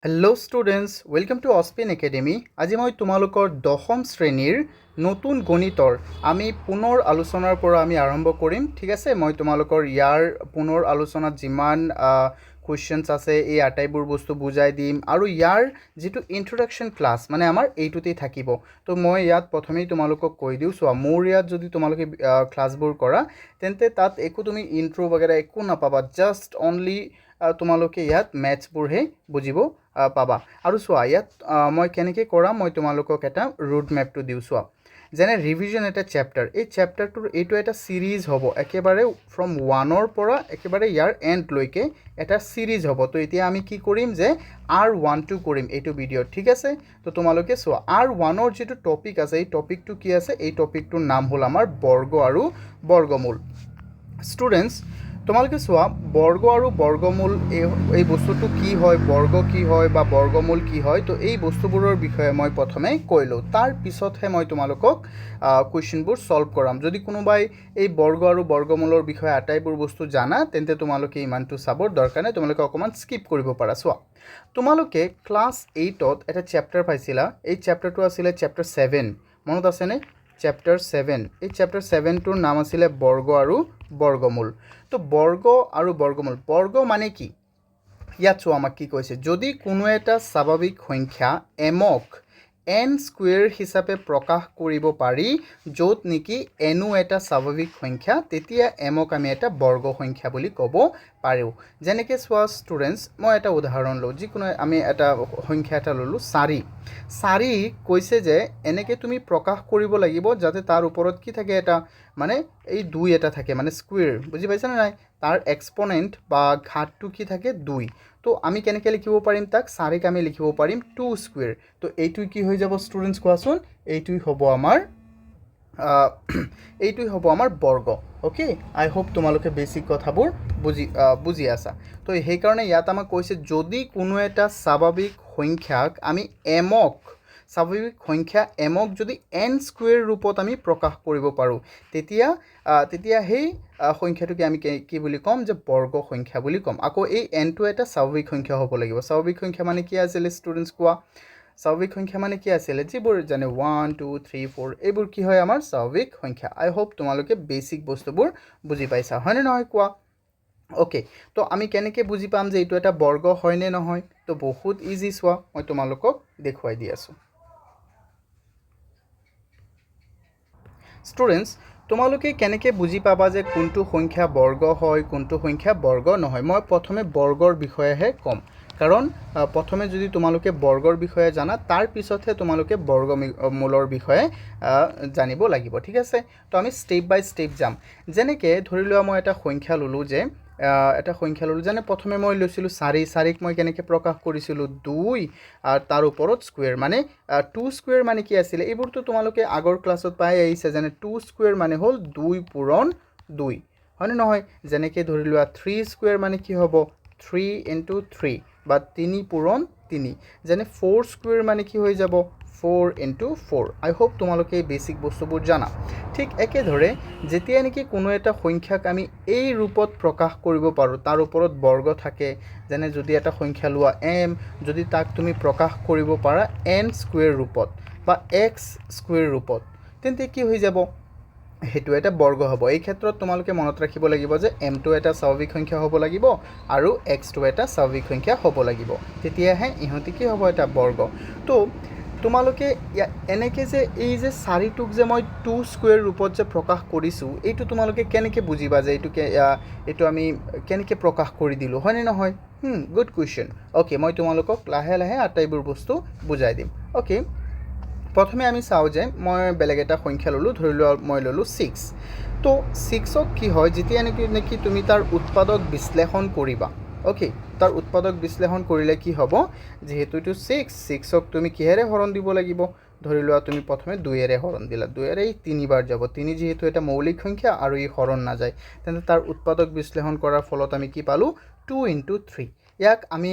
Hello' students, welcome to Ospin academy. আজি মই তোমালোকৰ দশম শ্ৰেণীৰ নতুন গণিতৰ আমি পুনৰ আলোচনাৰ পৰা আমি আৰম্ভ কৰিম। ঠিক আছে, মই তোমালোকৰ ইয়াৰ পুনৰ আলোচনাত যিমান কুৱেশ্যনছ আছে এই আটাইবোৰ বস্তু বুজাই দিম আৰু ইয়াৰ যিটো ইন্ট্ৰডাকশ্যন ক্লাছ মানে আমাৰ এইটোতেই থাকিব। তো মই ইয়াত প্ৰথমেই তোমালোকক কৈ দিওঁ, চোৱা মোৰ ইয়াত যদি তোমালোকে ক্লাছবোৰ কৰা তেন্তে তাত একো তুমি ইণ্ট্ৰ' বাগেৰা একো নাপাবা, জাষ্ট অনলি তোমালোকে ইয়াত মেথছবোৰহে বুজিব পাবা। আৰু চোৱা ইয়াত মই কেনেকৈ কৰাম মই তোমালোকক এটা ৰোড মেপটো দিওঁ। চোৱা যেনে ৰিভিজন এটা চেপ্টাৰ, এই চেপ্টাৰটোৰ এইটো এটা ছিৰিজ হ'ব, একেবাৰে ফ্ৰম 1ৰ পৰা একেবাৰে ইয়াৰ এণ্ডলৈকে এটা ছিৰিজ হ'ব। তো এতিয়া আমি কি কৰিম যে R1 কৰিম এইটো ভিডিঅ'ত। ঠিক আছে, তো তোমালোকে চোৱা R1ৰ যিটো টপিক আছে এই টপিকটো কি আছে, এই টপিকটোৰ নাম হ'ল আমাৰ বৰ্গ আৰু বৰ্গমূল। ষ্টুডেণ্টছ তোমালোকে চোৱা বৰ্গ আৰু বৰ্গমূল এই বস্তুটো কি হয়, বৰ্গ কি হয় বা বৰ্গমূল কি হয়, তো এই বস্তুবোৰৰ বিষয়ে মই প্ৰথমে কৈ লওঁ, তাৰ পিছতহে মই তোমালোকক কুৱেশ্যনবোৰ ছল্ভ কৰাম। যদি কোনোবাই এই বৰ্গ আৰু বৰ্গমূলৰ বিষয়ে আটাইবোৰ বস্তু জানা তেন্তে তোমালোকে ইমানটো চাবৰ দৰকাৰ নাই, তোমালোকে অকণমান স্কিপ কৰিব পাৰা। চোৱা তোমালোকে ক্লাছ 8ত এটা চেপ্টাৰ পাইছিলা, এই চেপ্টাৰটো আছিলে চেপ্টাৰ 7, মনত আছেনে? চেপ্টাৰ 7, এই চেপ্টাৰ 7টোৰ নাম আছিলে বৰ্গ আৰু বৰ্গমূল। তো বৰ্গ আৰু বৰ্গমূল, বৰ্গ মানে কি? ইয়াত চোৱা আমাক কি কৈছে, যদি কোনো এটা স্বাভাৱিক সংখ্যা এমক এন স্কুৱেৰ হিচাপে প্ৰকাশ কৰিব পাৰি, য'ত নেকি এনো এটা স্বাভাৱিক সংখ্যা, তেতিয়া এমক আমি এটা বৰ্গ সংখ্যা বুলি ক'ব পাৰোঁ। যেনেকৈ চোৱা ষ্টুডেণ্টছ, মই এটা উদাহৰণ লওঁ, যিকোনো আমি এটা সংখ্যা এটা ল'লোঁ 4 কৈছে যে এনেকৈ তুমি প্ৰকাশ কৰিব লাগিব যাতে তাৰ ওপৰত কি থাকে, এটা মানে এই 2 এটা থাকে, মানে স্কুৱেৰ, বুজি পাইছানে নাই? তাৰ এক্সপনেণ্ট বা ঘাতটো কি থাকে, 2। তো আমি কেনেকৈ লিখিব পাৰিম তাক, 4ক আমি লিখিব পাৰিম 2 স্কুৱেৰ। তো এইটোৱে কি হৈ যাব ষ্টুডেণ্টছ কোৱাচোন, এইটোৱে হ'ব আমাৰ বৰ্গ। অ'কে, আই হোপ তোমালোকে বেছিক কথাবোৰ বুজি আছা। তো সেইকাৰণে ইয়াত আমাক কৈছে যদি কোনো এটা স্বাভাৱিক সংখ্যাক আমি স্বাভাৱিক সংখ্যা এমক যদি এন স্কুৱেৰ ৰূপত আমি প্ৰকাশ কৰিব পাৰোঁ, তেতিয়া সেই সংখ্যাটোকে আমি কি বুলি ক'ম, যে বৰ্গ সংখ্যা বুলি ক'ম। আকৌ এই এনটো এটা স্বাভাৱিক সংখ্যা হ'ব লাগিব। স্বাভাৱিক সংখ্যা মানে কি আছিলে ষ্টুডেণ্টছ কোৱা? স্বাভাৱিক সংখ্যা মানে কি আছিলে, যিবোৰ যেনে 1 2 3 4 এইবোৰ কি হয় আমাৰ স্বাভাৱিক সংখ্যা। আই হোপ তোমালোকে বেছিক বস্তুবোৰ বুজি পাইছা, হয়নে নহয় কোৱা? অ'কে, তো আমি কেনেকৈ বুজি পাম যে এইটো এটা বৰ্গ হয় নে নহয়? তো বহুত ইজি, চোৱা মই তোমালোকক দেখুৱাই দি আছোঁ। ষ্টুডেণ্টছ তোমালোকে কেনেকৈ বুজি পাবা যে কোনটো সংখ্যা বৰ্গ হয়, কোনটো সংখ্যা বৰ্গ নহয়? মই প্ৰথমে বৰ্গৰ বিষয়েহে ক'ম, কাৰণ প্ৰথমে যদি তোমালোকে বৰ্গৰ বিষয়ে জানা তাৰ পিছতহে তোমালোকে বৰ্গমূলৰ বিষয়ে জানিব লাগিব। ঠিক আছে, তো আমি ষ্টেপ বাই ষ্টেপ যাম। যেনেকৈ ধৰি লোৱা মই এটা সংখ্যা ল'লোঁ, যেনে প্ৰথমে মই লৈছিলোঁ 4ক মই কেনেকৈ প্ৰকাশ কৰিছিলোঁ, 2 আৰু তাৰ ওপৰত স্কুৱেৰ, মানে 2 স্কুৱেৰ মানে কি আছিলে, এইবোৰতো তোমালোকে আগৰ ক্লাছত পাই আহিছে, যেনে 2 স্কুৱেৰ মানে হ'ল 2 পূৰণ 2, হয়নে নহয়? যেনেকৈ ধৰি লোৱা 3 স্কুৱেৰ মানে কি হ'ব, 3 × 3 বা 3 পূৰণ 3। যেনে 4 স্কুৱেৰ মানে কি হৈ যাব, 4 × 4। আই হোপ তোমালোকে এই বেছিক বস্তুবোৰ জানা। ঠিক একেদৰে যেতিয়া নেকি কোনো এটা সংখ্যাক আমি এই ৰূপত প্ৰকাশ কৰিব পাৰোঁ, তাৰ ওপৰত বৰ্গ থাকে, যেনে যদি এটা সংখ্যা লোৱা m, যদি তাক তুমি প্ৰকাশ কৰিব পাৰা n স্কুৱেৰ ৰূপত বা x স্কুৱেৰ ৰূপত, তেন্তে কি হৈ যাব, সেইটো এটা বৰ্গ হ'ব। এই ক্ষেত্ৰত তোমালোকে মনত ৰাখিব লাগিব যে mটো এটা স্বাভাৱিক সংখ্যা হ'ব লাগিব আৰু xটো এটা স্বাভাৱিক সংখ্যা হ'ব লাগিব, তেতিয়াহে ইহঁতি কি হ'ব, এটা বৰ্গ। তো তোমালোকে এনেকৈ যে এই যে 4টোক যে মই 2 স্কুৱেৰ ৰূপত যে প্ৰকাশ কৰিছোঁ, এইটো তোমালোকে কেনেকৈ বুজিবা যে এইটো আমি কেনেকৈ প্ৰকাশ কৰি দিলোঁ, হয়নে নহয়? Good question. অ'কে, মই তোমালোকক লাহে লাহে আটাইবোৰ বস্তু বুজাই দিম। অ'কে, প্ৰথমে আমি চাওঁ যে মই বেলেগ এটা সংখ্যা ল'লোঁ, ধৰি লোৱা মই ল'লোঁ 6। তো 6ক কি হয়, যেতিয়া নেকি তুমি তাৰ উৎপাদক বিশ্লেষণ কৰিবা, অ'কে, তাৰ উৎপাদক বিশ্লেষণ কৰিলে কি হ'ব, যিহেতু এইটো 6ক তুমি কিহেৰে হৰণ দিব লাগিব, ধৰি লোৱা তুমি প্ৰথমে 2ৰে হৰণ দিলা, 2ৰে 3বাৰ যাব, 3 যিহেতু এটা মৌলিক সংখ্যা আৰু ই হৰণ নাযায়, তেন্তে তাৰ উৎপাদক বিশ্লেষণ কৰাৰ ফলত আমি কি পালোঁ, 2 × 3। ইয়াক আমি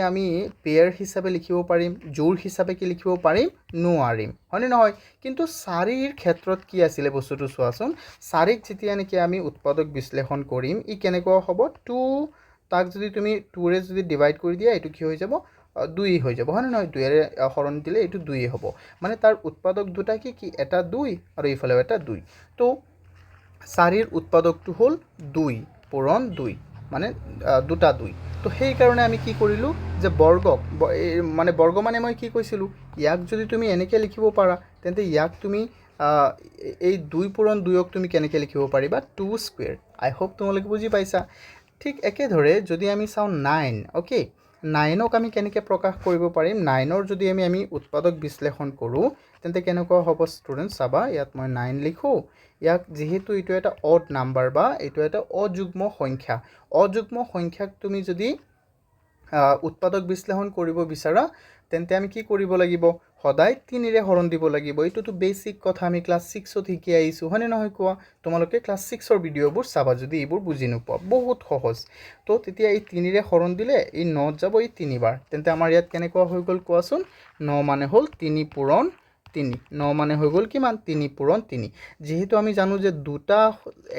আমি পেয়াৰ হিচাপে লিখিব পাৰিম, জোৰ হিচাপে কি লিখিব পাৰিম, নোৱাৰিম, হয়নে নহয়? কিন্তু 4ৰ ক্ষেত্ৰত কি আছিলে বস্তুটো চোৱাচোন, 4ক যেতিয়া নেকি আমি উৎপাদক বিশ্লেষণ কৰিম, ই কেনেকুৱা হ'ব, 2 তাক যদি তুমি 2ৰে যদি ডিভাইড কৰি দিয়া এইটো কি হৈ যাব 2 হৈ যাব, হয় নে নহয়? 2ৰে হৰণ দিলে এইটো 2 হ'ব। মানে তাৰ উৎপাদক দুটা কি কি, এটা 2 আৰু এইফালেও এটা 2। তো 4ৰ উৎপাদকটো হ'ল 2 পূৰণ 2, মানে দুটা 2। তো সেইকাৰণে আমি কি কৰিলোঁ যে বৰ্গক মানে বৰ্গ মানে মই কি কৈছিলোঁ, ইয়াক যদি তুমি এনেকৈ লিখিব পাৰা তেন্তে ইয়াক তুমি এই 2 পূৰণ 2ক তুমি কেনেকৈ লিখিব পাৰিবা, 2 স্কুৱেৰ। আই হোপ তোমালোকে বুজি পাইছা। ঠিক একেদৰে যদি আমি চাওঁ 9, অ'কে, 9ক আমি কেনেকৈ প্ৰকাশ কৰিব পাৰিম, 9ৰ যদি আমি উৎপাদক বিশ্লেষণ কৰোঁ তেন্তে কেনেকুৱা হ'ব ষ্টুডেণ্ট, চাবা ইয়াত মই 9 লিখোঁ। ইয়াক যিহেতু এইটো এটা অড নাম্বাৰ বা এইটো এটা অযুগ্ম সংখ্যা, অযুগ্ম সংখ্যাক তুমি যদি উৎপাদক বিশ্লেষণ কৰিব বিচাৰা তেন্তে আমি কি কৰিব লাগিব, সদায় 3ৰে হৰণ দিব লাগিব। এইটোতো বেছিক কথা, আমি ক্লাছ 6ত শিকি আহিছোঁ, হয়নে নহয় কোৱা? তোমালোকে ক্লাছ 6ৰ ভিডিঅ'বোৰ চাবা যদি এইবোৰ বুজি নোপোৱা, বহুত সহজ। তো তেতিয়া এই 3ৰে হৰণ দিলে এই 9ত যাব এই 3বাৰ, তেন্তে আমাৰ ইয়াত কেনেকুৱা হৈ গ'ল কোৱাচোন, 9 মানে হ'ল 3 পূৰণ 3, 9 মানে হৈ গ'ল কিমান, 3 পূৰণ 3। যিহেতু আমি জানো যে দুটা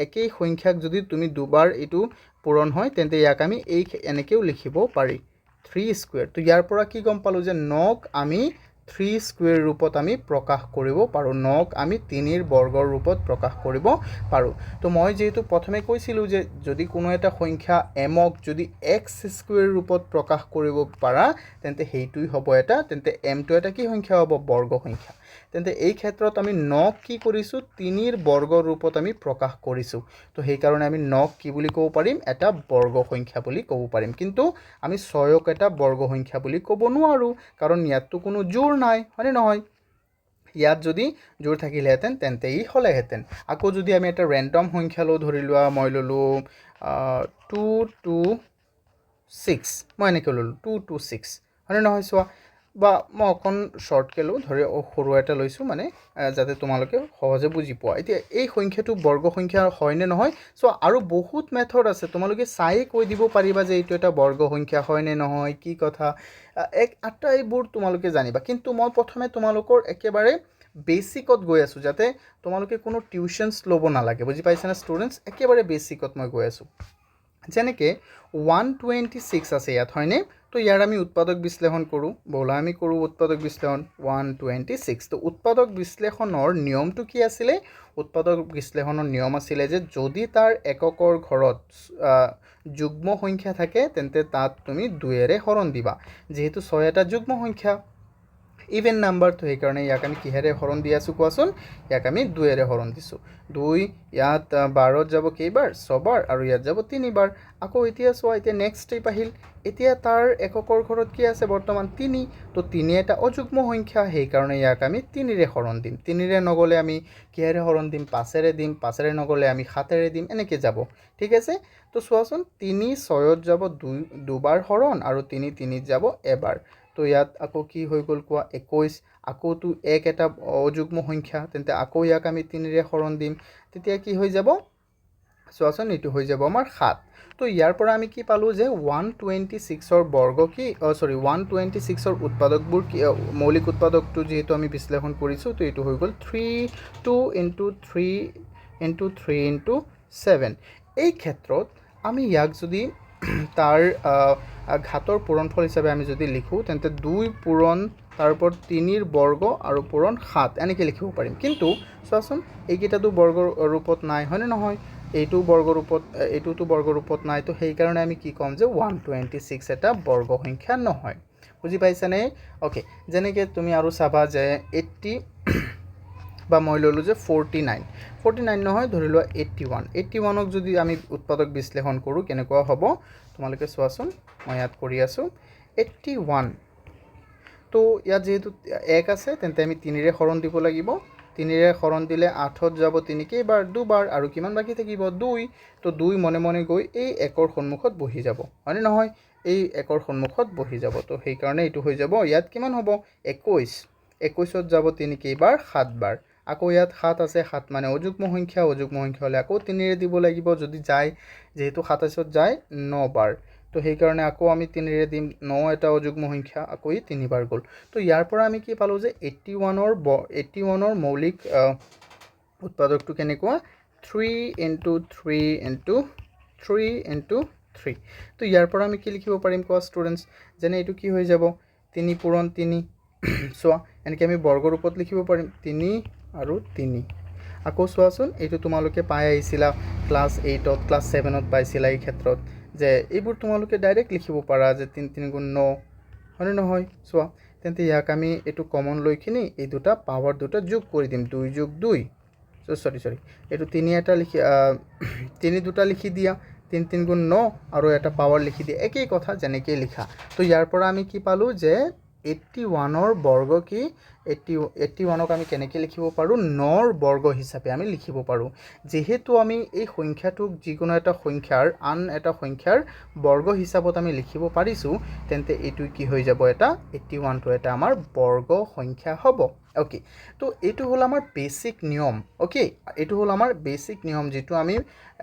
একেই সংখ্যাক যদি তুমি দুবাৰ এইটো পূৰণ হয় তেন্তে ইয়াক আমি এনেকৈও লিখিব পাৰি, 3 স্কুৱেৰ। তো ইয়াৰ পৰা কি গম পালোঁ যে 9ক আমি 3 স্কুৱেৰ ৰূপত আমি প্ৰকাশ কৰিব পাৰোঁ, 9ক আমি 3ৰ বৰ্গৰ ৰূপত প্ৰকাশ কৰিব পাৰোঁ। তো মই যিহেতু প্ৰথমে কৈছিলোঁ যে যদি কোনো এটা সংখ্যা mক যদি x স্কুৱেৰ ৰূপত প্ৰকাশ কৰিব পাৰা তেন্তে সেইটোই হ'ব এটা, তেন্তে mটো এটা কি সংখ্যা হ'ব, বৰ্গ সংখ্যা। তেন্তে এই ক্ষেত্ৰত আমি 9ক কি কৰিছোঁ, 3ৰ বৰ্গৰ ৰূপত আমি প্ৰকাশ কৰিছোঁ। তো সেইকাৰণে আমি 9ক কি বুলি ক'ব পাৰিম, এটা বৰ্গ সংখ্যা বুলি ক'ব পাৰিম। কিন্তু আমি 6ক এটা বৰ্গ সংখ্যা বুলি ক'ব নোৱাৰোঁ, কাৰণ ইয়াততো কোনো জোৰ নাই, হয়নে নহয়? ইয়াত যদি জোৰ থাকিলেহেঁতেন তেন্তে ই হ'লেহেঁতেন। আকৌ যদি আমি এটা ৰেণ্ডম সংখ্যা লওঁ, ধৰি লোৱা মই ল'লোঁ 2 2 6, মই এনেকৈ ল'লোঁ 2 2 6, হয়নে নহয় চোৱা? বা মই অকণ শ্বৰ্টকৈ লওঁ, ধৰি সৰু এটা লৈছোঁ, মানে যাতে তোমালোকে সহজে বুজি পোৱা। এতিয়া এই সংখ্যাটো বৰ্গ সংখ্যা হয়নে নহয় চ' আৰু বহুত মেথড আছে, তোমালোকে চায়ে কৈ দিব পাৰিবা যে এইটো এটা বৰ্গ সংখ্যা হয়নে নহয়, কি কথা এইবোৰ তোমালোকে জানিবা। কিন্তু মই প্ৰথমে তোমালোকৰ একেবাৰে বেছিকত গৈ আছোঁ, যাতে তোমালোকে কোনো টিউশ্যনছ ল'ব নালাগে, বুজি পাইছানে ষ্টুডেণ্টছ? একেবাৰে বেছিকত মই গৈ আছোঁ। যেনেকৈ 126 আছে ইয়াত, হয়নে? তো ইয়াৰ আমি উৎপাদক বিশ্লেষণ কৰোঁ, ব'লা আমি কৰোঁ উৎপাদক বিশ্লেষণ 126। তো উৎপাদক বিশ্লেষণৰ নিয়মটো কি আছিলে? উৎপাদক বিশ্লেষণৰ নিয়ম আছিলে যে যদি তাৰ এককৰ ঘৰত যুগ্ম সংখ্যা থাকে তেন্তে তাত তুমি 2ৰে হৰণ দিবা। যিহেতু 6 এটা যুগ্ম সংখ্যা, ইভেন নাম্বাৰ, তো সেইকাৰণে ইয়াক আমি কিহেৰে হৰণ দি আছোঁ কোৱাচোন? ইয়াক আমি 2ৰে হৰণ দিছোঁ। 2 ইয়াত 12ত যাব কেইবাৰ, 6বাৰ, আৰু ইয়াত যাব 3বাৰ। আকৌ এতিয়া চোৱা, এতিয়া নেক্সট ষ্টেপ আহিল। এতিয়া তাৰ এককৰ ঘৰত কি আছে বৰ্তমান? 3। তো 3 এটা অযুগ্ম সংখ্যা, সেইকাৰণে ইয়াক আমি 3ৰে হৰণ দিম। 3ৰে নগ'লে আমি কিহেৰে হৰণ দিম? 5ৰে দিম। 5ৰে নগ'লে আমি 7ৰে দিম, এনেকৈ যাব, ঠিক আছে? তো চোৱাচোন, 3 6ত যাব দুবাৰ হৰণ, আৰু 3 3ত যাব এবাৰ। তো ইয়াত আকৌ কি হৈ গ'ল কোৱা? 21। আকৌতো 1 এটা অযুগ্ম সংখ্যা, তেন্তে আকৌ ইয়াক আমি 3ৰে হৰণ দিম, তেতিয়া কি হৈ যাব চোৱাচোন? এইটো হৈ যাব আমাৰ 7। তো ইয়াৰ পৰা আমি কি পালোঁ যে 126ৰ বৰ্গ কি 126ৰ উৎপাদকবোৰ কি, মৌলিক উৎপাদকটো যিহেতু আমি বিশ্লেষণ কৰিছোঁ, তো এইটো হৈ গ'ল 2 × 3 × 3 × 7। এই ক্ষেত্ৰত আমি ইয়াক যদি তাৰ ঘাতৰ পূৰণফল হিচাপে আমি যদি লিখোঁ তেন্তে 2 পূৰণ তাৰ ওপৰত 3ৰ বৰ্গ আৰু পূৰণ 7 এনেকৈ লিখিব পাৰিম। কিন্তু চোৱাচোন, এইকেইটাতো বৰ্গৰ ৰূপত নাই, হয়নে নহয়? এইটোতো বৰ্গ ৰূপত নাই। তো সেইকাৰণে আমি কি ক'ম যে 126 এটা বৰ্গ সংখ্যা নহয়, বুজি পাইছানে? অ'কে, যেনেকৈ তুমি আৰু চাবা যে 80 বা মই ল'লোঁ যে 49 নহয়, ধৰি লোৱা 81ক যদি আমি উৎপাদক বিশ্লেষণ কৰোঁ কেনেকুৱা হ'ব তোমালোকে চোৱাচোন? মই ইয়াত কৰি আছোঁ 81। তো ইয়াত যিহেতু 1 আছে তেন্তে আমি 3ৰে হৰণ দিব লাগিব। 3ৰে হৰণ দিলে 8ত যাব 3 কেইবাৰ, দুবাৰ, আৰু কিমান বাকী থাকিব? 2। তো 2 মনে মনে গৈ এই 1ৰ সন্মুখত বহি যাব, হয়নে নহয়? এই 1ৰ সন্মুখত বহি যাব। তো সেইকাৰণে এইটো হৈ যাব, ইয়াত কিমান হ'ব? 21। 21ত যাব 3 কেইবাৰ? 7বাৰ। আকৌ ইয়াত 7 আছে, 7 মানে অযুগ্ম সংখ্যা হ'লে আকৌ 3ৰে দিব লাগিব যদি যায়, যিহেতু 27ত যায় 9বাৰ। তো সেইকাৰণে আকৌ আমি 3ৰে দিম, 9 এটা অযুগ্ম সংখ্যা, আকৌ ই 3বাৰ গ'ল। তো ইয়াৰ পৰা আমি কি পালোঁ যে 81ৰ মৌলিক উৎপাদকটো কেনেকুৱা? 3 × 3 × 3 × 3 তো ইয়াৰ পৰা আমি কি লিখিব পাৰিম কোৱা ষ্টুডেণ্টছ যেনে এইটো কি হৈ যাব 3 পূৰণ 3 চোৱা এনেকৈ আমি বৰ্গ ৰূপত লিখিব পাৰিম 3 আৰু 3 আকৌ চোৱাচোন এইটো তোমালোকে পাই আহিছিলা ক্লাছ 8ত ক্লাছ 7ত পাইছিলা এই ক্ষেত্ৰত যে এইবোৰ তোমালোকে ডাইৰেক্ট লিখিব পাৰা যে 3 3 গুণ 9 হয়নে নহয় চোৱা তেন্তে ইয়াক আমি এইটো কমন লৈখিনি এই দুটা পাৱাৰ দুটা যোগ কৰি দিম 2 যোগ 2 সরি এইটো 3 এটা লিখি 3 দুটা লিখি দিয়া 3 3 গুণ 9 আৰু এটা পাৱাৰ লিখি দিয়া একেই কথা যেনেকৈ লিখা তো ইয়াৰ পৰা আমি কি পালো যে 81ৰ বৰ্গ কি 81ক আমি কেনেকৈ লিখিব পাৰো 9ৰ বৰ্গ হিচাপে আমি লিখিব পাৰো যেহেতু আমি এই সংখ্যাটোক যিকোনো এটা সংখ্যাৰ আন এটা সংখ্যাৰ বৰ্গ হিচাপত আমি লিখিব পাৰিছো তেন্তে এইটো কি হৈ যাব এটা 81টো এটা আমাৰ বৰ্গ সংখ্যা হ'ব ওকে তো এইটো হল আমাৰ বেসিক নিয়ম ওকে এইটো হল আমাৰ বেসিক নিয়ম যেটো আমি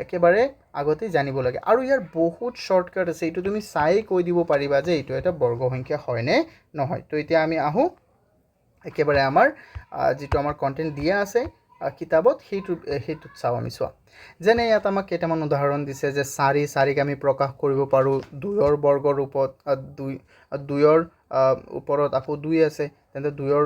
একেবাৰে আগতে জানিব লাগে আৰু ইয়াৰ বহুত শৰ্টকাট আছে এইটো তুমি চাই কৈ দিব পাৰিবা যে এইটো এটা বৰ্গ সংখ্যা হয় নে নহয় তো এতিয়া আমি আহো একেবাৰে আমাৰ যেটো আমাৰ কন্টেন্ট দিয়া আছে কিতাবত হেতুত চাও আমি চোৱা যেনে ইয়াত আমাক কেইটামান উদাহৰণ দিছে যে 4ক আমি প্ৰকাশ কৰিব পাৰো 2ৰ বৰ্গৰ ৰূপত 2ৰ ওপৰত আকৌ 2 আছে তেন্তে 2ৰ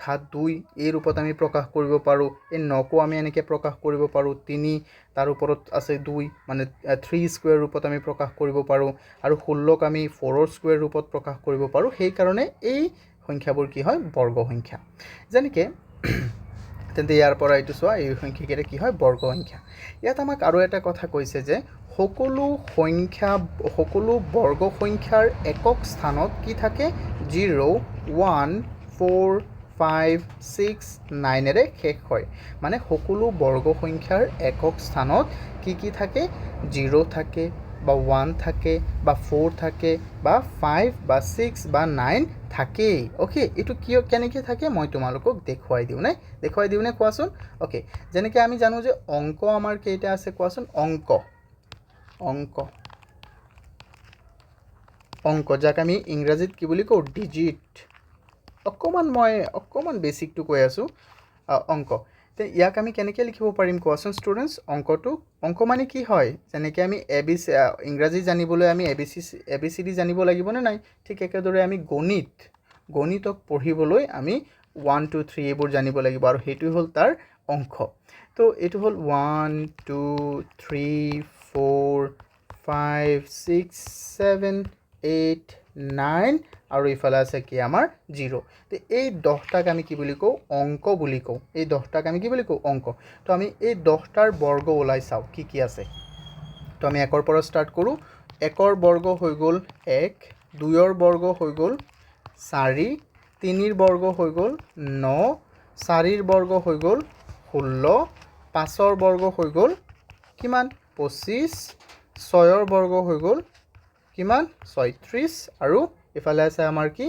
ঘাত 2 এই ৰূপত আমি প্ৰকাশ কৰিব পাৰো এই 9কো আমি এনেকৈ প্ৰকাশ কৰিব পাৰো 3 তাৰ ওপৰত আছে 2 মানে 3 স্কয়াৰ ৰূপত আমি প্ৰকাশ কৰিব পাৰো আৰু 16ক আমি 4ৰ স্কয়াৰ ৰূপত প্ৰকাশ কৰিব পাৰো সেই কাৰণে এই সংখ্যাবোৰ কি হয় বৰ্গ সংখ্যা যেনেকৈ তেন্তে ইয়াৰ পৰা এইটো চোৱা এই সংখ্যাকেইটা কি হয় বৰ্গ সংখ্যা ইয়াত আমাক আৰু এটা কথা কৈছে যে সকলো বৰ্গ সংখ্যাৰ একক স্থানত কি থাকে 0 1 4 5 6 9 এৰে শেষ হয় মানে সকলো বৰ্গ সংখ্যাৰ একক স্থানত কি থাকে 0 থাকে বা 1 থাকে বা 4 থাকে বা 5 বা 6 বা 9 থাকে ওকে এটো কিয় কেনেকৈ থাকে মই তোমালোকক দেখুৱাই দিও নে কোৱাচোন ওকে যেনেকৈ আমি জানো যে অংক আমাৰ কেইটা আছে কোৱাচোন অংক যাক আমি ইংৰাজীত কি বুলি কওঁ ডিজিট অকমান বেসিকটো কৈ আছো অংক তে ইয়াক আমি কেনেকৈ লিখিব পাৰিম কোৱাচোন ষ্টুডেন্টস অংক মানে কি হয় যেনেকৈ আমি ইংৰাজী জানিবলৈ আমি এবিসিডি জানিব লাগিব নে নাই ঠিক একেদৰে আমি গণিতক পঢ়িবলৈ আমি 1 2 3 এইবোৰ জানিব লাগিব আৰু হেতু হল তাৰ অংক তো এটো হল 1 2 3 4 5 6 7 8 9 আৰু ইফালে আছে কি আমাৰ 0 তো এই 10টাক আমি কি বুলি কওঁ অংক বুলি কওঁ এই 10টাক আমি কি বুলি কওঁ অংক তো আমি এই 10টাৰ বৰ্গ ওলাই চাও কি আছে তো আমি 1ৰ পৰা স্টাৰ্ট কৰো 1ৰ বৰ্গ হৈ গল 1 2ৰ বৰ্গ হৈ গল 4 3ৰ বৰ্গ হৈ গল 9 4ৰ বৰ্গ হৈ গল 16 5ৰ বৰ্গ হৈ গল কিমান 25 6ৰ বৰ্গ হৈ গল কিমান 36 আৰু ইফালে আছে আমাৰ কি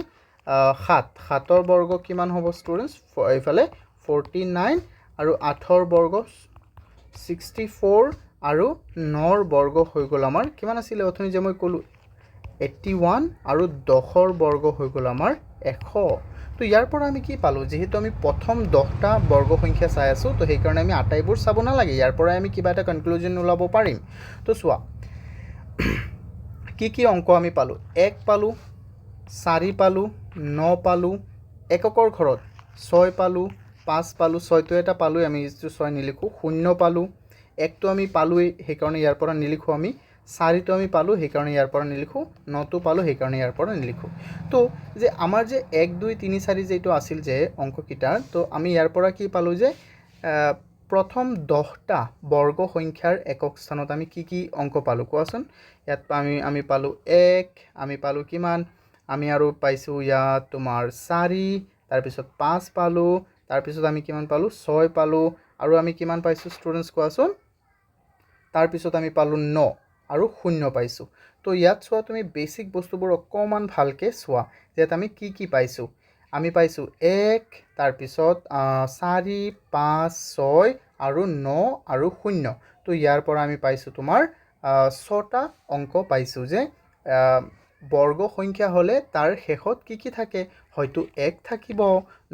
7ৰ বৰ্গ কিমান হ'ব ষ্টুডেন্টস ইফালে 49 আৰু 8ৰ বৰ্গ 64 আৰু 9ৰ বৰ্গ হৈ গল আমাৰ কিমান আছিল অথনি যে মই কলো 81 আৰু 10ৰ বৰ্গ হৈ গল আমাৰ 100 তো ইয়াৰ পৰা আমি কি পালো যেহেতু আমি প্ৰথম 10টা বৰ্গ সংখ্যা চাই আছো তো সেই কাৰণে আমি আটাইবোৰ চাব নালাগে ইয়াৰ পৰা আমি কিবা এটা কনক্লুজন ওলাব পাৰিম তো চোৱা কি অংক আমি পালো 1 পালো 4 পালো 9 পালো এককৰ ঘৰত 6 পালো 5 পালো 6টো এটা পালো আমি যেটো 6 নিলিখো 0 পালো 1টো আমি পালোই সেই কাৰণে ইয়াৰ পৰা নিলিখো আমি 4টো আমি পালো সেই কাৰণে ইয়াৰ পৰা নিলিখো 9টো পালো সেই কাৰণে ইয়াৰ পৰা নিলিখো তো যে আমাৰ যে 1 2 3 4 যেটো আছিল যে অংককিটাৰ তো আমি ইয়াৰ পৰা কি পালো যে প্ৰথম 10টা বৰ্গ সংখ্যাৰ একক স্থানত আমি কি অংক পালো কোৱাচোন ইয়াত আমি পালো 1 আমি পালো কিমান আমি আৰু পাইছো ইয়াত তোমাৰ 4 তাৰ পিছত 5 পালো তাৰ পিছত আমি কিমান পালো 6 পালো আৰু আমি কিমান পাইছো ষ্টুডেন্টস কোৱাচোন তাৰ পিছত আমি পালো 9 আৰু 0 পাইছো তো ইয়াত চোৱা তুমি বেসিক বস্তুবোৰ অকমান ভালকে চোৱা যেত আমি কি পাইছো আমি পাইছো 1 তাৰ পিছত 4 5 6 আৰু 9 আৰু 0 তো ইয়াৰ পৰা আমি পাইছো তোমাৰ 6টা অংক পাইছো যে বৰ্গ সংখ্যা হলে তাৰ শেষত কি থাকে হয়তো 1 থাকিব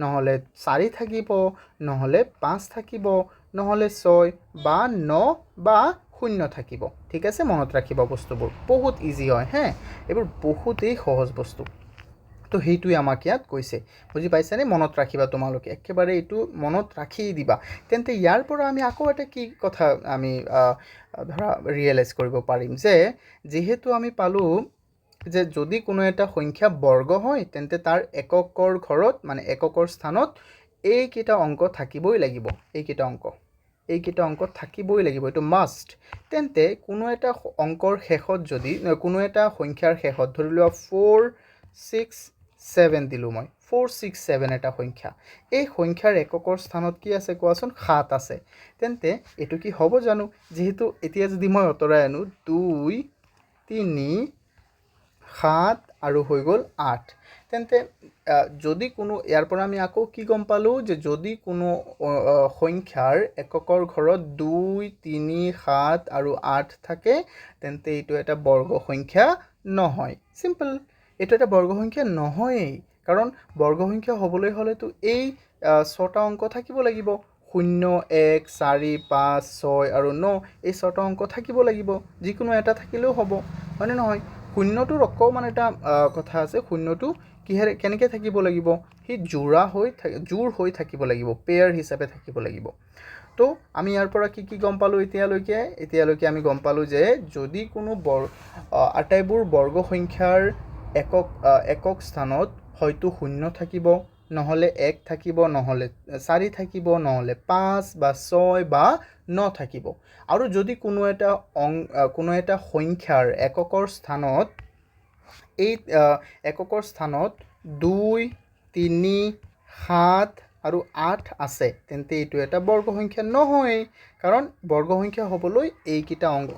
নহলে 4 থাকিব নহলে 5 থাকিব নহলে 6 বা 9 বা শূন্য থাকিব ঠিক আছে মনত ৰাখিব বস্তুবোৰ বহুত ইজি হয় হ্যাঁ এইবোৰ বহুতেই সহজ বস্তু তো সেইটোৱে আমাক ইয়াত কৈছে বুজি পাইছানে মনত ৰাখিবা তোমালোকে একেবাৰে এইটো মনত ৰাখি দিবা তেন্তে ইয়াৰ পৰা আমি আকৌ এটা কি কথা আমি ধৰা ৰিয়েলাইজ কৰিব পাৰিম যে যেহেতু আমি পালো যে যদি কোনো এটা সংখ্যা বৰ্গ হয় তেন্তে তাৰ এককৰ ঘৰত মানে এককৰ স্থানত এইকেইটা অংক থাকিবই লাগিব এইকেইটা অংক থাকিবই লাগিব এইটো মাষ্ট তেন্তে কোনো এটা অংকৰ শেষত যদি কোনো এটা সংখ্যাৰ শেষত ধৰি লোৱা 467 দিলোঁ মই 467 এটা সংখ্যা এই সংখ্যাৰ এককৰ স্থানত কি আছে কোৱাচোন 7 আছে তেন্তে এইটো কি হ'ব জানো যেহেতু এতিয়া যদি মই অতৰাই আনো 2 3 7 আৰু হৈ গ'ল 8 তেন্তে যদি কোনো ইয়াৰ পৰা আমি আকৌ কি গম পালোঁ যে যদি কোনো সংখ্যাৰ এককৰ ঘৰত 2 3 7 আৰু 8 থাকে তেন্তে এইটো এটা বৰ্গ সংখ্যা নহয় সিম্পল এইটো এটা বৰ্গ সংখ্যা নহয়েই কাৰণ বৰ্গ সংখ্যা হ'বলৈ হ'লেতো এই 6টা অংক থাকিব লাগিব 0 1 4 5 6 আৰু 9 এই 6টা অংক থাকিব লাগিব যিকোনো এটা থাকিলেও হ'ব হয়নে নহয় শূন্যটোৰ অকণমান এটা কথা আছে শূন্যটো কিহেৰে কেনেকৈ থাকিব লাগিব সি জোৰ হৈ থাকিব লাগিব পেয়াৰ হিচাপে থাকিব লাগিব তো আমি ইয়াৰ পৰা কি গম পালোঁ এতিয়ালৈকে আমি গম পালোঁ যে যদি কোনো আটাইবোৰ বৰ্গ সংখ্যাৰ একক স্থানত হয়তো 0 থাকিব নহ'লে 1 থাকিব নহ'লে 4 থাকিব নহ'লে 5 বা 6 বা 9 থাকিব আৰু যদি কোনো এটা সংখ্যাৰ এককৰ স্থানত এই এককৰ স্থানত 2 3 7 আৰু 8 আছে তেন্তে এইটো এটা বৰ্গ সংখ্যা নহয় কাৰণ বৰ্গ সংখ্যা হ'বলৈ এইকেইটা অংক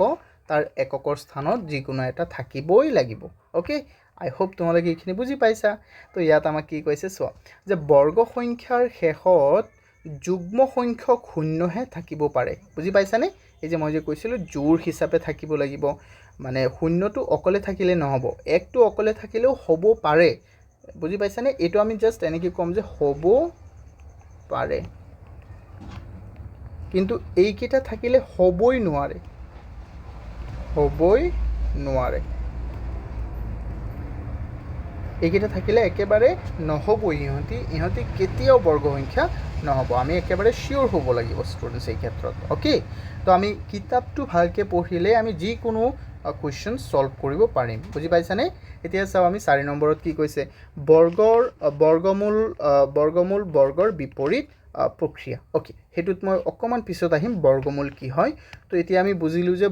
তাৰ এককৰ স্থানত যিকোনো এটা থাকিবই লাগিব ওকে আই হোপ তোমালোকে এইখিনি বুজি পাইছা তো ইয়াত আমাক কি কৈছে চোৱা যে বৰ্গ সংখ্যাৰ শেষত যুগ্ম সংখ্যক শূন্যহে থাকিব পাৰে বুজি পাইছানে এই যে মই যে কৈছিলোঁ জোৰ হিচাপে থাকিব লাগিব মানে শূন্যটো অকলে থাকিলে নহ'ব একটো অকলে থাকিলেও হ'ব পাৰে বুজি পাইছানে এইটো আমি জাষ্ট এনেকৈ ক'ম যে হ'ব পাৰে কিন্তু এইকেইটা থাকিলে হ'বই নোৱাৰে এইকেইটা থাকিলে একেবাৰে নহ'বই ইহঁতি কেতিয়াও বৰ্গ সংখ্যা নহ'ব আমি একেবাৰে চিয়'ৰ হ'ব লাগিব ষ্টুডেণ্টছ এই ক্ষেত্ৰত অ'কে তো আমি কিতাপটো ভালকৈ পঢ়িলে আমি যিকোনো কুৱেশ্যন ছল্ভ কৰিব পাৰিম বুজি পাইছানে এতিয়া চাওঁ আমি 4 নম্বৰত কি কৈছে বৰ্গমূল বৰ্গৰ বিপৰীত প্ৰক্ৰিয়া অ'কে সেইটোত মই অকণমান পিছত আহিম বৰ্গমূল কি হয় তো এতিয়া আমি বুজিলোঁ যে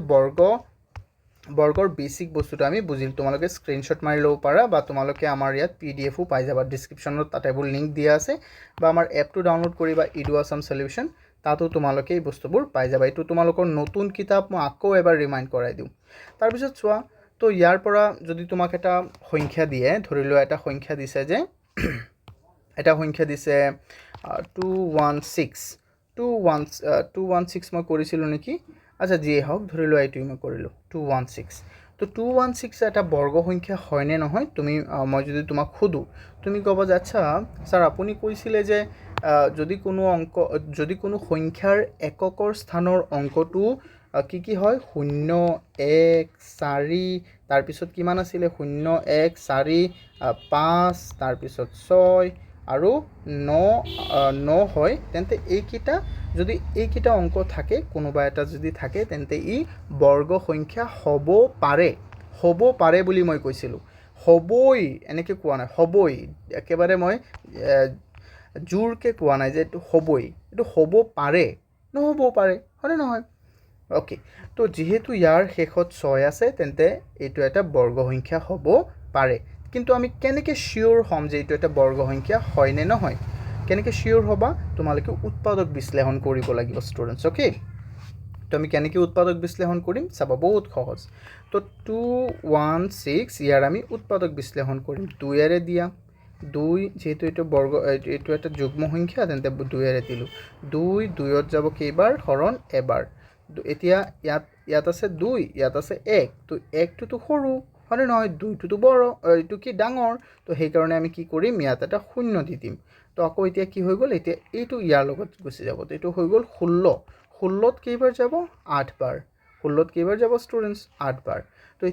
বৰ্গৰ বেছিক বস্তুটো আমি বুজিলোঁ তোমালোকে স্ক্ৰীনশ্বট মাৰি ল'ব পাৰা বা তোমালোকে আমাৰ ইয়াত PDF পাই যাবা ডিছক্ৰিপশ্যনত তাতে এইবোৰ লিংক দিয়া আছে বা আমাৰ এপটো ডাউনলোড কৰিবা ইডু আছাম সলিউশ্যন তাতো তোমালোকে এই বস্তুবোৰ পাই যাবা এইটো তোমালোকৰ নতুন কিতাপ মই আকৌ এবাৰ ৰিমাইণ্ড কৰাই দিওঁ তাৰপিছত চোৱা তো ইয়াৰ পৰা যদি তোমাক এটা সংখ্যা দিয়ে ধৰি লোৱা এটা সংখ্যা দিছে যে এটা সংখ্যা দিছে 216 মই কৰিছিলোঁ নেকি আচ্ছা যিয়ে হওক ধৰি লোৱা এইটোৱে মই কৰিলোঁ 216 তো 216 এটা বৰ্গ সংখ্যা হয়নে নহয় তুমি মই যদি তোমাক সোধোঁ তুমি ক'বা যে আচ্ছা ছাৰ আপুনি কৈছিলে যে যদি কোনো সংখ্যাৰ এককৰ স্থানৰ অংকটো কি হয় 0 1 4 তাৰপিছত কিমান আছিলে 0 1 4 5 তাৰপিছত 6 আৰু 9 হয় তেন্তে এইকেইটা অংক থাকে কোনোবা এটা যদি থাকে তেন্তে ই বৰ্গ সংখ্যা হ'ব পাৰে বুলি মই কৈছিলোঁ হ'বই এনেকৈ কোৱা নাই হ'বই একেবাৰে মই জোৰকৈ কোৱা নাই যে এইটো হ'বই এইটো হ'ব পাৰে নহ'বও পাৰে হয়নে নহয় অ'কে তো যিহেতু ইয়াৰ শেষত 6 আছে তেন্তে এইটো এটা বৰ্গ সংখ্যা হ'ব পাৰে কিন্তু আমি কেনেকৈ চিয়'ৰ হ'ম যে এইটো এটা বৰ্গ সংখ্যা হয় নে নহয় কেনেকৈ চিয়'ৰ হ'বা তোমালোকে উৎপাদক বিশ্লেষণ কৰিব লাগিব ষ্টুডেণ্টছ অ'কে তো আমি কেনেকৈ উৎপাদক বিশ্লেষণ কৰিম চাবা বহুত সহজ তো 216 ইয়াৰ আমি উৎপাদক বিশ্লেষণ কৰিম 2ৰে দিয়া 2 যেহেতু এইটো এটা যুগ্ম সংখ্যা তেন্তে 2ৰে দিলোঁ 2ত যাব কেইবাৰ হৰণ এবাৰ এতিয়া ইয়াত আছে 2 ইয়াত আছে 1 তো 1টোতো সৰু হয়নে নহয় 2টোতো এইটো কি ডাঙৰ তো সেইকাৰণে আমি কি কৰিম ইয়াত এটা 0 দি দিম তো আকৌ এতিয়া কি হৈ গ'ল এতিয়া এইটো ইয়াৰ লগত গুচি যাব তো এইটো হৈ গ'ল 16ত কেইবাৰ যাব 8 বাৰ 16ত কেইবাৰ যাব ষ্টুডেণ্টছ 8 বাৰ তো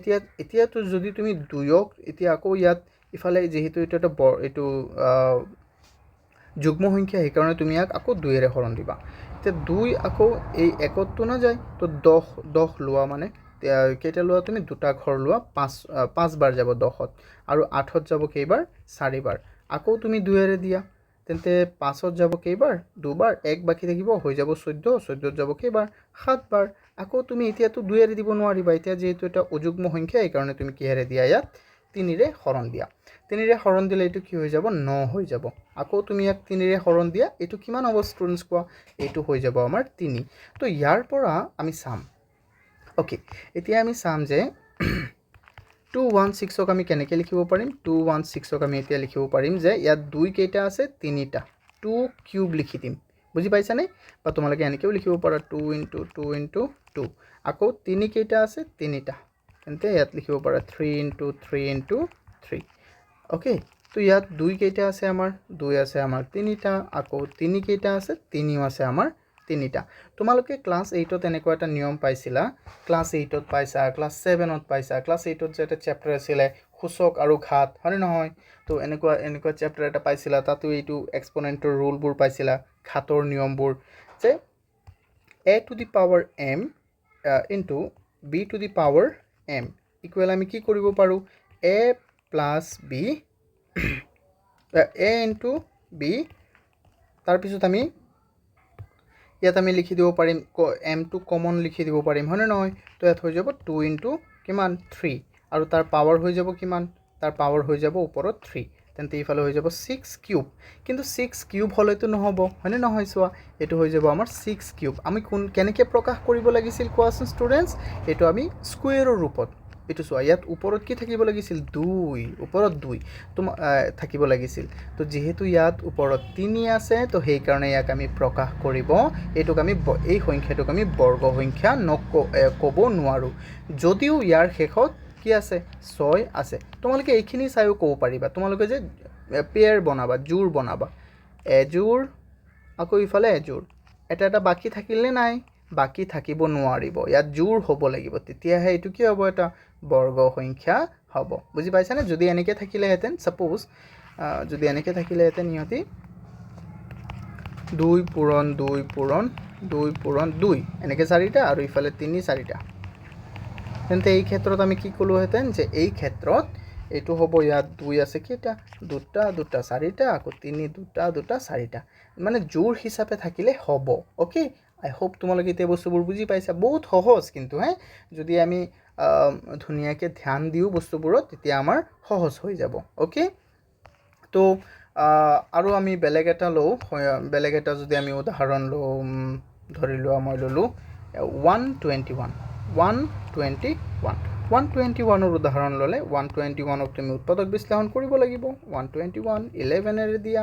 এতিয়াতো যদি তুমি 2ক এতিয়া আকৌ ইয়াত ইফালে যেহেতু এটা এইটো যুগ্ম সংখ্যা সেইকাৰণে তুমি ইয়াক আকৌ 2ৰে হৰণ দিবা এতিয়া 2 আকৌ এই 1তটো নাযায় তো 10 লোৱা মানে কেইটা লোৱা তুমি দুটা ঘৰ লোৱা 5 বাৰ যাব 10ত আৰু 8ত যাব কেইবাৰ 4 বাৰ আকৌ তুমি 2ৰে দিয়া তেন্তে 5ত যাব কেইবাৰ 2 বাৰ 1 বাকি থাকিব হৈ যাব 14ত যাব কেইবাৰ 7 বাৰ আকৌ তুমি এতিয়াতো 2ৰে দিব নোৱাৰিবা এতিয়া যেহেতু এটা অযুগ্ম সংখ্যা এইকাৰণে তুমি কিহেৰে দিয়া ইয়াত 3ৰে হৰণ দিয়া 3ৰে হৰণ দিলে এইটো কি হৈ যাব 9 হৈ যাব আকৌ তুমি ইয়াক 3ৰে হৰণ দিয়া এইটো কিমান হ'ব ষ্টুডেণ্টছ কোৱা এইটো হৈ যাব আমাৰ 3 তো ইয়াৰ পৰা আমি চাম ওকে এতিয়া আমি চাম যে 216ক আমি কেনেকৈ লিখিব পাৰিম 216ক আমি এতিয়া লিখিব পাৰিম যে ইয়াত 2 কেইটা আছে 3টা 2 কিউব লিখি দিম বুজি পাইছানে বা তোমালোকে এনেকৈও লিখিব পাৰা 2 * 2 * 2 আকৌ 3 কেইটা আছে 3টা তেন্তে ইয়াত লিখিব পাৰা 3 * 3 * 3 ওকে তো ইয়াত 2 কেইটা আছে আমাৰ 2 আছে আমাৰ 3টা আকৌ 3 কেইটা আছে 3ও আছে আমাৰ 3টা তোমালোকে ক্লাছ 8ত এনেকুৱা এটা নিয়ম পাইছিলা ক্লাছ 8ত পাইছা ক্লাছ 7ত পাইছা ক্লাছ 8ত যে এটা চেপ্টাৰ আছিলে সূচক আৰু ঘাত হয়নে নহয় তো এনেকুৱা চেপ্টাৰ এটা পাইছিলা তাতো এইটো এক্সপোনেণ্টৰ ৰুলবোৰ পাইছিলা ঘাতৰ নিয়মবোৰ যে a to the power m into b to the power m equal আমি কি কৰিব পাৰোঁ a plus b a into b তাৰপিছত আমি ইয়াত আমি লিখি দিব পাৰিম m টো কমন লিখি দিব পাৰিম হয়নে নহয় তো ইয়াত হৈ যাব 2 * কিমান 3 আৰু তাৰ পাৱাৰ হৈ যাব কিমান তাৰ পাৱাৰ হৈ যাব ওপৰত 3 তেন্তে ইফালে হৈ যাব 6 কিউব কিন্তু 6 কিউব হলেতো নহব হয়নে নহয় চোৱা এটো হৈ যাব আমাৰ 6 কিউব আমি কেনেকৈ প্ৰকাশ কৰিব লাগিছিল কোৱাচোন ষ্টুডেণ্টছ এটো আমি স্কোয়াৰৰ ৰূপত এটো চোৱা ইয়াত ওপৰত কি থাকিব লাগিছিল 2 ওপৰত 2 থাকিব লাগিছিল তো যেহেতু ইয়াত ওপৰত 3 আছে তো সেই কাৰণে ইয়াক আমি প্ৰকাশ কৰিব এটোক আমি এই সংখ্যাটোক আমি বৰ্গ সংখ্যা ক'ব নোৱাৰো যদিও ইয়াৰ শেষত কি আছে 6 আছে তোমালোকে এইখিনি চাইও ক'ব পাৰিবা তোমালোকে যে পেয়াৰ বনাবা জোৰ বনাবা এজোৰ আকৌ ইফালে এজোৰ এটা বাকি থাকিলে নাই বাকি থাকিব নোৱাৰিব ইয়াত জোৰ হ'ব লাগিব তেতিয়াহে এটো কি হ'ব এটা বৰ্গ সংখ্যা হ'ব বুজি পাইছানে যদি এনেকৈ থাকিলেহেঁতেন সাপোজ যদি এনেকৈ থাকিলেহেঁতেন ইহঁতি 2 পূৰণ 2 পূৰণ 2 পূৰণ 2 এনেকৈ 4টা আৰু ইফালে 3 4টা তেন্তে এই ক্ষেত্ৰত আমি কি ক'লোহেঁতেন যে এই ক্ষেত্ৰত এইটো হ'ব ইয়াত 2 আছে কেইটা 2টা 2টা 4টা আকৌ 3 2টা 2টা 4টা মানে জোৰ হিচাপে থাকিলে হ'ব ওকে আই হোপ তোমালোকে এতিয়া বস্তুবোৰ বুজি পাইছা বহুত সহজ কিন্তু যদি আমি ধুনীয়াকৈ ধ্যান দিও বস্তুবোৰত তেতিয়া আমাৰ সহজ হৈ যাব ওকে তো আৰু আমি বেলেগ এটা যদি আমি উদাহৰণ লওঁ ধৰি লোৱা মই ললোঁ 121ৰ উদাহৰণ ল'লে 121ক তুমি উৎপাদক বিশ্লেষণ কৰিব লাগিব 121 11ৰে দিয়া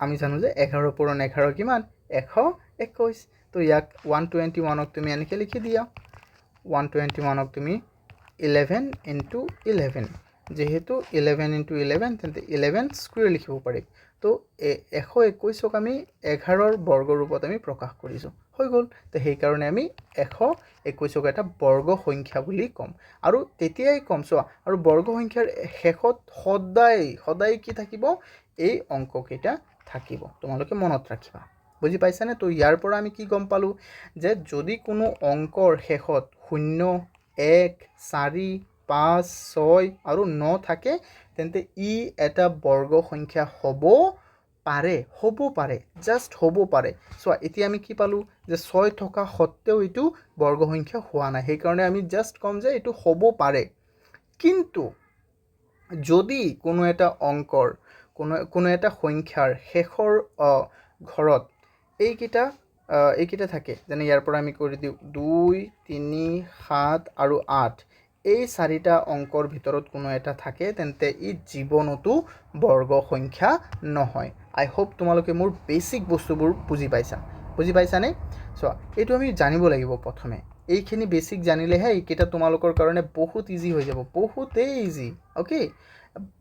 আমি জানো যে 11 পূৰণ 11 কিমান 121 তো ইয়াক 121ক তুমি এনেকৈ লিখি দিয়া 121ক তুমি 11 * 11 যেহেতু 11 * 11 তেন্তে 11 স্কুৱেৰ লিখিব পাৰিম তো 121ক আমি 11ৰ বৰ্গ ৰূপত আমি প্ৰকাশ কৰিছোঁ হৈ গ'ল তো সেইকাৰণে আমি 121ক এটা বৰ্গ সংখ্যা বুলি ক'ম আৰু তেতিয়াই ক'ম চোৱা আৰু বৰ্গ সংখ্যাৰ শেষত সদায় কি থাকিব এই অংককেইটা থাকিব তোমালোকে মনত ৰাখিবা বুজি পাইছানে তো ইয়াৰ পৰা আমি কি গম পালোঁ যে যদি কোনো অংকৰ শেষত 0 1 4 5 6 আৰু 9 থাকে তেন্তে ই এটা বৰ্গ সংখ্যা হ'ব পাৰে জাষ্ট হ'ব পাৰে চোৱা এতিয়া আমি কি পালোঁ যে 6 থকা সত্ত্বেও এইটো বৰ্গ সংখ্যা হোৱা নাই সেইকাৰণে আমি জাষ্ট ক'ম যে এইটো হ'ব পাৰে কিন্তু যদি কোনো এটা অংকৰ কোনো এটা সংখ্যাৰ শেষৰ ঘৰত এইকেইটা থাকে যেনে ইয়াৰ পৰা আমি কৰি দিওঁ 2 3 7 আৰু 8 এই 4টা অংকৰ ভিতৰত কোনো এটা থাকে তেন্তে ই জীৱনতো বৰ্গ সংখ্যা নহয় আই হোপ তোমালোকে মোৰ বেসিক বস্তুবোৰ বুজি পাইছানে চোৱা এইটো আমি জানিব লাগিব প্ৰথমে এইখিনি বেসিক জানিলেহে এইকেইটা তোমালোকৰ কাৰণে বহুত ইজি হৈ যাব বহুতেই ইজি ওকে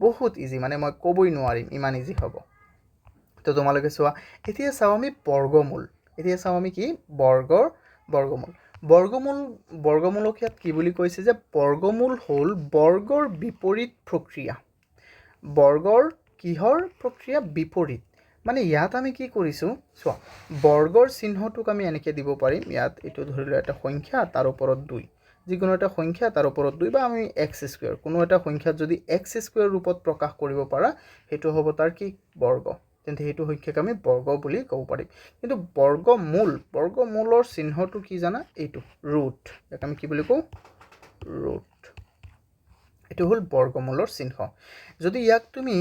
বহুত ইজি মানে মই ক'বই নোৱাৰিম ইমান ইজি হ'ব তো তোমালোকে চোৱা এতিয়া চাওঁ আমি বৰ্গমূল এতিয়া চাওঁ আমি কি বৰ্গমূল বৰ্গমূলক ইয়াত কি বুলি কৈছে যে বৰ্গমূল হ'ল বৰ্গৰ বিপৰীত প্ৰক্ৰিয়া। বৰ্গৰ কিহৰ প্ৰক্ৰিয়া? বিপৰীত। মানে ইয়াত আমি কি কৰিছোঁ চোৱা, বৰ্গৰ চিহ্নটোক আমি এনেকৈ দিব পাৰিম। ইয়াত এইটো ধৰি লোৱা এটা সংখ্যা, তাৰ ওপৰত 2, যিকোনো এটা সংখ্যা তাৰ ওপৰত 2, বা আমি এক্স স্কুৱেৰ, কোনো এটা সংখ্যাত যদি এক্স স্কুৱেৰ ৰূপত প্ৰকাশ কৰিব পাৰা সেইটো হ'ব তাৰ কি? বৰ্গ। তেন্তে সেইটো সংখ্যাক আমি বৰ্গ বুলি ক'ব পাৰিম। কিন্তু বৰ্গমূলৰ চিহ্নটো কি জানা? এইটো ৰুট। ইয়াক আমি কি বুলি কওঁ? ৰুট। এইটো হ'ল বৰ্গমূলৰ চিহ্ন। যদি ইয়াক তুমি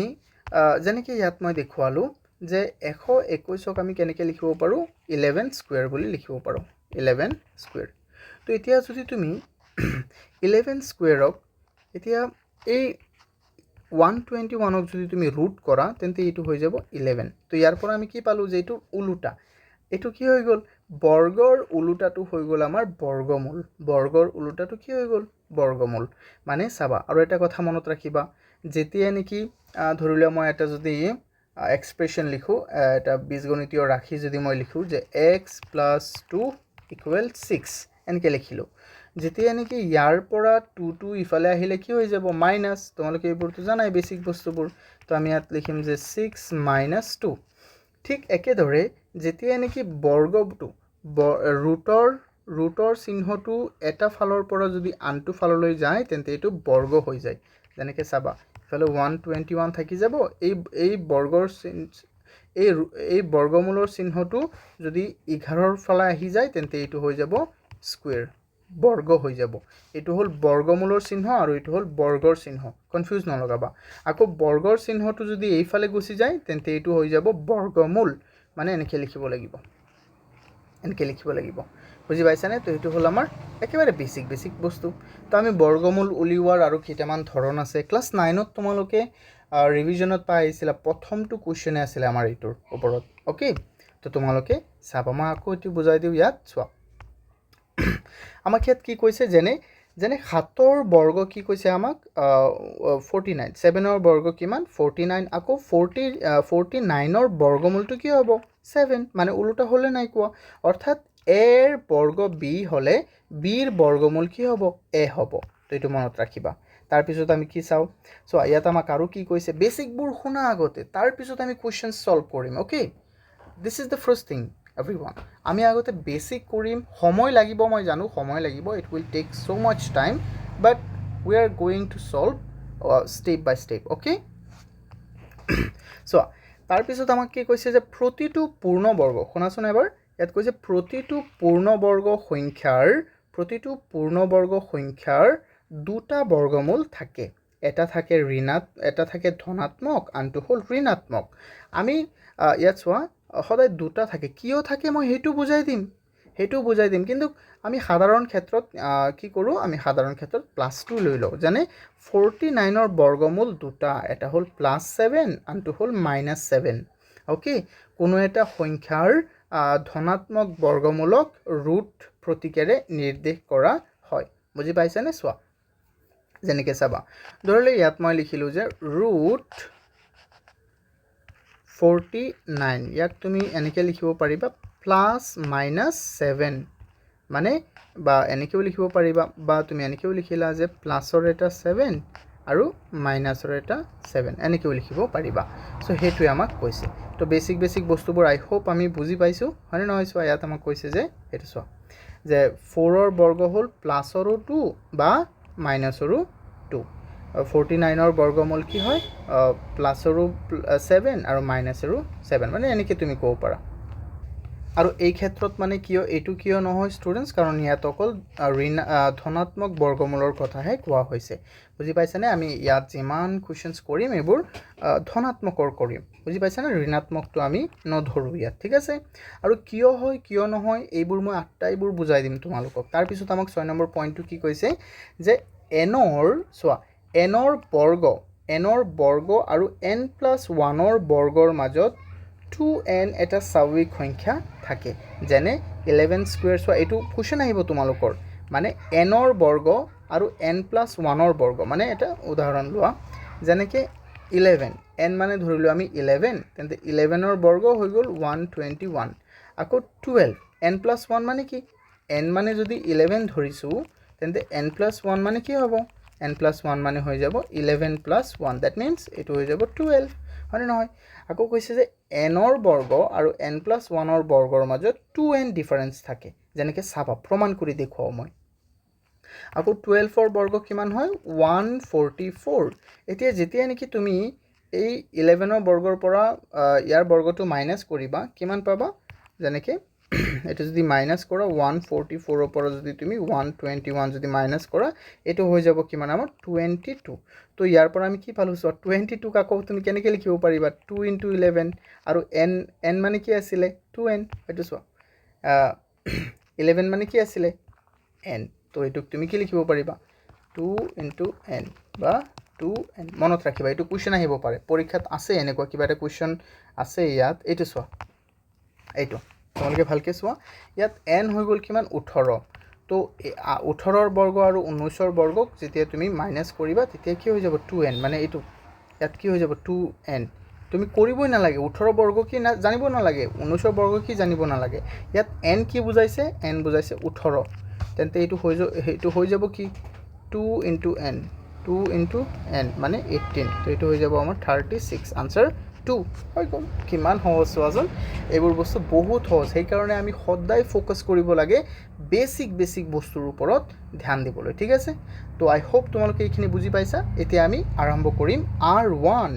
যেনেকৈ ইয়াত মই দেখুৱালোঁ যে 121ক আমি কেনেকৈ লিখিব পাৰোঁ? 11 স্কুৱেৰ বুলি লিখিব পাৰোঁ। 11 স্কুৱেৰ। তো এতিয়া যদি তুমি 11 স্কুৱেৰক এতিয়া এই 121ক যদি তুমি ৰুট কৰা তেন্তে এইটো হৈ যাব 11। তো ইয়াৰ পৰা আমি কি পালোঁ যে এইটো ওলোটা। এইটো কি হৈ গ'ল? বৰ্গৰ ওলোটাটো হৈ গ'ল আমাৰ বৰ্গমূল। বৰ্গৰ ওলোটাটো কি হৈ গ'ল? বৰ্গমূল। মানে চাবা, আৰু এটা কথা মনত ৰাখিবা, যেতিয়া নেকি ধৰি লোৱা মই এটা যদি এক্সপ্ৰেশ্যন লিখোঁ, এটা বীজগণিতীয় ৰাশি যদি মই লিখোঁ যে x + 2 = 6, এনেকৈ লিখিলোঁ। যেতিয়া নেকি ইয়াৰ পৰা 2 ইফালে আহিলে কি হৈ যাব? মাইনাছ। তোমালোকে এইবোৰতো জানাই বেছিক বস্তুবোৰ। তো আমি ইয়াত লিখিম যে 6 - 2। ঠিক একেদৰে যেতিয়া নেকি বৰ্গটো ৰুটৰ চিহ্নটো এটা ফালৰ পৰা যদি আনটো ফাললৈ যায় তেন্তে এইটো বৰ্গ হৈ যায়। যেনেকৈ চাবা, ইফালে 121 থাকি যাব। এই বৰ্গমূলৰ চিহ্নটো যদি 11ৰ ফালে আহি যায় তেন্তে এইটো হৈ যাব স্কুৱেৰ, বৰ্গ হৈ যাব। এইটো হ'ল বৰ্গমূলৰ চিহ্ন আৰু এইটো হ'ল বৰ্গৰ চিহ্ন। কনফিউজ নলগাবা। আকৌ বৰ্গৰ চিহ্নটো যদি এইফালে গুচি যায় তেন্তে এইটো হৈ যাব বৰ্গমূল। মানে এনেকৈ লিখিব লাগিব, এনেকৈ লিখিব লাগিব। বুজি পাইছানে? তো এইটো হ'ল আমাৰ একেবাৰে বেছিক বস্তু। তো আমি বৰ্গমূল উলিওৱাৰ আৰু কেইটামান ধৰণ আছে। ক্লাছ 9ত তোমালোকে ৰিভিজনত পাই আহিছিলা, প্ৰথমটো কুৱেশ্যনে আছিলে আমাৰ এইটোৰ ওপৰত। অ'কে, তো তোমালোকে চাবা। মই আকৌ এইটো বুজাই দিওঁ। ইয়াত চোৱা, আমাক ইয়াত কি কৈছে, যেনে 7ৰ বৰ্গ কি কৈছে আমাক? 49। 7ৰ বৰ্গ কিমান? 49। আকৌ 49ৰ বৰ্গমূলটো কি হ'ব? 7। মানে ওলোটা হ'লে নাই কোৱা। অৰ্থাৎ এৰ বৰ্গ বি হ'লে বিৰ বৰ্গমূল কি হ'ব? এ হ'ব। তো এইটো মনত ৰাখিবা। তাৰপিছত আমি কি চাওঁ? চোৱা, ইয়াত আমাক আৰু কি কৈছে? বেছিকবোৰ শুনা আগতে, তাৰপিছত আমি কুৱেশ্যন ছল্ভ কৰিম। Okay, this is the first thing everyone. আমি আগতে বেছিক কৰিম। সময় লাগিব, মই জানো সময় লাগিব। It will take so' much time, but we are going to solve step by step. Okay, চোৱা, তাৰপিছত আমাক কি কৈছে যে প্ৰতিটো পূৰ্ণবৰ্গ, শুনাচোন এবাৰ। ইয়াত কৈছে প্ৰতিটো পূৰ্ণবৰ্গ সংখ্যাৰ দুটা বৰ্গমূল থাকে। এটা থাকে ধনাত্মক, আনটো হ'ল ঋণাত্মক। আমি ইয়াত চোৱা, সদায় দুটা থাকে। কিয় থাকে মই সেইটো বুজাই দিম। কিন্তু আমি সাধাৰণ ক্ষেত্ৰত কি কৰোঁ? আমি সাধাৰণ ক্ষেত্ৰত +2 লৈ লওঁ। যেনে 49ৰ বৰ্গমূল দুটা, এটা হ'ল +7, আনটো হ'ল -7। অ'কে, কোনো এটা সংখ্যাৰ ধনাত্মক বৰ্গমূলক ৰুট প্ৰতীকেৰে নিৰ্দেশ কৰা হয়। বুজি পাইছানে? চোৱা, যেনেকৈ চাবা, ধৰিলে ইয়াত মই লিখিলোঁ যে √49। ইয়াক তুমি এনেকৈ লিখিব পাৰিবা +-7, মানে বা এনেকৈও লিখিব পাৰিবা, বা তুমি এনেকৈও লিখিলা যে প্লাছৰ এটা 7 আৰু মাইনাছৰ এটা 7, এনেকৈও লিখিব পাৰিবা। চ' সেইটোৱে আমাক কৈছে। তো বেছিক বস্তুবোৰ আই হোপ আমি বুজি পাইছোঁ, হয়নে নহয়? চোৱা, ইয়াত আমাক কৈছে যে এইটো চোৱা, যে 4ৰ বৰ্গ হ'ল +ৰো 2 বা -ৰো 2। 49ৰ বৰ্গমূল কি হয়? +ৰো 7 আৰু -ৰো 7, মানে এনেকৈ তুমি ক'ব পাৰা। আৰু এই ক্ষেত্ৰত মানে এইটো কিয় নহয় ষ্টুডেণ্টছ? কাৰণ ইয়াত অকল ধনাত্মক বৰ্গমূলৰ কথাহে কোৱা হৈছে। বুজি পাইছানে? আমি ইয়াত যিমান কুৱেশ্যনছ কৰিম এইবোৰ ধনাত্মকৰ কৰিম। বুজি পাইছানে? ঋণাত্মকটো আমি নধৰোঁ ইয়াত, ঠিক আছে? আৰু কিয় হয় কিয় নহয় এইবোৰ মই আটাইবোৰ বুজাই দিম তোমালোকক। তাৰপিছত আমাক 6 নম্বৰ পইণ্টটো কি কৈছে যে চোৱা, এনৰ বৰ্গ আৰু n+1ৰ বৰ্গৰ মাজত 2n এটা স্বাভাৱিক সংখ্যা থাকে। যেনে 11 স্কুৱেৰ। চোৱা, এইটো কুৱেশ্যন আহিব তোমালোকৰ, মানে এনৰ বৰ্গ আৰু n+1ৰ বৰ্গ। মানে এটা উদাহৰণ লোৱা, যেনেকৈ 11, n মানে ধৰিলোঁ আমি 11, তেন্তে 11ৰ বৰ্গ হৈ গ'ল 121। আকৌ 12, n+1 মানে কি? n মানে যদি 11 ধৰিছোঁ তেন্তে n+1 মানে কি হ'ব n+1 মানে হৈ যাব 11+1 দ্যাট মিন্স এটো হৈ যাব 12 হয়নে নহয় আকৌ কৈছে যে n ৰ বৰ্গ আৰু n+1 ৰ বৰ্গৰ মাজত 2n ডিফাৰেন্স থাকে যেনেকৈ চাবা প্ৰমাণ কৰি দেখুৱাও মই আকৌ 12 ৰ বৰ্গ কিমান হয় 144 এতিয়া যেতিয়া নেকি তুমি এই 11 ৰ বৰ্গৰ পৰা ইয়াৰ বৰ্গটো মাইনাস কৰিবা কিমান পাবা যেনেকৈ এটা যদি মাইনাস কৰা 144 ৰ পৰা যদি তুমি 121 যদি মাইনাস কৰা এটো হৈ যাব কিমান আমাৰ 22 তো ইয়াৰ পৰা আমি কি পালো সো 22 কাকো তুমি কেনেকৈ লিখিব পাৰিবা 2 * 11 আৰু n মানে কি আছিল 2n এটো সো 11 মানে কি আছিল n তো এটুক তুমি কি লিখিব পাৰিবা 2 * n বা 2n মনত ৰাখিবা এটো কোৱেশ্চন আহিব পাৰে পৰীক্ষাত আছে এনেকুৱা কিবা এটা কোৱেশ্চন আছে ইয়াত এটো সো এইটো তোমালোকে ভালকে চোৱা ইয়াত n হৈ গল কিমান 18 তো 18 ৰ বৰ্গ আৰু 19 ৰ বৰ্গক যেতিয়া তুমি মাইনাস কৰিবা তেতিয়া কি হৈ যাব 2n মানে এইটো ইয়াত কি হৈ যাব 2n তুমি কৰিবই নালাগে 18 বৰ্গ কি জানিব নালাগে 19 বৰ্গ কি জানিব নালাগে ইয়াত n কি বুজাইছে n বুজাইছে 18 তেন্তে এইটো হৈ যাব কি 2 * n 2 * n মানে 18 তো এইটো হৈ যাব আমাৰ 36 আনসাৰ 2 হৈ গ'ল কিমান সহজ চোৱাজন এইবোৰ বস্তু বহুত সহজ সেই কাৰণে আমি সদায় ফোকাস কৰিব লাগে বেসিক বস্তুৰ ওপৰত ধ্যান দিবলৈ ঠিক আছে তো আই হোপ তোমালোকে এইখিনি বুজি পাইছা এতিয়া আমি আৰম্ভ কৰিম R1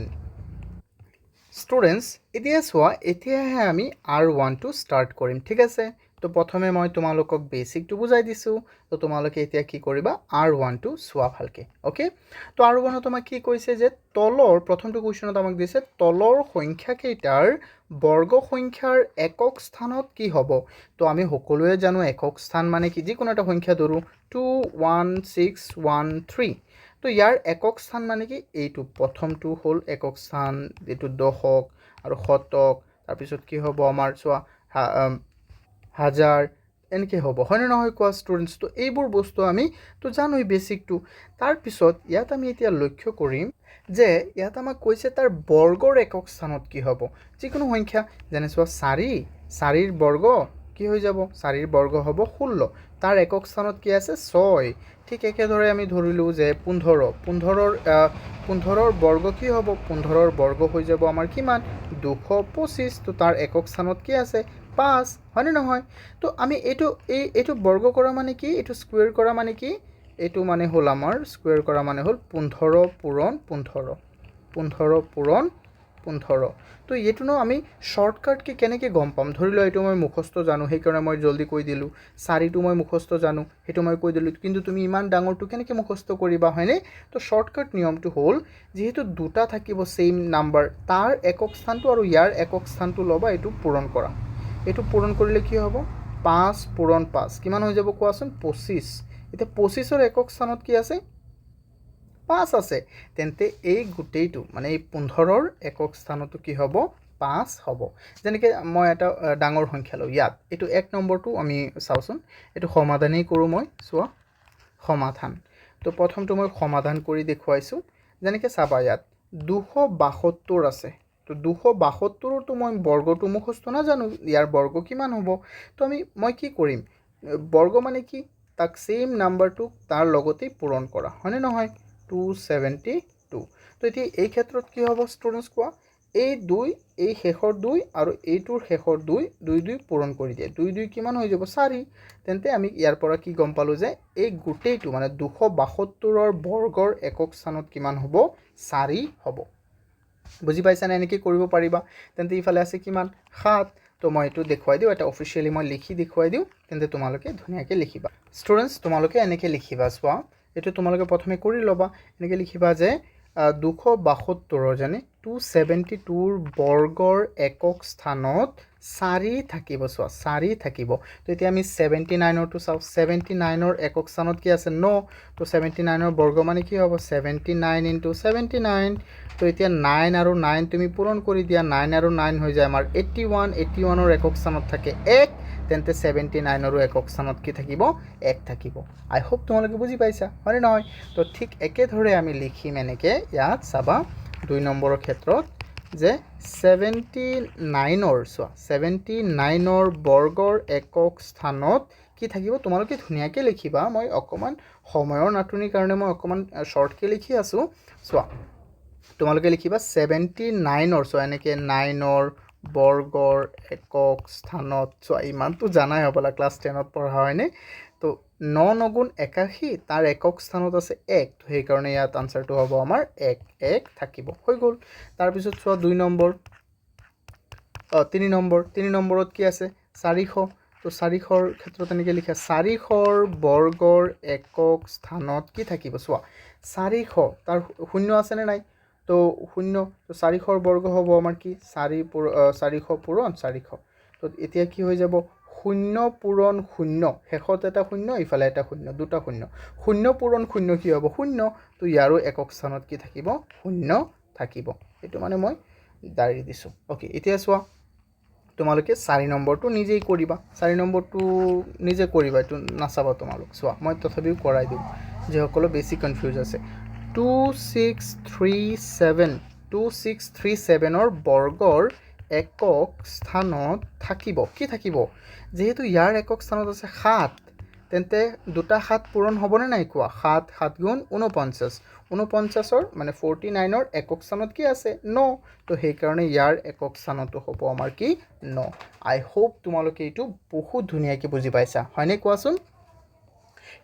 স্টুডেন্টস এতিয়া চোৱা এতিয়াহে আমি R1 টো স্টাৰ্ট কৰিম ঠিক আছে তো প্ৰথমে মই তোমালোকক বেসিকটো বুজাই দিছো তো তোমালোকে এতিয়া কি কৰিবা R1 টো চোৱা ভালকে ওকে তো R1 তোমাক কি কৈছে যে তলৰ প্ৰথমটো কোৱেশ্চনত আমাক দিছে তলৰ সংখ্যা কেইটাৰ বৰ্গ সংখ্যাৰ একক স্থানত কি হ'ব তো আমি সকলোৱে জানো একক স্থান মানে কি যিকোনো এটা সংখ্যা ধৰো 2 1 6 1 3 তো ইয়াৰ একক স্থান মানে কি এইটো প্ৰথমটো হ'ল একক স্থান যেটো দশক আৰু শতক তাৰ পিছত কি হ'ব আমাৰ চোৱা হাজাৰ এনেকৈ হ'ব হয়নে নহয় কোৱা ষ্টুডেন্টস তো এইবোৰ বস্তু আমি তো জানোই বেসিকটো তাৰ পিছত ইয়াত আমি এতিয়া লক্ষ্য কৰিম যে ইয়াত আমাক কৈছে তাৰ বৰ্গৰ একক স্থানত কি হ'ব যিকোনো সংখ্যা যেনে চোৱা 4 ৰ বৰ্গ কি হৈ যাব 4 ৰ বৰ্গ হ'ব 16 তাৰ একক স্থানত কি আছে 6 ঠিক একেদৰে আমি ধৰিলো যে 15ৰ বৰ্গ কি হ'ব 15ৰ বৰ্গ হৈ যাব আমাৰ কিমান 225 তো তাৰ একক স্থানত কি আছে 5 হয়নে নহয় তো আমি এইটো বৰ্গ কৰা মানে কি এইটো স্কয়াৰ কৰা মানে কি এইটো মানে হল আমাৰ স্কয়াৰ কৰা মানে হল 15 পূৰণ 15 তো এইটো আমি শৰ্টকাট কি কেনেকৈ গম পাম ধৰিলো এইটো মই মুখস্থ জানো সেই কাৰণে মই জলদি কৈ দিলো 4টো মই মুখস্থ জানো হেতু মই কৈ দিলো কিন্তু তুমি ইমান ডাঙৰটো কেনেকৈ মুখস্থ কৰিবা হয়নে তো শৰ্টকাট নিয়মটো হল যেহেতু দুটা থাকিব সেম নাম্বাৰ তাৰ একক স্থানটো আৰু ইয়াৰ একক স্থানটো লবা এইটো পূৰণ কৰা এইটো পূৰণ কৰিলে কি হ'ব 5 পূৰণ 5 কিমান হৈ যাব কোৱাচোন 25 এতিয়া 25ৰ একক স্থানত কি আছে 5 আছে তেন্তে এই গুটেইটো মানে এই 15ৰ একক স্থানটো কি হ'ব 5 হ'ব যেনেকৈ মই এটা ডাঙৰ সংখ্যা লও ইয়াত এটো 1 নম্বৰটো আমি চাওচোন এটো সমাধানই কৰো মই চোৱা সমাধান তো প্ৰথমটো মই সমাধান কৰি দেখুৱাইছো যেনেকৈ চাবা ইয়াত 272 আছে তো 272 তো মই বৰ্গটো মুখস্থ না জানো ইয়াৰ বৰ্গ কিমান হ'ব তো মই কি কৰিম বৰ্গ মানে কি তাক সেম নাম্বাৰটো তাৰ লগতে পূৰণ কৰা হয়নে নহয় 272 তো এতিয়া এই ক্ষেত্ৰত কি হ'ব ষ্টুডেন্টস কোৱা এই 2 এই শেষৰ 2 আৰু এইটোৰ শেষৰ 2 পূৰণ কৰি দিয়ে 2 কিমান হৈ যাব 4 তেন্তে আমি ইয়াৰ পৰা কি গম পালো যে এই গুটেইটো মানে 272ৰ বৰ্গৰ একক স্থানত কিমান হ'ব 4 হ'ব বুজি পাইছা না এনেকৈ কৰিব পাৰিবা তেন্তে ইফালে আছে কিমান 7 তো মই এটো দেখুৱাই দিও এটা অফিচিয়ালি মই লিখি দেখুৱাই দিও তেন্তে তোমালোকে ধুনীয়াকৈ লিখিবা ষ্টুডেন্টস তোমালোকে এনেকৈ লিখিবা চোৱা এটো তোমালোকে প্ৰথমে কৰি লবা এনেকৈ লিখিবা যে 272 জানে 272ৰ বৰ্গৰ একক স্থানত 4 থাকিব চোৱা 4 থাকিব তো এতিয়া আমি 79ৰ টো চাও 79ৰ একক স্থানত কি আছে 9 তো 79ৰ বৰ্গ মানে কি হ'ব 79 * 79 তো এতিয়া 9 আৰু 9 তুমি পূৰণ কৰি দিয়া 9 আৰু 9 হৈ যায় আমাৰ 81ৰ একক স্থানত থাকে 1 তেন্তে 79ৰ একক স্থানত কি থাকিব 1 থাকিব আই হোপ তোমালোকে বুজি পাইছা হয় নহয় তো ঠিক একেধৰে আমি লিখিম এনেকৈ ইয়াত চাবা 2 নম্বৰৰ ক্ষেত্ৰত যে 79ৰ চোৱা 79ৰ বৰ্গৰ একক স্থানত কি থাকিব তোমালোকে ধুনীয়াকৈ লিখিবা মই অকণমান সময়ৰ নাটনিৰ কাৰণে মই অকণমান শ্বৰ্টকৈ লিখি আছোঁ চোৱা তোমালোকে লিখিবা 79 চোৱা এনেকৈ 9 বৰ্গৰ একক স্থানত চোৱা ইমানটো জানাই হ'বলা ক্লাছ 10ত পঢ়া হয়নে তো 9 × 81 তাৰ একক স্থানত আছে 1 তো সেইকাৰণে ইয়াত আনচাৰটো হ'ব আমাৰ 1 থাকিব হৈ গ'ল তাৰপিছত চোৱা 2 নম্বৰ 3 নম্বৰত কি আছে 400 তো 400ৰ ক্ষেত্ৰত এনেকৈ লিখা 400ৰ বৰ্গৰ একক স্থানত কি থাকিব চোৱা 400 তাৰ শূন্য আছেনে নাই তো শূন্য তো 400ৰ বৰ্গ হ'ব আমাৰ কি 400 পূৰণ 400 তো এতিয়া কি হৈ যাব 0 পূৰণ 0 শেষত এটা শূন্য ইফালে এটা শূন্য দুটা শূন্য 0 পূৰণ 0 কি হ'ব 0 তো ইয়াৰো একক স্থানত কি থাকিব 0 থাকিব এইটো মানে মই দাঁড়ি দিছোঁ ওকে এতিয়া চোৱা তোমালোকে 4 নম্বৰটো নিজেই কৰিবা 4 নম্বৰটো নিজে কৰিবা এইটো নাচাবা তোমালোক চোৱা মই তথাপিও কৰাই দিওঁ যিসকলৰ বেছি কনফিউজ আছে 2637ৰ বৰ্গৰ একক স্থানত থাকিব কি থাকিব যেহেতু ইয়াৰ একক স্থানত আছে 7 তেন্তে দুটা 7 পূৰণ হ'বনে নাই কোৱা 7 গুণ 49 49ৰ মানে 49ৰ একক স্থানত কি আছে 9 তো সেইকাৰণে ইয়াৰ একক স্থানতো হ'ব আমাৰ কি 9 আই হোপ তোমালোকে এইটো বহুত ধুনীয়াকৈ বুজি পাইছা হয়নে কোৱাচোন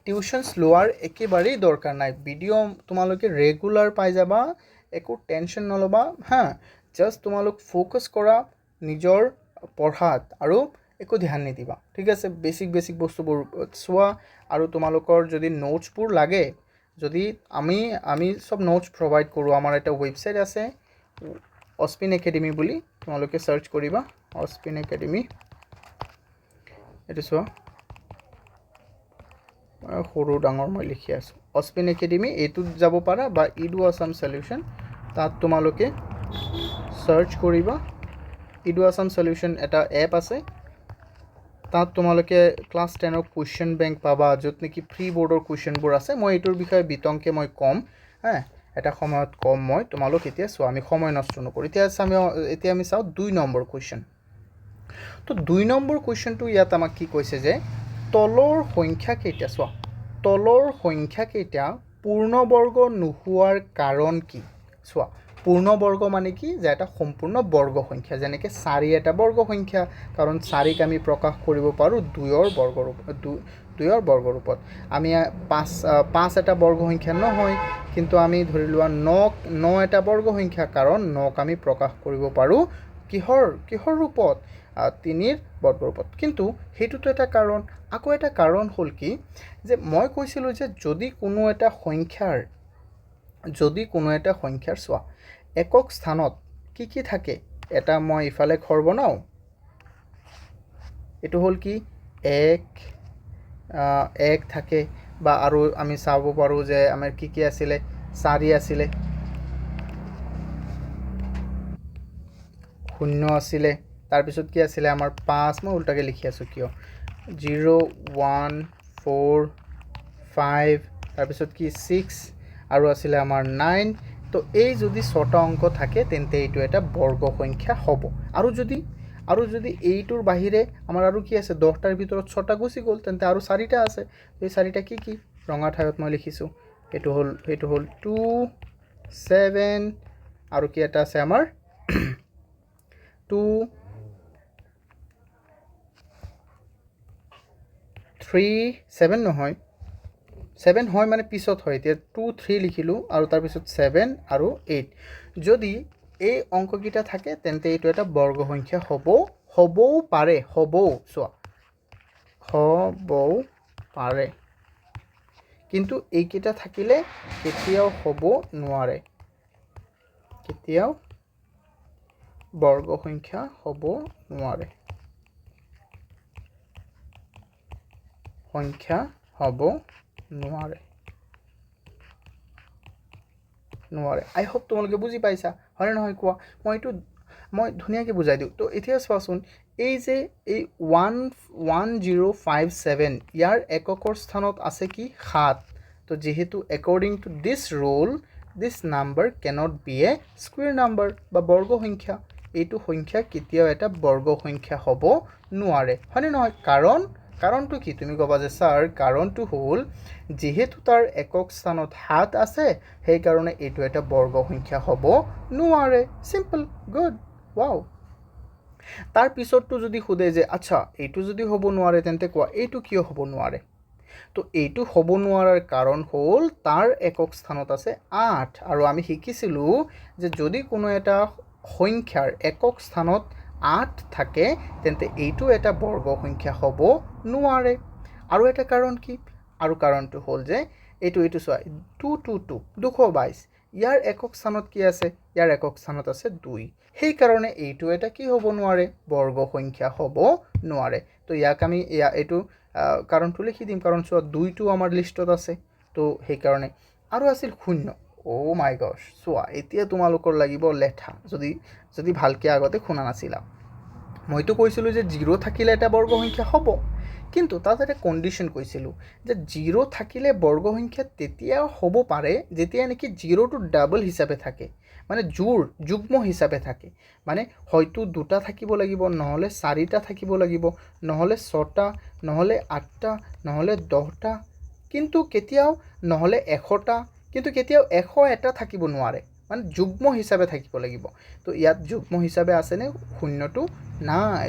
টিউশনস লোৱাৰ একেবাৰেই দৰকাৰ নাই ভিডিঅ' তোমালোকে ৰেগুলাৰ পাই যাবা একো টেনশ্যন নল'বা হা জাষ্ট তোমালোক ফ'কাছ কৰা নিজৰ পঢ়াত আৰু একো ধ্যান নিদিবা ঠিক আছে বেছিক বস্তুবোৰ চোৱা আৰু তোমালোকৰ যদি নোটছবোৰ লাগে যদি আমি সব নোটছ প্ৰভাইড কৰোঁ আমাৰ এটা ৱেবছাইট আছে অস্পিন একাডেমি বুলি তোমালোকে সাৰ্চ কৰিবা অস্পিন একাডেমি এইটো চোৱা সৰু ডাঙৰ মই লিখি আছোঁ অস্পিন একাডেমি এইটোত যাব পাৰা বা ইডু আসাম সলিউশ্যন তাত তোমালোকে সাৰ্চ কৰিবা ইডু আসাম সলিউশ্যন এটা এপ আছে তাত তোমালোকে ক্লাছ 10ৰ কুৱেশ্যন বেংক পাবা য'ত নেকি ফ্ৰী বোৰ্ডৰ কুৱেশ্যনবোৰ আছে মই এইটোৰ বিষয়ে বিতংকে মই কম হা এটা সময়ত কম মই তোমালোক এতিয়া চোৱা আমি সময় নষ্ট নকৰোঁ এতিয়া আমি চাওঁ 2 নম্বৰ কুৱেশ্যন তো 2 নম্বৰ কুৱেশ্যনটো ইয়াত আমাক কি কৈছে যে তলৰ সংখ্যা কেইটা চোৱা তলৰ সংখ্যা কেইটা পূৰ্ণবৰ্গ নোহোৱাৰ কাৰণ কি চোৱা পূৰ্ণবৰ্গ মানে কি যে এটা সম্পূৰ্ণ বৰ্গ সংখ্যা যেনেকৈ 4 এটা বৰ্গ সংখ্যা কাৰণ 4ক আমি প্ৰকাশ কৰিব পাৰোঁ 2ৰ বৰ্গৰূপত আমি 5 এটা বৰ্গ সংখ্যা নহয় কিন্তু আমি ধৰি লোৱা 9 এটা বৰ্গ সংখ্যা কাৰণ 9ক আমি প্ৰকাশ কৰিব পাৰোঁ কিহৰ ৰূপত 3ৰ বৰ্গৰূপত কিন্তু সেইটোতো এটা কাৰণ আকৌ এটা কাৰণ হ'ল কি যে মই কৈছিলোঁ যে যদি কোনো এটা সংখ্যাৰ চোৱা একক স্থানত কি থাকে এটা মই ইফালে ঘৰ বনাওঁ এইটো হ'ল কি 1 থাকে বা আৰু আমি চাব পাৰোঁ যে আমাৰ কি আছিলে 4 আছিলে 0 আছিলে তাৰপিছত কি আছিলে আমাৰ 5 মই উল্টাকৈ লিখি আছোঁ কিয় 0 1 4 5 তাৰপিছত কি 6 আৰু আছিলে আমাৰ 9 তো এই যদি 6টা অংক থাকে তেন্তে এইটো এটা বৰ্গ সংখ্যা হ'ব আৰু যদি এইটোৰ বাহিৰে আমাৰ আৰু কি আছে 10টাৰ ভিতৰত 6টা গুচি গ'ল তেন্তে আৰু 4টা আছে এই 4টা কি ৰঙা ঠাইত মই লিখিছোঁ সেইটো হ'ল 2 7 আৰু কি এটা আছে আমাৰ 2 3 7 নহয় 7 হয় মানে পিছত হয় এতিয়া 2 3 লিখিলোঁ আৰু তাৰপিছত 7 আৰু 8 যদি এই অংককেইটা থাকে তেন্তে এইটো এটা বৰ্গ সংখ্যা হ'বও পাৰে চোৱা হ'বও পাৰে কিন্তু এইকেইটা থাকিলে কেতিয়াও হ'ব নোৱাৰে কেতিয়াও বৰ্গ সংখ্যা হ'ব নোৱাৰে আই হোপ তোমালোকে বুজি পাইছা হয়নে নহয় কোৱা মই ধুনীয়াকৈ বুজাই দিওঁ তো এতিয়া চোৱাচোন এই যে এই 1057 ইয়াৰ এককৰ স্থানত আছে কি 7 তো যিহেতু according to this rule this number cannot be a square number বা বৰ্গ সংখ্যা এইটো সংখ্যা কেতিয়াও এটা বৰ্গ সংখ্যা হ'ব নোৱাৰে হয়নে নহয় কাৰণ কাৰণটো কি তুমি ক'বা যে ছাৰ কাৰণটো হ'ল যিহেতু তাৰ একক স্থানত 7 আছে সেইকাৰণে এইটো এটা বৰ্গ সংখ্যা হ'ব নোৱাৰে সিম্পল গুড ৱাও তাৰ পিছতটো যদি খুদে যে আচ্ছা এইটো যদি হ'ব নোৱাৰে তেন্তে কোৱা এইটো কিয় হ'ব নোৱাৰে তো এইটো হ'ব নোৱাৰাৰ কাৰণ হ'ল তাৰ একক স্থানত আছে 8 আৰু আমি শিকিছিলোঁ যে যদি কোনো এটা সংখ্যাৰ একক স্থানত 8 থাকে তেন্তে এইটো এটা বৰ্গ সংখ্যা হ'ব নোৱাৰে আৰু এটা কাৰণ কি আৰু কাৰণটো হ'ল যে এইটো চোৱা 222 ইয়াৰ একক স্থানত কি আছে ইয়াৰ একক স্থানত আছে 2 সেইকাৰণে এইটো এটা কি হ'ব নোৱাৰে বৰ্গ সংখ্যা হ'ব নোৱাৰে তো ইয়াক আমি এইটো কাৰণটো লিখি দিম কাৰণ চোৱা 2টো আমাৰ লিষ্টত আছে তো সেইকাৰণে আৰু আছিল 0 অ' মাই গছ চোৱা এতিয়া তোমালোকৰ লাগিব লেঠা যদি ভালকৈ আগতে শুনা নাছিলা মইতো কৈছিলোঁ যে 0 থাকিলে এটা বৰ্গ সংখ্যা হ'ব কিন্তু তাত এটা কণ্ডিশ্যন কৈছিলোঁ যে 0 থাকিলে বৰ্গ সংখ্যা তেতিয়া হ'ব পাৰে যেতিয়া নেকি 0টো ডাবল হিচাপে থাকে মানে যুগ্ম হিচাপে থাকে মানে হয়তো 2টা থাকিব লাগিব নহ'লে 4টা থাকিব লাগিব নহ'লে 6টা নহ'লে 8টা নহ'লে 10টা কিন্তু কেতিয়াও নহ'লে 100টা কিন্তু কেতিয়াও 101টা থাকিব নোৱাৰে মানে যুগ্ম হিচাপে থাকিব লাগিব তো ইয়াত যুগ্ম হিচাপে আছেনে শূন্যটো নাই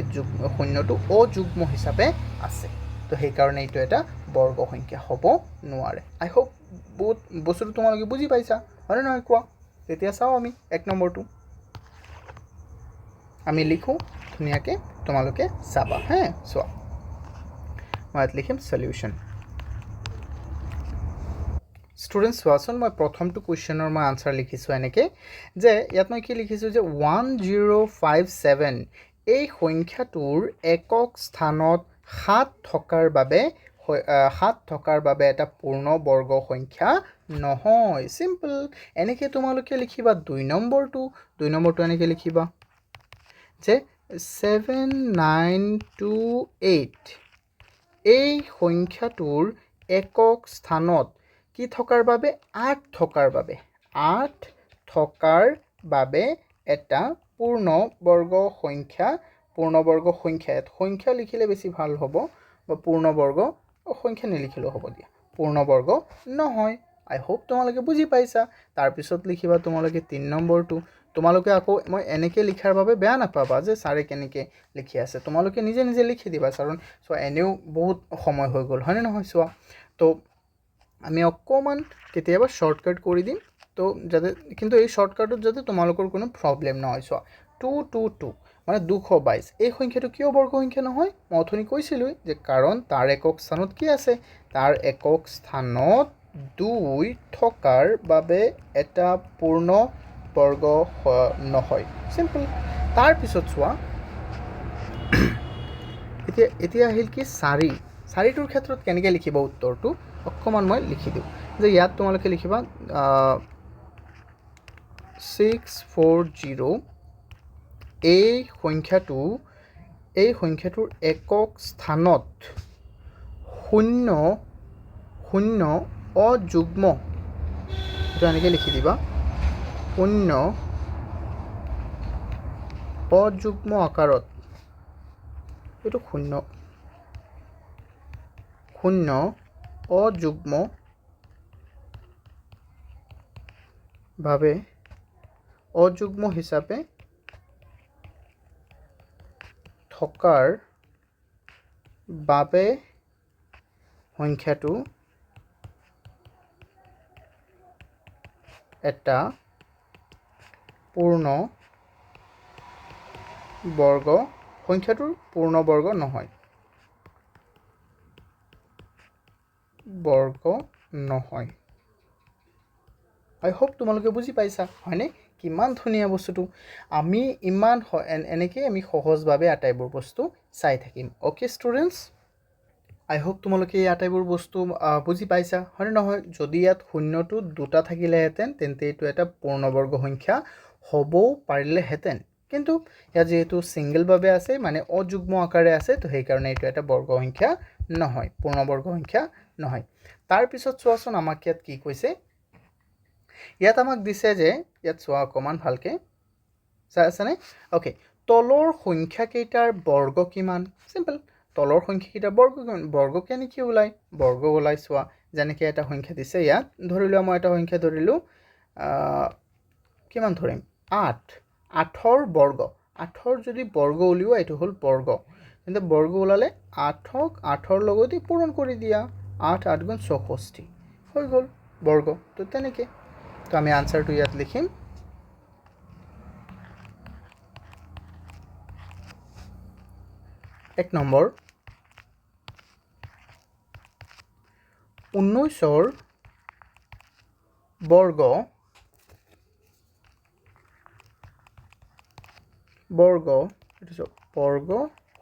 শূন্যটো অযুগ্ম হিচাপে আছে তো সেইকাৰণে এইটো এটা বৰ্গ সংখ্যা হ'ব নোৱাৰে আই হোপ বহুত বস্তুটো তোমালোকে বুজি পাইছা হয়নে নহয় কোৱা তেতিয়া চাওঁ আমি 1 নম্বৰটো আমি লিখোঁ ধুনীয়াকৈ তোমালোকে চাবা হে চোৱা মই ইয়াত লিখিম সলিউশ্যন ষ্টুডেণ্টছ চোৱাচোন মই প্ৰথমটো কুৱেশ্যনৰ মই আনচাৰ লিখিছোঁ এনেকৈ যে ইয়াত মই কি লিখিছোঁ যে 1057 এই সংখ্যাটোৰ একক স্থানত 7 থকাৰ বাবে এটা পূৰ্ণ বৰ্গ সংখ্যা নহয় চিম্পল এনেকৈ তোমালোকে লিখিবা 2 নম্বৰটো এনেকৈ লিখিবা যে 7928 এই সংখ্যাটোৰ একক স্থানত কি থকাৰ বাবে 8 থকাৰ বাবে এটা পূৰ্ণবৰ্গ সংখ্যা সংখ্যা লিখিলে বেছি ভাল হ'ব বা পূৰ্ণবৰ্গ সংখ্যা নিলিখিলেও হ'ব দিয়া পূৰ্ণবৰ্গ নহয় আই হোপ তোমালোকে বুজি পাইছা তাৰপিছত লিখিবা তোমালোকে 3 নম্বৰটো তোমালোকে আকৌ মই এনেকৈ লিখাৰ বাবে বেয়া নাপাবা যে ছাৰে কেনেকৈ লিখি আছে তোমালোকে নিজে লিখি দিবা কাৰণ চোৱা এনেও বহুত সময় হৈ গ'ল হয়নে নহয় চোৱা তো আমি অকণমান কেতিয়াবা শ্বৰ্টকাট কৰি দিম তো যাতে কিন্তু এই শ্বৰ্টকাটত যাতে তোমালোকৰ কোনো প্ৰব্লেম নহয় চোৱা 222 মানে 222 এই সংখ্যাটো কিয় বৰ্গ সংখ্যা নহয় মই অথনি কৈছিলোঁ যে কাৰণ তাৰ একক স্থানত কি আছে তাৰ একক স্থানত 2 থকাৰ বাবে এটা পূৰ্ণ বৰ্গ নহয় চিম্পল তাৰপিছত চোৱা এতিয়া আহিল কি 4টোৰ ক্ষেত্ৰত কেনেকৈ লিখিব উত্তৰটো অকণমান মই লিখি দিওঁ যে ইয়াত তোমালোকে লিখিবা 640 এই সংখ্যাটোৰ একক স্থানত 0 অযুগ্ম এইটো এনেকৈ লিখি দিবা 0 অযুগ্ম আকাৰত এইটো 0 অযুগ্ম হিচাপে থকাৰ বাবে সংখ্যাটো এটা সংখ্যাটোৰ পূৰ্ণবৰ্গ নহয় আই হোপ তোমালোকে বুজি পাইছা হয়নে কিমান ধুনীয়া বস্তুটো আমি ইমান এনেকৈ আমি সহজভাৱে আটাইবোৰ বস্তু চাই থাকিম অ'কে ষ্টুডেণ্টছ আই হোপ তোমালোকে এই আটাইবোৰ বস্তু বুজি পাইছা হয়নে নহয় যদি ইয়াত শূন্যটো 2টা থাকিলেহেঁতেন তেন্তে এইটো এটা পূৰ্ণবৰ্গ সংখ্যা হ'বও পাৰিলেহেঁতেন কিন্তু ইয়াত যিহেতু ছিংগলভাৱে আছে মানে অযুগ্ম আকাৰে আছে তো সেইকাৰণে এইটো এটা বৰ্গ সংখ্যা নহয় পূৰ্ণবৰ্গ সংখ্যা নহয় তাৰপিছত চোৱাচোন আমাক ইয়াত কি কৈছে ইয়াত আমাক দিছে যে ইয়াত চোৱা অকণমান ভালকৈ চাই আছেনে অ'কে তলৰ সংখ্যাকেইটাৰ বৰ্গ কিমান চিম্পল তলৰ সংখ্যাকেইটা বৰ্গ কেনেকৈ ওলায় বৰ্গ ওলাই চোৱা যেনেকৈ এটা সংখ্যা দিছে ইয়াত ধৰি লোৱা মই এটা সংখ্যা ধৰিলোঁ কিমান ধৰিম 8 8ৰ বৰ্গ 8ৰ যদি বৰ্গ উলিওৱা এইটো হ'ল বৰ্গ তেন্তে বৰ্গ ওলালে 8ক 8ৰ লগতে পূৰণ কৰি দিয়া 8 8 গুণ 64 হৈ গ'ল বৰ্গ তো তেনেকৈ তো আমি আনসাৰটো ইয়াত লিখিম 1 নম্বৰ 19ৰ বৰ্গ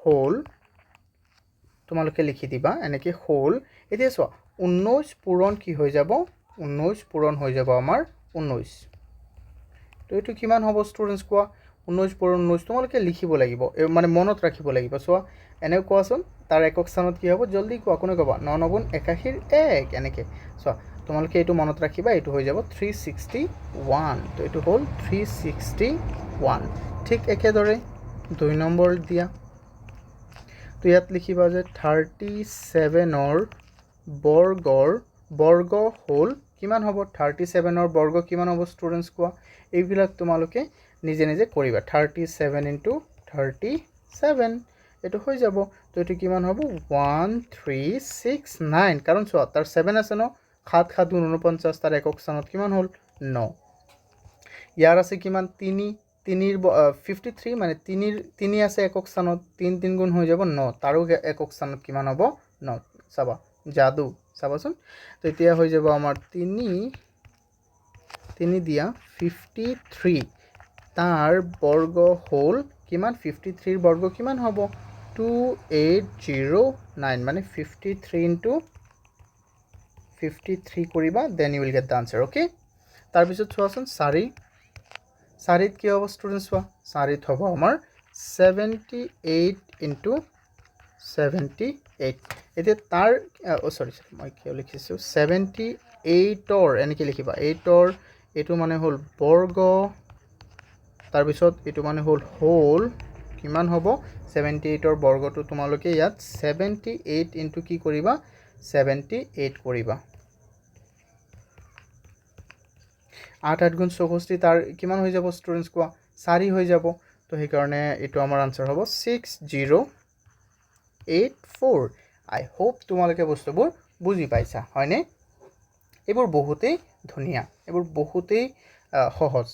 হ'ল তোমালোকে লিখি দিবা এনেকৈ হ'ল এতিয়া চোৱা 19 পূৰণ কি হৈ যাব 19 পূৰণ হৈ যাব আমাৰ 19 তো এইটো কিমান হ'ব ষ্টুডেণ্টছ কোৱা 19 পূৰণ 19 তোমালোকে লিখিব লাগিব মানে মনত ৰাখিব লাগিব চোৱা এনেকৈ কোৱাচোন তাৰ একক স্থানত কি হ'ব জলদি কোৱা কোনে ক'বা 9 9 গুণ 81 1 এনেকৈ চোৱা তোমালোকে এইটো মনত ৰাখিবা এইটো হৈ যাব 361 তো এইটো হ'ল 361 ঠিক একেদৰে 2 নম্বৰ দিয়া তো ইয়াত লিখিবা যে 37ৰ বৰ্গ হ'ল কিমান হ'ব 37ৰ বৰ্গ কিমান হ'ব ষ্টুডেণ্টছ কোৱা এইবিলাক তোমালোকে নিজে নিজে কৰিবা 37 × 37 এইটো হৈ যাব তো এইটো কিমান হ'ব 1369 কাৰণ চোৱা তাৰ 7 আছে ন 7 7 গুণ 49 তাৰ একক স্থানত কিমান হ'ল 9 ইয়াৰ আছে কিমান 3 53 মানে 3 আছে একক স্থানত 3 3 গুণ হৈ যাব 9 তাৰো একক স্থানত কিমান হ'ব 9 চাবা যাদু চাবাচোন তো এতিয়া হৈ যাব আমাৰ 3 দিয়া 53 তাৰ বৰ্গ হ'ল কিমান 53ৰ বৰ্গ কিমান হ'ব 2809 মানে 53 × 53 কৰিবা then you will get the answer okay তাৰপিছত চোৱাচোন 4ত কি হ'ব ষ্টুডেণ্টছ চোৱা 4ত হ'ব আমাৰ 78 × 78 এতিয়া তাৰ সৰি মই কি লিখিছোঁ 78ৰ এনেকৈ লিখিবা 8ৰ এইটো মানে হ'ল বৰ্গ তাৰপিছত এইটো মানে হ'ল কিমান হ'ব 78ৰ বৰ্গটো তোমালোকে ইয়াত 78 × কি কৰিবা 78 কৰিবা 8 8 গুণ 64 তাৰ কিমান হৈ যাব ষ্টুডেণ্টছ কোৱা 4 হৈ যাব তো সেইকাৰণে এইটো আমাৰ আনসাৰ হ'ব 6084 আই হোপ তোমালোকে বস্তুবোৰ বুজি পাইছা হয়নে এইবোৰ বহুতেই ধুনীয়া এইবোৰ বহুতেই সহজ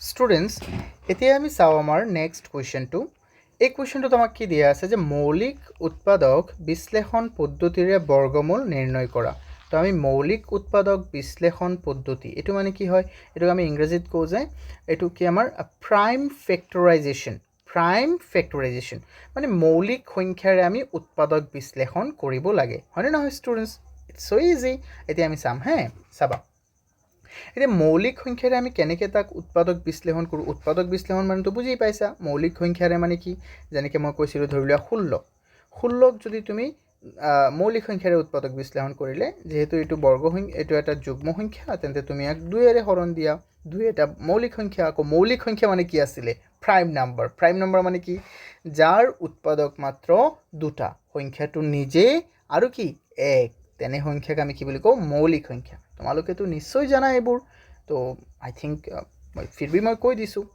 ষ্টুডেণ্টছ এতিয়া আমি চাওঁ আমাৰ নেক্সট কুৱেশ্যনটো এই কুৱেশ্যনটোত আমাক কি দিয়া আছে যে মৌলিক উৎপাদক বিশ্লেষণ পদ্ধতিৰে বৰ্গমূল নিৰ্ণয় কৰা তো আমি মৌলিক উৎপাদক বিশ্লেষণ পদ্ধতি এইটো মানে কি হয় এইটো আমি ইংৰাজীত কওঁ যে এইটো কি আমাৰ প্ৰাইম ফেক্টৰাইজেশ্যন মানে মৌলিক সংখ্যাৰে আমি উৎপাদক বিশ্লেষণ কৰিব লাগে হয়নে নহয় ষ্টুডেণ্টছ ইটছ সো ইজি এতিয়া আমি চাম হে চাবা এতিয়া মৌলিক সংখ্যাৰে আমি কেনেকৈ তাক উৎপাদক বিশ্লেষণ কৰোঁ উৎপাদক বিশ্লেষণ মানেতো বুজি পাইছা মৌলিক সংখ্যাৰে মানে কি যেনেকৈ মই কৈছিলোঁ ধৰি লোৱা 16ক যদি তুমি মৌলিক সংখ্যাৰে উৎপাদক বিশ্লেষণ কৰিলে যেহেতু এইটো বৰ্গ সংখ্যা এইটো এটা যুগ্ম সংখ্যা তেন্তে তুমি ইয়াক 2ৰে হৰণ দিয়া 2 এটা মৌলিক সংখ্যা আকৌ মৌলিক সংখ্যা মানে কি আছিলে প্ৰাইম নাম্বাৰ মানে কি যাৰ উৎপাদক মাত্ৰ দুটা সংখ্যাটো নিজে আৰু কি এক তেনে সংখ্যাক আমি কি বুলি কওঁ মৌলিক সংখ্যা তোমালোকেতো নিশ্চয় জানা এইবোৰ তো আই থিংক ফিৰবি মই কৈ দিছোঁ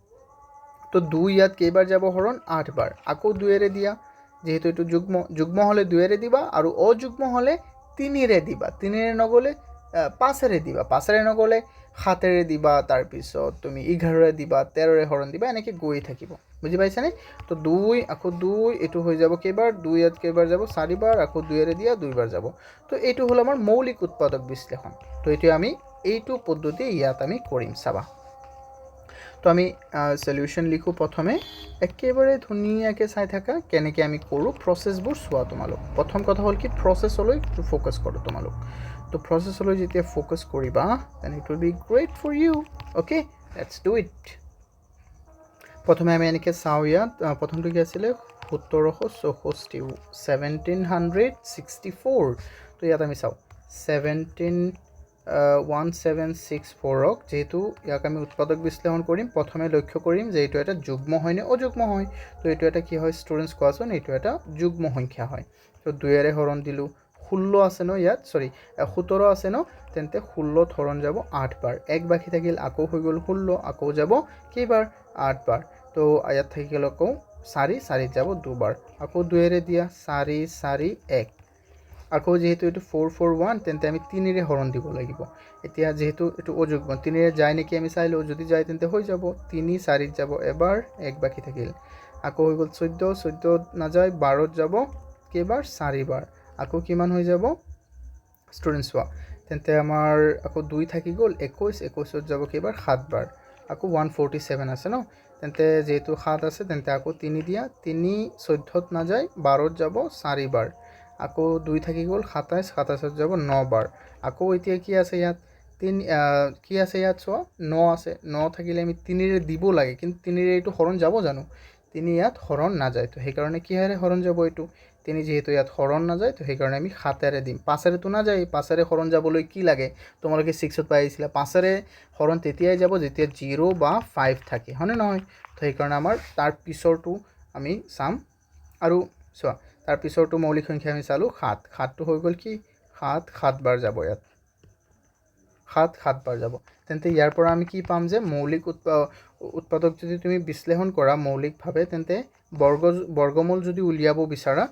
তো 2 ইয়াত কেইবাৰ যাব হৰণ 8 বাৰ আকৌ 2ৰে দিয়া যেহেতু এইটো যুগ্ম হ'লে 2ৰে দিবা আৰু অযুগ্ম হ'লে 3ৰে দিবা 3ৰে নগ'লে 5ৰে দিবা 5ৰে নগ'লে 7ৰে দিবা তাৰপিছত তুমি 11ৰে দিবা 13ৰে হৰণ দিবা এনেকৈ গৈ থাকিব বুজি পাইছানে তো 2 আকৌ 2 এইটো হৈ যাব কেইবাৰ 2 ইয়াত কেইবাৰ যাব 4 বাৰ আকৌ 2ৰে দিয়া 2 বাৰ যাব তো এইটো হ'ল আমাৰ মৌলিক উৎপাদক বিশ্লেষণ তো এইটো আমি এইটো পদ্ধতি ইয়াত আমি কৰিম চাবা তো আমি সলিউশন লিখো প্ৰথমে একেবাৰে ধুনীয়াকৈ চাই থাকা কেনেকৈ আমি কৰোঁ প্ৰসেছবোৰ চোৱা তোমালোক প্ৰথম কথা হ'ল কি প্ৰসেছলৈ ফ'কাছ কৰোঁ তোমালোক তো প্ৰসেছলৈ যেতিয়া ফ'কাছ কৰিবা then it will be great for you okay let's do it প্ৰথমে আমি এনেকৈ চাওঁ ইয়াত প্ৰথমটো কি আছিলে 1764 তো ইয়াত আমি চাওঁ 1764 1764ক যেহেতু ইয়াক আমি উৎপাদক বিশ্লেষণ কৰিম প্ৰথমে লক্ষ্য কৰিম যে এইটো এটা যুগ্ম হয় নে অযুগ্ম হয় তো এইটো এটা কি হয় ষ্টুডেণ্টছ কোৱাচোন এইটো এটা যুগ্ম সংখ্যা হয় তো 2ৰে হৰণ দিলোঁ 16 আছে ন ইয়াত সৰি 17 আছে ন তেন্তে 16 হৰণ যাব 8 বাৰ এক বাকি থাকিল আকৌ হৈ গ'ল 16 আকৌ যাব কেইবাৰ 8 বাৰ তো ইয়াত থাকি গ'ল আকৌ 4 4 যাব দুবাৰ আকৌ 2ৰে দিয়া 4 4 1 আকৌ যেহেতু এটো 441 তেন্তে আমি 3ৰে হৰণ দিব লাগিব এতিয়া যেহেতু এটো অযুগ্ম 3ৰে যায় নেকি আমি চাইলো যদি যায় তেন্তে হৈ যাব 3 4 যাব এবাৰ এক বাকি থাকিল আকৌ হৈ গ'ল 14 14 না যায় 12 যাব কেইবাৰ 4 বাৰ আকৌ কিমান হৈ যাব স্টুডেন্টস হোৱা তেন্তে আমাৰ আকৌ 2 থাকি গ'ল 21 21 যাব কেইবাৰ 7 বাৰ আকৌ 147 আছে ন তেন্তে যেহেতু 7 আছে তেন্তে আকৌ 3 দিয়া 3 14 না যায় 12 যাব 4 বাৰ আকৌ 2 থাকি গ'ল 27 27 যাব 9 বাৰ আকৌ এতিয়া কি আছে ইয়াত 3 কি আছে ইয়াত চোৱা 9 আছে 9 থাকিলে আমি 3ৰে দিব লাগে কিন্তু 3ৰে এইটো হৰণ যাব জানো 3 ইয়াত হৰণ না যায় তো সেই কাৰণে কি হাৰে হৰণ যাব এইটো 3 যেহেতু ইয়াত হৰণ না যায় তো সেই কাৰণে আমি 7ৰে দিম 5ৰে তো না যায় 5ৰে হৰণ যাবলৈ কি লাগে তোমালোকে 6ত পাইছিলা 5ৰে হৰণ তেতিয়াই যাব যেতিয়া 0 বা 5 থাকে হয়নে নহয় তো সেই কাৰণে আমাৰ তাৰ পিছৰটো আমি চাম আৰু চোৱা তাৰ পিছৰটো মৌলিক সংখ্যা আমি চালো 7 7টো হৈ গ'ল কি 7 7 বাৰ যাব ইয়াত 7 7 বাৰ যাব তেন্তে ইয়াৰ পৰা আমি কি পাম যে মৌলিক উৎপাদক যদি তুমি বিশ্লেষণ কৰা মৌলিকভাৱে তেন্তে বৰ্গমূল যদি উলিয়াব বিচাৰা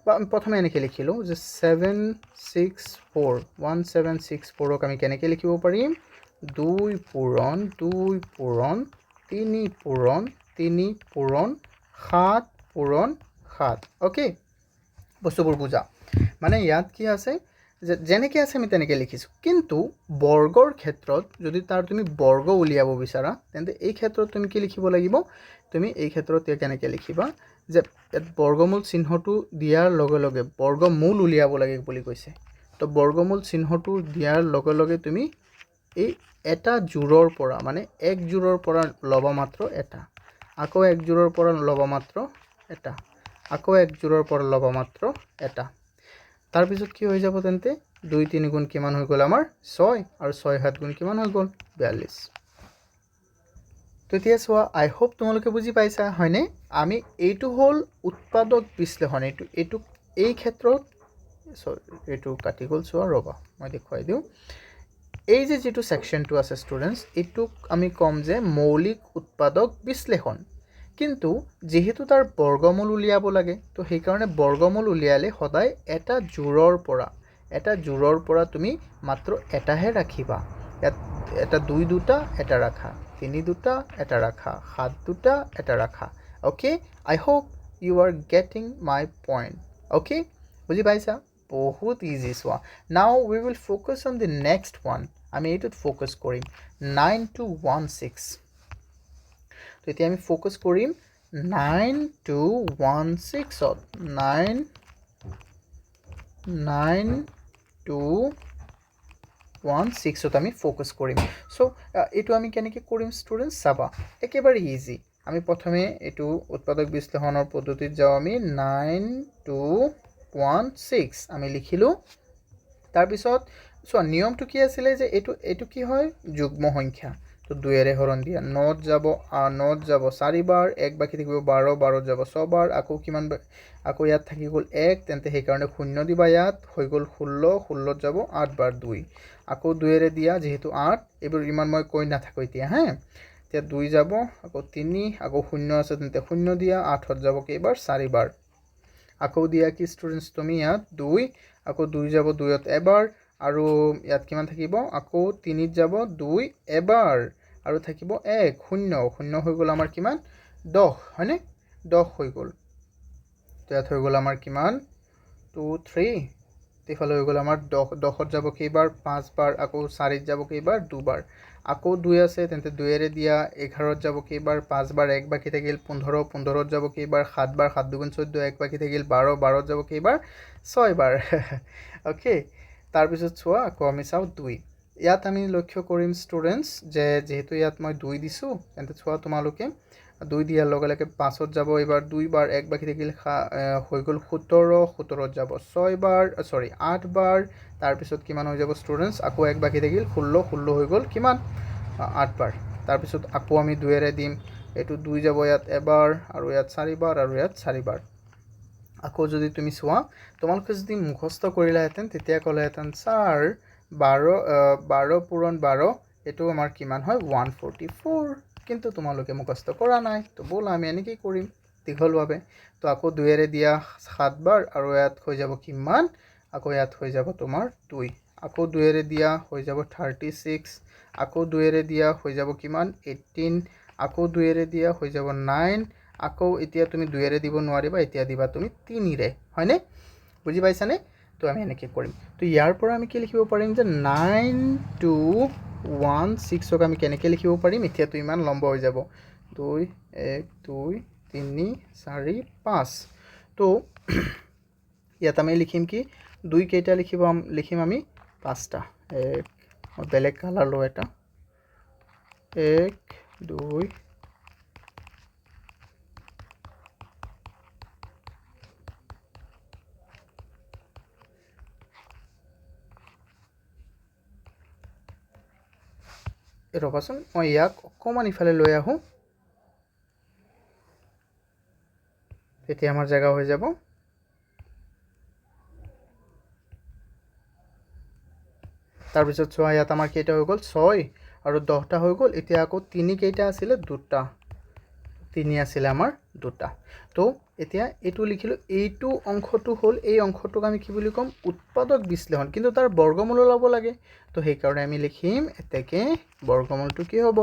বা আমি প্ৰথমে এনেকৈ লিখিলোঁ যে 1764ক আমি কেনেকৈ লিখিব পাৰিম 2 পূৰণ 2 পূৰণ 3 পূৰণ 3 পূৰণ 7 পূৰণ 7 অ'কে বস্তুবোৰ বুজা মানে ইয়াত কি আছে যে যেনেকৈ আছে আমি তেনেকৈ লিখিছোঁ কিন্তু বৰ্গৰ ক্ষেত্ৰত যদি তাৰ তুমি বৰ্গ উলিয়াব বিচাৰা তেন্তে এই ক্ষেত্ৰত তুমি কি লিখিব লাগিব তুমি এই ক্ষেত্ৰত কেনেকৈ লিখিবা যে বৰ্গমূল চিহ্নটো দিয়াৰ লগে লগে বৰ্গমূল উলিয়াব লাগে বুলি কৈছে তো বৰ্গমূল চিহ্নটো দিয়াৰ লগে লগে তুমি এই এটা জোৰৰ পৰা মানে এক জোৰৰ পৰা ল'বা মাত্ৰ এটা আকৌ এক জোৰৰ পৰা ল'বা মাত্ৰ এটা আকৌ এক জোৰৰ পৰা ল'বা মাত্ৰ এটা তাৰ পিছত কি হৈ যাব তেন্তে 2 3 গুণ কিমান হৈ গ'ল আমাৰ 6 আৰু 6 7 গুণ কিমান হৈ গ'ল 42 তো এতিয়া চোৱা আই হোপ তোমালোকে বুজি পাইছা হয়নে আমি এইটো হ'ল উৎপাদক বিশ্লেষণ এইটো এই ক্ষেত্ৰত এইটো কাটি গ'ল চোৱা ৰবা মই দেখুৱাই দিওঁ এই যে যেটো সেকশনটো আছে স্টুডেন্টস এইটোক আমি কম যে মৌলিক উৎপাদক বিশ্লেষণ কিন্তু যেহেতু তাৰ বৰ্গমূল উলিয়াব লাগে তো সেই কাৰণে বৰ্গমূল উলিয়ালে সদায় এটা জোৰৰ পৰা তুমি মাত্ৰ এটাহে ৰাখিবা এটা 2 দুটা এটা ৰাখা 3 দুটা এটা ৰাখা 7 দুটা এটা ৰাখা okay I hope you are getting my point okay বুজি পাইছা বহুত ইজি চোৱা now we will focus on the next one আমি এইটোত ফ'কাছ কৰিম 9216 তো এতিয়া আমি ফ'কাছ কৰিম 9216ত 9216ত আমি ফ'কাছ কৰিম সো এইটো আমি কেনেকৈ কৰিম ষ্টুডেণ্টছ চাবা একেবাৰে ইজি আমি প্ৰথমে এইটো উৎপাদক বিশ্লেষণৰ পদ্ধতিত যাওঁ আমি 9216 আমি লিখিলোঁ তাৰপিছত চোৱা নিয়মটো কি আছিলে যে এইটো কি হয় যুগ্ম সংখ্যা তো 2ৰে হৰণ দিয়া 9 যাব 4 বাৰ এক বাকি থাকিব 12 12 যাব 6 বাৰ আকৌ কিমান আকৌ ইয়াত থাকি গ'ল 1 তেন্তে সেই কাৰণে 0 দিবা ইয়াত হৈ গ'ল 16 16 যাব 8 বাৰ 2 আকৌ 2ৰে দিয়া যেহেতু 8 এইবোৰ ইমান মই কৈ নাথাকো এতিয়া হা এতিয়া 2 যাব আকৌ 3 আকৌ 0 আছে তেন্তে 0 দিয়া 8 যাব কেইবাৰ 4 বাৰ আকৌ দিয়া কি ষ্টুডেন্টস তুমি ইয়াত 2 আকৌ 2 যাব 2ত এবাৰ আৰু ইয়াত কিমান থাকিব আকৌ 3ত যাব 2 এবাৰ আৰু থাকিব 1 0 0 হৈ গ'ল আমাৰ কিমান 10 হয়নে 10 হৈ গ'ল তো ইয়াত হৈ গ'ল আমাৰ কিমান 2 3 তেফালে হৈ গ'ল আমাৰ 10ত যাব কেইবাৰ 5 বাৰ আকৌ 4ত যাব কেইবাৰ 2 বাৰ আকৌ 2 আছে তেন্তে 2ৰে দিয়া 11ত যাব কেইবাৰ 5 বাৰ এক বাকি থাকিল 15 15ত যাব কেইবাৰ 7 বাৰ 7 দুগুণ 14 এক বাকি থাকিল 12 12ত যাব কেইবাৰ 6 বাৰ ওকে তাৰপিছত চোৱা আকৌ আমি চাওঁ 2 ইয়াত আমি লক্ষ্য কৰিম ষ্টুডেণ্টছ যে যিহেতু ইয়াত মই 2 দিছোঁ তেন্তে চোৱা তোমালোকে 2 দিয়াৰ লগে লগে 5ত যাব এবাৰ 2 বাৰ 1 বাকি থাকিল হৈ গ'ল 17 17ত যাব 6 বাৰ 8 বাৰ তাৰপিছত কিমান হৈ যাব ষ্টুডেণ্টছ আকৌ 1 বাকি থাকিল 16 16 হৈ গ'ল কিমান 8 বাৰ তাৰপিছত আকৌ আমি 2 এৰে দিম এইটো 2 যাব ইয়াত এবাৰ আৰু ইয়াত 4 বাৰ আৰু ইয়াত 4 বাৰ আকৌ যদি তুমি চোৱা তোমালোকে যদি মুখস্থ কৰিলাহেঁতেন তেতিয়া ক'লেহেঁতেন ছাৰ 12 পূৰণ 12 এইটো আমাৰ কিমান হয় 144 কিন্তু তোমালোকে মুখস্থ কৰা নাই তো ব'লা আমি এনেকেই কৰিম দীঘলভাৱে তো আকৌ 2 এৰে দিয়া 7 বাৰ আৰু ইয়াত হৈ যাব কিমান আকৌ ইয়াত হৈ যাব তোমাৰ 2 আকৌ 2 এৰে দিয়া হৈ যাব 36 আকৌ 2 এৰে দিয়া হৈ যাব কিমান 18 আকৌ 2 এৰে দিয়া হৈ যাব 9 আকৌ এতিয়া তুমি 2 এৰে দিব নোৱাৰিবা এতিয়া দিবা তুমি 3 ৰে হয়নে বুজি পাইছানে তো আমি এনেকৈ কৰিম তো ইয়াৰ পৰা আমি কি লিখিব পাৰিম যে 9216ক আমি কেনেকৈ লিখিব পাৰিম এতিয়াতো ইমান লম্বা হৈ যাব 2 1 2 3 4 5 তো ইয়াত আমি লিখিম কি 2 কেইটা লিখিম আমি 5টা মই বেলেগ কালাৰ লওঁ এটা 1 2 ৰ'বাচোন মই ইয়াক অকণমান ইফালে লৈ আহোঁ তেতিয়া আমাৰ জেগা হৈ যাব তাৰপিছত চোৱা ইয়াত আমাৰ কেইটা হৈ গ'ল 6 আৰু 10টা হৈ গ'ল এতিয়া আকৌ 3 কেইটা আছিলে 2টা 3 আছিলে আমাৰ 2টা তো এতিয়া এইটো লিখিলোঁ এইটো অংশটো হ'ল এই অংশটোক আমি কি বুলি ক'ম উৎপাদক বিশ্লেষণ কিন্তু তাৰ বৰ্গমূল ওলাব লাগে তো সেইকাৰণে আমি লিখিম এতেকে বৰ্গমূলটো কি হ'ব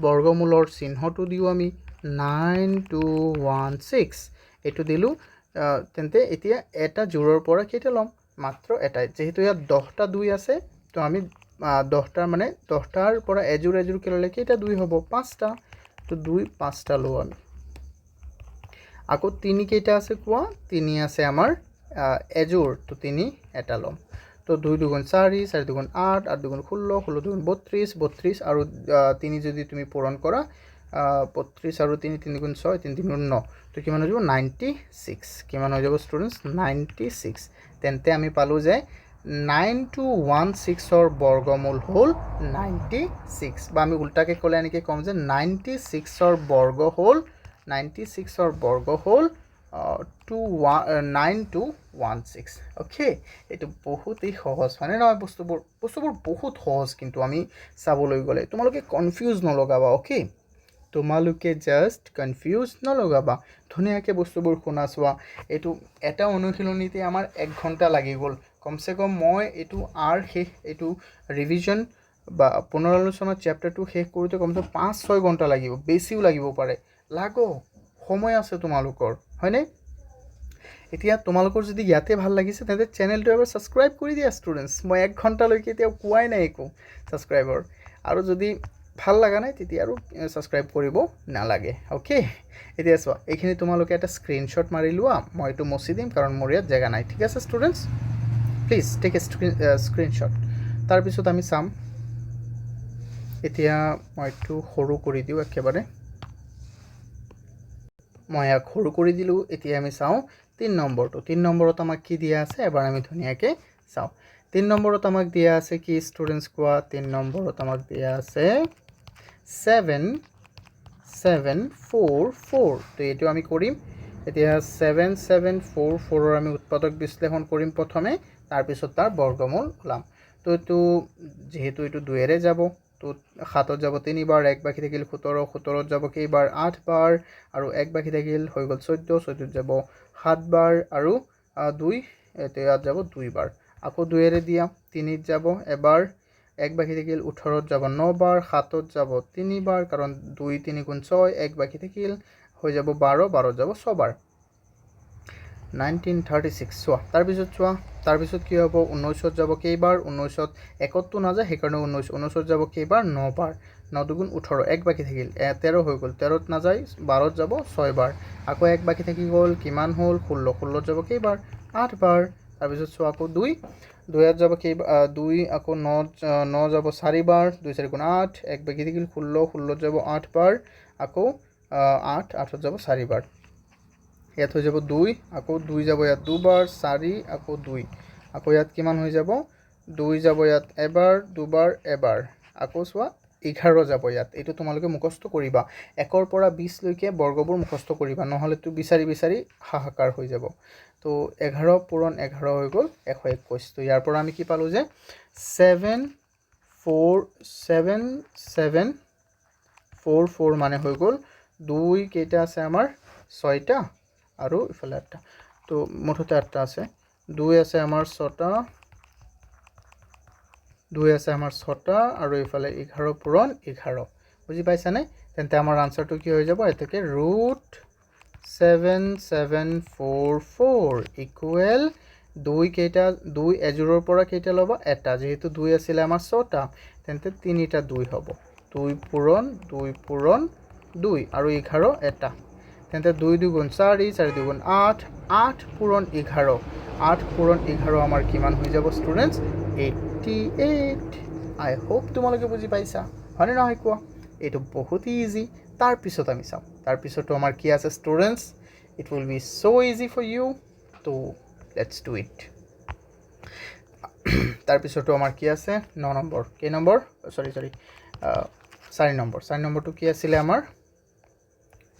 বৰ্গমূলৰ চিহ্নটো দিওঁ আমি 9216 এইটো দিলোঁ তেন্তে এতিয়া এটা জোৰৰ পৰা কেইটা ল'ম মাত্ৰ এটাই যেহেতু ইয়াত 10টা 2 আছে তো আমি 10টাৰ মানে 10টাৰ পৰা এজোৰ এজোৰকৈ ল'লে কেইটা 2 হ'ব 5টা তো 2 5টা লওঁ আমি আকৌ 3 কেইটা আছে কোৱা 3 আছে আমাৰ এজোৰ তো 3 এটা ল'ম তো 2 2 4 4 2 8 8 2 16 16 2 32 32 আৰু 3 যদি তুমি পূৰণ কৰা 32 আৰু 3 3 6 3 3 9 তো কিমান হৈ যাব 96 কিমান হৈ যাব ষ্টুডেণ্টছ 96 তেন্তে আমি পালোঁ যে 9216ৰ বৰ্গমূল হ'ল 96 বা আমি উল্টাকৈ ক'লে এনেকৈ ক'ম যে 96ৰ বৰ্গ হ'ল 96ৰ বৰ্গ হ'ল 9216 অ'কে এইটো বহুতেই সহজ হয়নে নহয় বস্তুবোৰ বহুত সহজ কিন্তু আমি চাবলৈ গ'লে তোমালোকে কনফিউজ নলগাবা অ'কে তোমালোকে জাষ্ট কনফিউজ নলগাবা ধুনীয়াকৈ বস্তুবোৰ শুনা চোৱা এইটো এটা অনুশীলনীতে আমাৰ 1 ঘণ্টা লাগি গ'ল কমচে কম মই এইটো এইটো ৰিভিজন বা পুনৰালোচনা চেপ্টাৰটো শেষ কৰোঁতে কমচে 5-6 ঘণ্টা লাগিব বেছিও লাগিব পাৰে সময় আছে তোমালোকৰ হয়নে এতিয়া তোমালোকৰ যদি ইয়াতে ভাল লাগিছে তেন্তে চেনেলটো এবাৰ ছাবস্ক্ৰাইব কৰি দিয়া ষ্টুডেণ্টছ মই 1 ঘণ্টালৈকে এতিয়াও কোৱাই নাই একো ছাবস্ক্ৰাইবৰ আৰু যদি ভাল লগা নাই তেতিয়া আৰু ছাবস্ক্ৰাইব কৰিব নালাগে অ'কে এতিয়া চোৱা এইখিনি তোমালোকে এটা স্ক্ৰীনশ্বট মাৰি লোৱা মই এইটো মচি দিম কাৰণ মোৰ ইয়াত জেগা নাই ঠিক আছে students please take a screenshot তাৰপিছত আমি চাম এতিয়া মই এইটো সৰু কৰি দিওঁ একেবাৰে মই ইয়াক সৰু কৰি দিলোঁ এতিয়া আমি চাওঁ 3 নম্বৰটো 3 নম্বৰত আমাক কি দিয়া আছে এবাৰ আমি ধুনীয়াকৈ চাওঁ 3 নম্বৰত আমাক দিয়া আছে কি ষ্টুডেণ্টছ কোৱা 3 নম্বৰত আমাক দিয়া আছে 7744 তো এইটো আমি কৰিম এতিয়া 7744ৰ আমি উৎপাদক বিশ্লেষণ কৰিম প্ৰথমে তাৰপিছত তাৰ বৰ্গমূল ওলাম তো এইটো যেহেতু এইটো 2 এৰে যাব তো 7ত যাব 3 বাৰ 1 বাকি থাকিল 17 17ত যাব কেইবাৰ 8 বাৰ আৰু 1 বাকি থাকিল হৈ গ'ল 14 14ত যাব 7 বাৰ আৰু 2 ইয়াত যাব 2 বাৰ আকৌ 2 এৰে দিয়া 3ত যাব এবাৰ 1 বাকি থাকিল 18ত যাব 9 বাৰ 7ত যাব 3 বাৰ কাৰণ 2 3 গুণ 6 1 বাকি থাকিল হৈ যাব 12 12ত যাব 6 বাৰ 1936 চোৱা তাৰপিছত কি হ'ব 19ত যাব কেইবাৰ 19ত 1ত নাযায় সেইকাৰণে 19ত যাব কেইবাৰ 9 বাৰ 9 2 18 1 বাকি থাকিল 13 হৈ গ'ল 13ত নাযায় 12ত যাব 6 বাৰ আকৌ 1 বাকি থাকি গ'ল কিমান হ'ল 16 16ত যাব কেইবাৰ 8 বাৰ তাৰপিছত চোৱা আকৌ 2 2 যাব কেইবাৰ 2 আকৌ 9 যাব 4 বাৰ 2 4 গুণ 8 এক বাকি থাকিল 16 16 যাব 8 বাৰ আকৌ 8 8 যাব 4 বাৰ ইয়াত হৈ যাব 2 আকৌ 2 যাব ইয়াত 2 বাৰ 4 আকৌ 2 আকৌ ইয়াত কিমান হৈ যাব 2 যাব ইয়াত এবাৰ দুবাৰ এবাৰ আকৌ চোৱা 11 যাব ইয়াত এইটো তোমালোকে মুখস্থ কৰিবা 1 ৰ পৰা 20 লৈকে বৰ্গবোৰ মুখস্থ কৰিবা নহলে তো বিচাৰি বিচাৰি হাহাকাৰ হৈ যাব তো 11 পূৰণ 11 হৈ গ'ল 121 তো ইয়াৰ পৰা আমি কি পালো যে 7444 মানে হৈ গ'ল 2 কেইটা আছে আমাৰ 6টা আৰু ইফালে 8টা তো মুঠতে 8টা আছে 2 আছে আমাৰ 6টা 2 আছে আমাৰ 6টা আৰু ইফালে 11 পূৰণ 11 বুজি পাইছানে তেন্তে আমাৰ আনসাৰটো কি হৈ যাব এটাকে √7744 ইকুৱেল 2 কেইটা 2 এজোৰৰ পৰা কেইটা ল'বা এটা যেহেতু 2 আছিল আমাৰ 6টা তেন্তে 3টা 2 হ'ব 2 পূৰণ 2 আৰু 11 এটা তেন্তে 2 2 4 4 2 8 8 পূৰণ 11 8 পূৰণ 11 আমাৰ কিমান হৈ যাব ষ্টুডেন্টস 88 আই হোপ তোমালোকে বুজি পাইছা হয়নে নহয় কোৱা এইটো বহুত ইজি তাৰ পিছত আমি চাম তাৰ পিছতো আমাৰ কি আছে students it will be so easy for you তো let's do it তাৰ পিছতো আমাৰ কি আছে 9 নম্বৰ কে নম্বৰ সৰি 4 নম্বৰটো কি আছিল আমাৰ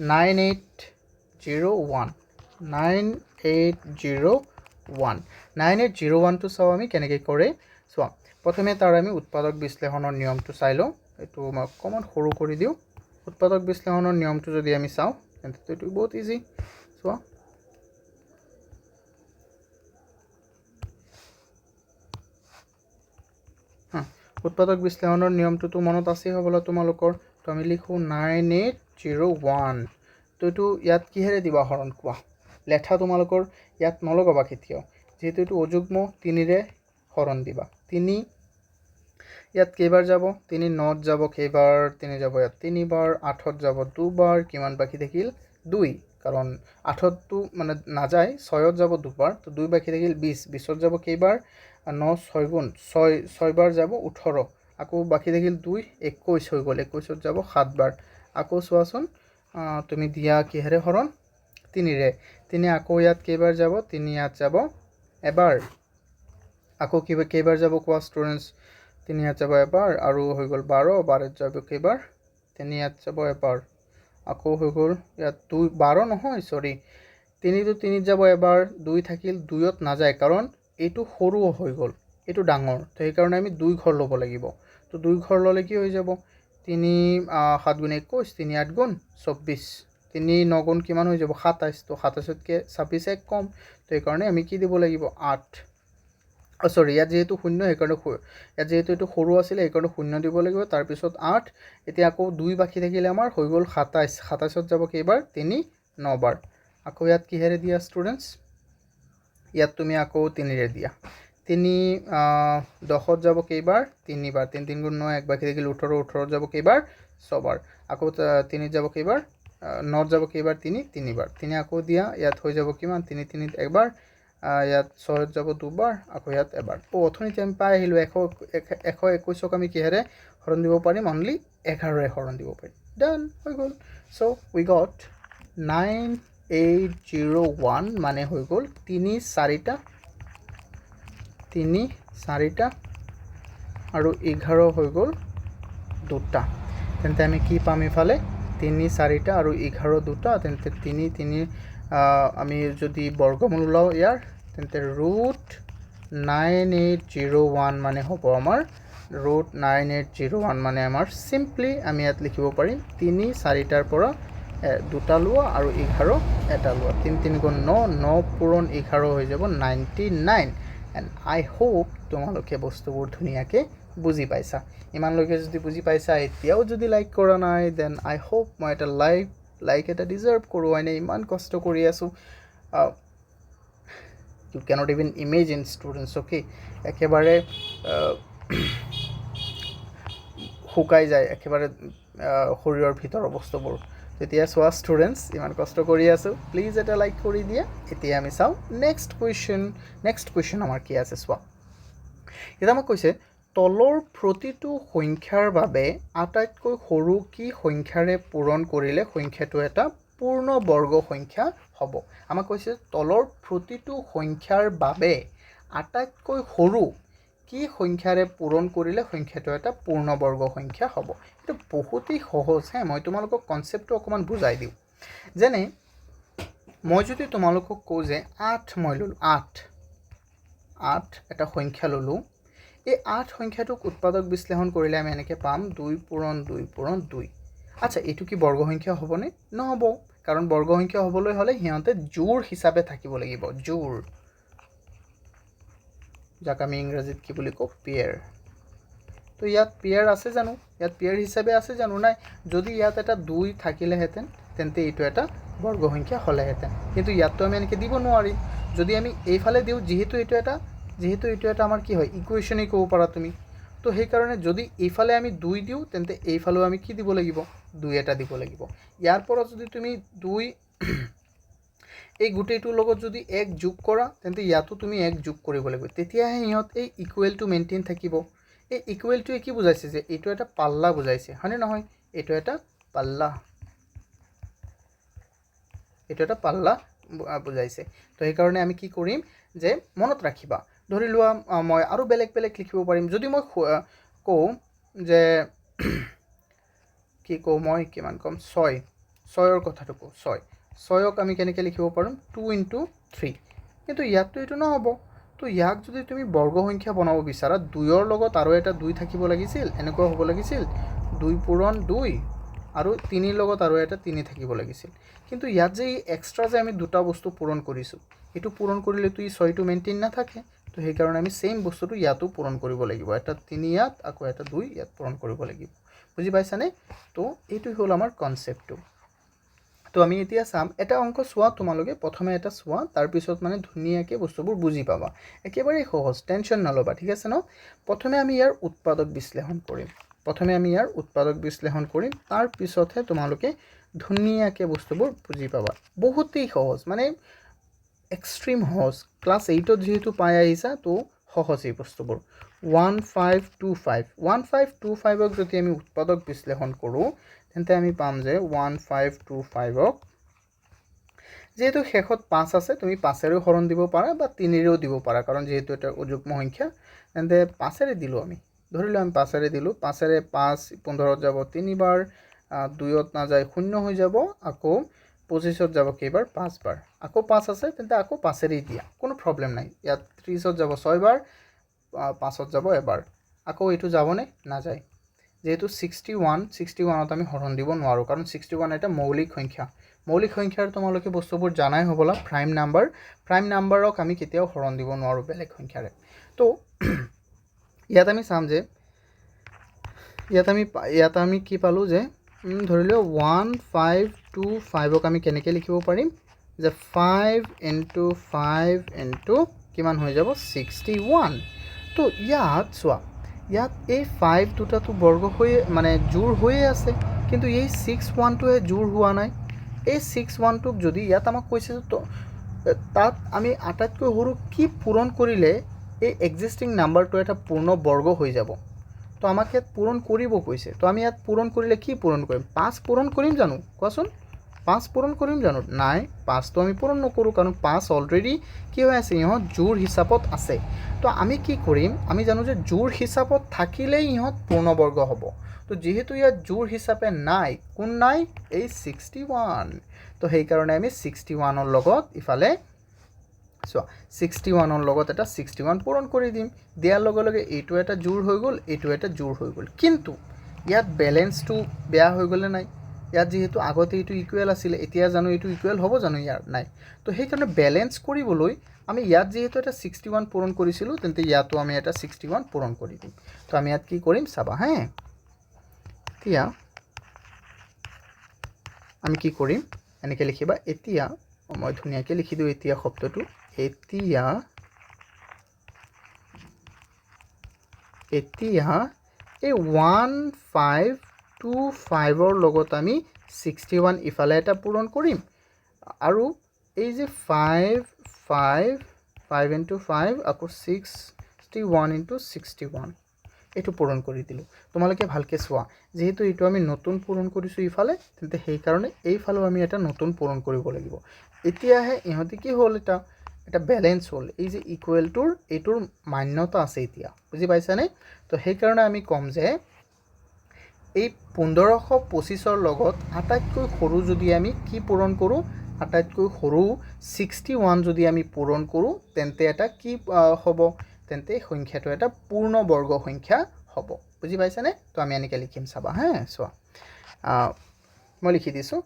9801 টো চাও আমি কেনেকৈ কৰে চোৱা প্ৰথমে তাৰ আমি উৎপাদক বিশ্লেষণৰ নিয়মটো চাই লওঁ এটো মই অকমান সৰু কৰি দিও উৎপাদক বিশ্লেষণৰ নিয়মটো যদি আমি চাও তেন্তে এটো বহুত ইজি চোৱা উৎপাদক বিশ্লেষণৰ নিয়মটো মনত আছে হ'বলা তোমালোকৰ তো আমি লিখো 9801 তো এটো ইয়াত কিহেৰে দিবা হৰণ কোৱা লেঠা তোমালোকৰ ইয়াত নলগাবা কেতিয়াও যেহেতু এটো অযুগ্ম 3 ৰে হৰণ দিবা 3 ইয়াত কেইবাৰ যাব 3 9 যাব কেইবাৰ 3 যাব ইয়াত 3 বাৰ 8 যাব 2 বাৰ কিমান বাকি থাকিল 2 কাৰণ 8 টো মানে না যায় 6 যাব 2 বাৰ তো 2 বাকি থাকিল 20 20 যাব কেইবাৰ 9 6 গুণ 6 বাৰ যাব 18 আকৌ বাকি থাকিল 2 21 হৈ গ'ল 21 যাব 7 বাৰ আকৌ চোৱাচোন তুমি দিয়া কিহেৰে হৰণ 3 ৰে 3 আকৌ ইয়াত কেইবাৰ যাব 3 ইয়াত যাব এবাৰ আকৌ কেইবাৰ যাব কোৱা ষ্টুডেন্টস 3 ইয়াত যাব এবাৰ আৰু হৈ গ'ল 12 12 যাব কেইবাৰ 3 ইয়াত যাব এবাৰ আকৌ হৈ গ'ল ইয়াত 2 12 নহয় সৰি 3 তো 3 যাব এবাৰ 2 থাকিল 2ত না যায় কাৰণ এটো সৰু হৈ গ'ল এটো ডাঙৰ তো এই কাৰণে আমি 2 ঘৰ ল'ব লাগিব তো 2 ঘৰ ল'লে কি হৈ যাব 3 7 গুণ 21 3 8 গুণ 24 3 9 গুণ কিমান হৈ যাব 27 তো 27 কে 26 এক কম তো এই কাৰণে আমি কি দিব লাগিব 8 সৰি ইয়াত যেহেতু শূন্য এই কাৰণে ইয়াত যেহেতু এটো সৰু আছিল এই কাৰণে শূন্য দিব লাগিব তাৰ পিছত 8 এতিয়া আকৌ 2 বাকি থাকিলে আমাৰ হৈ গ'ল 27 27ত যাব কেইবাৰ 3 9 বাৰ আকৌ ইয়াত কিহেৰে দিয়া ষ্টুডেন্টস ইয়াত তুমি আকৌ 3 ৰে দিয়া 3 10ত যাব কেইবাৰ 3 বাৰ 3 3 গুণ 9 এক বাকি থাকিল 18 18 যাব কেইবাৰ 6 বাৰ আকৌ 3 যাব কেইবাৰ 9 যাব কেইবাৰ 3 3 বাৰ 3 আকৌ দিয়া ইয়াত হৈ যাব কিমান 3 3 একবাৰ ইয়াত 6 যাব 2 বাৰ আকৌ ইয়াত এবাৰ অথনিতে আমি পাই আহিলো 121ক আমি কিহেৰে হৰণ দিব পাৰিম অনলি 11 ৰে হৰণ দিব পাৰিম ডান হৈ গ'ল সো উই গট 9801 মানে হৈ গ'ল 3 4টা আৰু 11 হৈ গ'ল 2টা তেন্তে আমি কি পাম ইফালে 3 4টা আৰু 11 2টা তেন্তে 3 3 আমি যদি বৰ্গমূল লও ইয়াৰ তেন্তে √9801 মানে হ'ব আমাৰ √9801 মানে আমাৰ সিম্পলি আমি ইয়াত লিখিব পাৰিম 3 4টাৰ পৰা 2টা লোৱা আৰু 11 এটা লোৱা 3 3 গুণ 9 9 পূৰণ 11 হৈ যাব 99 and I hope তোমালোকে বস্তুবোৰ ধুনিয়াকে বুজি পাইছা ইমানলৈকে যদি বুজি পাইছা এতিয়াও যদি লাইক কৰা নাই then I hope মই এটা লাইক এটা ডিজাৰ্ভ কৰো আইনে ইমান কষ্ট কৰি আছো you cannot even imagine students okay একেবাৰে শুকাই যায় একেবাৰে শৰীৰৰ ভিতৰৰ বস্তুবোৰ এতিয়া চোৱা ষ্টুডেণ্টছ ইমান কষ্ট কৰি আছোঁ প্লিজ এটা লাইক কৰি দিয়া এতিয়া আমি চাওঁ নেক্সট কুৱেশ্যন আমাৰ কি আছে চোৱা এতিয়া আমাক কৈছে তলৰ প্ৰতিটো সংখ্যাৰ বাবে আটাইতকৈ সৰু কি সংখ্যাৰে পূৰণ কৰিলে সংখ্যাটো এটা পূৰ্ণ বৰ্গ সংখ্যা হ'ব আমাক কৈছে তলৰ প্ৰতিটো সংখ্যাৰ বাবে আটাইতকৈ সৰু কি সংখ্যাৰে পূৰণ কৰিলে সংখ্যাটো এটা পূৰ্ণ বৰ্গ সংখ্যা হ'ব এটা বহুতেই সহজ হে মই তোমালোকক কনসেপ্টটো অকমান বুজাই দিওঁ যেনে মই যদি তোমালোকক কওঁ যে 8 মই ললো 8 এটা সংখ্যা ললো এই 8 সংখ্যাটোক উৎপাদক বিশ্লেষণ কৰিলে আমি এনেকৈ পাম 2 পূৰণ 2 পূৰণ 2 আচ্ছা এইটো কি বৰ্গ সংখ্যা হ'বনে নহ'ব কাৰণ বৰ্গ সংখ্যা হ'বলৈ হ'লে হিয়তে জোৰ হিচাপে থাকিব লাগিব জোৰ যাক আমি ইংৰাজীত কি বুলি কওঁ পেয়াৰ তো ইয়াত পেয়াৰ আছে জানো ইয়াত পেয়াৰ হিচাপে আছে জানো নাই যদি ইয়াত এটা 2 থাকিলেহেঁতেন তেন্তে এইটো এটা বৰ্গ সংখ্যা হ'লেহেঁতেন কিন্তু ইয়াততো আমি এনেকৈ দিব নোৱাৰিম যদি আমি এইফালে দিওঁ যেহেতু এইটো এটা আমাৰ কি হয় ইকুৱেশ্যনেই ক'ব পাৰা তুমি তো সেইকাৰণে যদি এইফালে আমি 2 দিওঁ তেন্তে এইফালেও আমি কি দিব লাগিব 2 এটা দিব লাগিব ইয়াৰ পৰা যদি তুমি 2 এই গোটেইটোৰ লগত যদি 1 যোগ কৰা তেন্তে ইয়াতো তুমি 1 যোগ কৰিব লাগিব তেতিয়াহে ইহঁত এই ইকুৱেলটো মেইনটেইন থাকিব এই ইকুৱেলটোৱে কি বুজাইছে যে এইটো এটা পাল্লা বুজাইছে হয়নে নহয় এইটো এটা পাল্লা বুজাইছে তো সেইকাৰণে আমি কি কৰিম যে মনত ৰাখিবা ধৰি লোৱা মই আৰু বেলেগ লিখিব পাৰিম যদি মই কওঁ যে কি কওঁ মই কিমান কম 6ৰ কথাটো কওঁ 6ক আমি কেনেকৈ লিখিব পাৰিম 2 × 3 কিন্তু ইয়াততো এইটো নহ'ব তো ইয়াক যদি তুমি বৰ্গ সংখ্যা বনাব বিচাৰা 2ৰ লগত আৰু এটা 2 থাকিব লাগিছিল এনেকুৱা হ'ব লাগিছিল 2 পূৰণ 2 আৰু 3ৰ লগত আৰু এটা 3 থাকিব লাগিছিল কিন্তু ইয়াত যে এই এক্সট্ৰা যে আমি দুটা বস্তু পূৰণ কৰিছোঁ এইটো পূৰণ কৰিলেতো এই 6টো মেইনটেইন নাথাকে তো সেইকাৰণে আমি সেম বস্তুটো ইয়াতো পূৰণ কৰিব লাগিব এটা 3 ইয়াত আকৌ এটা 2 ইয়াত পূৰণ কৰিব লাগিব বুজি পাইছানে তো এইটো হ'ল আমাৰ কনসেপ্টটো তো আমি এতিয়া চাম এটা অংক চোৱা তোমালোকে প্ৰথমে এটা চোৱা তাৰ পিছত মানে ধুনীয়াকৈ বস্তুবোৰ বুজি পাবা একেবাৰে সহজ টেনচন নলবা ঠিক আছে ন প্ৰথমে আমি ইয়াৰ উৎপাদক বিশ্লেষণ কৰিম তাৰ পিছতহে তোমালোকে ধুনীয়াকৈ বস্তুবোৰ বুজি পাবা বহুতেই সহজ মানে এক্সট্ৰিম সহজ ক্লাছ 8ত যেহেতু পাই আহিছা তো সহজ এই বস্তুবোৰ 1525ক যদি আমি উৎপাদক বিশ্লেষণ কৰোঁ তেন্তে আমি পাম যে 1525ক যেহেতু শেষত 5 আছে তুমি 5ৰেও হৰণ দিব পাৰা বা 3ৰেও দিব পাৰা কাৰণ যেহেতু এটা অযুগ্ম সংখ্যা তেন্তে 5ৰে দিলোঁ আমি ধৰিলোঁ আমি 5ৰে দিলোঁ 5ৰে 5 15ত যাব 3 বাৰ 2ত নাযায় 0 হৈ যাব আকৌ 25ত যাব কেইবাৰ 5 বাৰ আকৌ 5 আছে তেন্তে আকৌ 5ৰে দিয়া কোনো প্ৰব্লেম নাই ইয়াত 30ত যাব 6 বাৰ 5ত যাব এবাৰ আকৌ এইটো যাবনে নাযায় যেহেতু 61ত আমি হৰণ দিব নোৱাৰোঁ কাৰণ 61 এটা মৌলিক সংখ্যাৰ তোমালোকে বস্তুবোৰ জানাই হ'বলা প্ৰাইম নাম্বাৰক আমি কেতিয়াও হৰণ দিব নোৱাৰোঁ বেলেগ সংখ্যাৰে তো ইয়াত আমি চাম যে ইয়াত আমি কি পালোঁ যে ধৰি লওঁ 1525ক আমি কেনেকৈ লিখিব পাৰিম যে 5 × 5 কিমান হৈ যাব 61 তো ইয়াত চোৱা ইয়াত এই 5 দুটাটো বৰ্গ হৈ মানে জোৰ হৈয়ে আছে কিন্তু এই 61টোৱে জোৰ হোৱা নাই এই 61টোক যদি ইয়াত আমাক কৈছে তাত আমি আটাইতকৈ সৰু কি পূৰণ কৰিলে এই এক্সিষ্টিং নাম্বাৰটো এটা পূৰ্ণ বৰ্গ হৈ যাব তো আমাক ইয়াত পূৰণ কৰিব কৈছে তো আমি ইয়াত পূৰণ কৰিলে কি পূৰণ কৰিম 5 পূৰণ কৰিম জানো কোৱাচোন 5 পূৰণ কৰিম জানো নাই 5টো আমি পূৰণ নকৰোঁ কাৰণ 5 অলৰেডি কি হৈ আছে ইহঁত জোৰ হিচাপত আছে তো আমি কি কৰিম আমি জানো যে জোৰ হিচাপত থাকিলেই ইহঁত পূৰ্ণবৰ্গ হ'ব তো যেহেতু ইয়াত জোৰ হিচাপে নাই কোন নাই এই 61 তো সেইকাৰণে আমি 61ৰ লগত ইফালে চোৱা 61ৰ লগত এটা 61 পূৰণ কৰি দিম দিয়াৰ লগে লগে এইটো এটা জোৰ হৈ গ'ল এইটো এটা জোৰ হৈ গ'ল কিন্তু ইয়াত বেলেঞ্চটো বেয়া হৈ গ'লে নাই ইয়াত যেহেতু আগতে এইটো ইকুৱেল আছিলে এতিয়া জানো এইটো ইকুৱেল হ'ব জানো ইয়াৰ নাই তো সেইকাৰণে বেলেঞ্চ কৰিবলৈ আমি ইয়াত যেহেতু এটা 61 পূৰণ কৰিছিলোঁ তেন্তে ইয়াতো আমি এটা 61 পূৰণ কৰি দিম তো আমি ইয়াত কি কৰিম চাবা হে এতিয়া আমি কি কৰিম এনেকৈ লিখিবা এতিয়া মই ধুনীয়াকৈ লিখি দিওঁ এতিয়া শব্দটো এতিয়া এই 1525ৰ লগত আমি 61 ইফালে এটা পূৰণ কৰিম আৰু এই যে 5 into 5 আকৌ 61 into 61 এইটো পূৰণ কৰি দিলোঁ তোমালোকে ভালকৈ চোৱা যেহেতু এইটো আমি নতুন পূৰণ কৰিছোঁ ইফালে তেন্তে সেইকাৰণে এইফালেও আমি এটা নতুন পূৰণ কৰিব লাগিব এতিয়াহে ইহঁতে কি হ'ল এটা বেলেঞ্চ হ'ল এই যে ইকুৱেলটোৰ এইটোৰ মান্যতা আছে এতিয়া বুজি পাইছানে তো সেইকাৰণে আমি ক'ম যে এই 1525ৰ লগত আটাইতকৈ সৰু যদি আমি কি পূৰণ কৰোঁ আটাইতকৈ সৰু 61 যদি আমি পূৰণ কৰোঁ তেন্তে এটা কি হ'ব তেন্তে সংখ্যাটো এটা পূৰ্ণ বৰ্গ সংখ্যা হ'ব বুজি পাইছানে তো আমি এনেকৈ লিখিম চাবা হা চোৱা মই লিখি দিছোঁ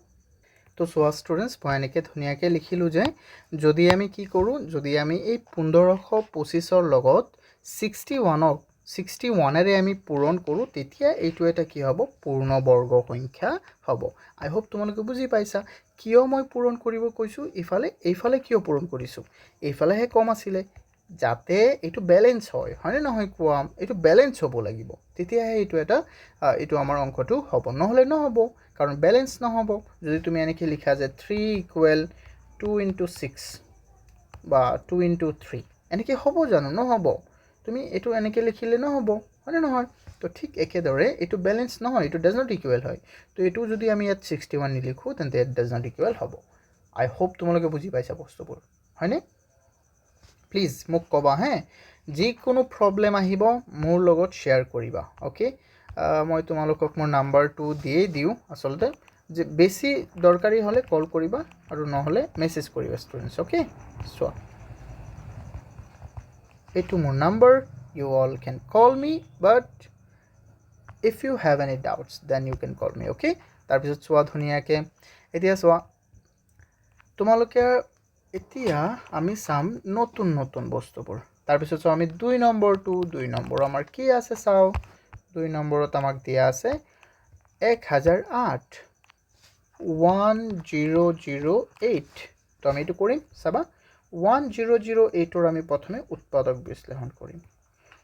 তো চোৱা ষ্টুডেণ্টছ মই এনেকৈ ধুনীয়াকৈ লিখিলোঁ যে যদি আমি কি কৰোঁ যদি আমি এই 1525ৰ লগত 61ৰে আমি পূৰণ কৰোঁ তেতিয়া এইটো এটা কি হ'ব পূৰ্ণ বৰ্গ সংখ্যা হ'ব আই হোপ তোমালোকে বুজি পাইছা কিয় মই পূৰণ কৰিব কৈছোঁ এইফালে কিয় পূৰণ কৰিছোঁ এইফালেহে কম আছিলে যাতে এইটো বেলেঞ্চ হয়নে নহয় কোৱা এইটো বেলেঞ্চ হ'ব লাগিব তেতিয়াহে এইটো আমাৰ অংকটো হ'ব নহ'লে নহ'ব কাৰণ বেলেঞ্চ নহ'ব যদি তুমি এনেকৈ লিখা যে 3 = 2 into 6 বা 2 into 3 এনেকৈ হ'ব জানো নহ'ব তুমি এইটো এনেকৈ লিখিলে নহ'ব হয়নে নহয় তো ঠিক একেদৰে এইটো বেলেঞ্চ নহয় এইটো ডাজ নট ইকুৱেল হয় তো এইটো যদি আমি ইয়াত 61 নিলিখোঁ তেন্তে ইট ডাজ নট ইকুৱেল হ'ব আই হোপ তোমালোকে বুজি পাইছা বস্তুবোৰ হয়নে প্লিজ মোক ক'বা হে যিকোনো প্ৰব্লেম আহিব মোৰ লগত শ্বেয়াৰ কৰিবা অ'কে মই তোমালোকক মোৰ নাম্বাৰটো দিওঁ আচলতে যে বেছি দৰকাৰী হ'লে কল কৰিবা আৰু নহ'লে মেছেজ কৰিবা ষ্টুডেণ্টছ অ'কে চোৱা এইটো মোৰ number you all can call me but if you have any doubts then you can call me okay তাৰপিছত চোৱা ধুনীয়াকৈ এতিয়া চোৱা তোমালোকে এতিয়া আমি চাম নতুন বস্তুবোৰ তাৰপিছত চোৱা আমি 2 নম্বৰ আমাৰ কি আছে চাওঁ 2 নম্বৰত আমাক দিয়া আছে 1008 তো আমি এইটো কৰিম চাবা 1008ৰ আমি প্ৰথমে উৎপাদক বিশ্লেষণ কৰিম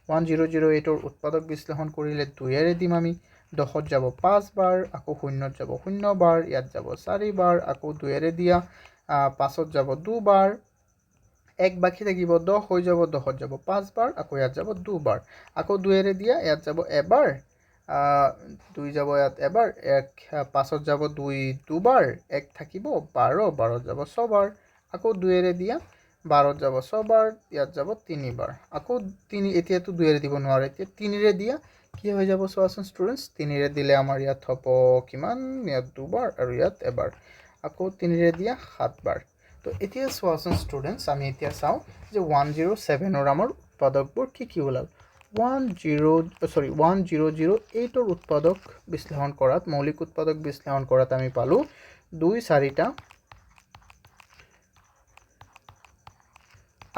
1008ৰ উৎপাদক বিশ্লেষণ কৰিলে 2ৰে দিম আমি 10ত যাব 5 বাৰ আকৌ 0ত যাব 0 বাৰ ইয়াত যাব 4 বাৰ আকৌ 2ৰে দিয়া 5ত যাব 2 বাৰ 1 বাকি থাকিব 10 হৈ যাব 10ত যাব 5 বাৰ আকৌ ইয়াত যাব 2 বাৰ আকৌ 2ৰে দিয়া ইয়াত যাব এবাৰ 2 যাব ইয়াত এবাৰ 5ত যাব 2 বাৰ 1 থাকিব 12ত যাব 6 বাৰ আকৌ 2ৰে দিয়া 12ত যাব 6 বাৰ ইয়াত যাব 3 বাৰ আকৌ 3 এতিয়াতো 2ৰে দিব নোৱাৰে এতিয়া 3ৰে দিয়া কি হৈ যাব চোৱাচোন ষ্টুডেণ্টছ 3ৰে দিলে আমাৰ ইয়াত হ'ব কিমান ইয়াত 2 বাৰ আৰু ইয়াত এবাৰ আকৌ 3ৰে দিয়া 7 বাৰ তো এতিয়া চোৱাচোন ষ্টুডেণ্টছ আমি এতিয়া চাওঁ যে 107ৰ আমাৰ উৎপাদকবোৰ কি ওলাল 1008ৰ উৎপাদক বিশ্লেষণ কৰাত মৌলিক উৎপাদক বিশ্লেষণ কৰাত আমি পালোঁ 2 4টা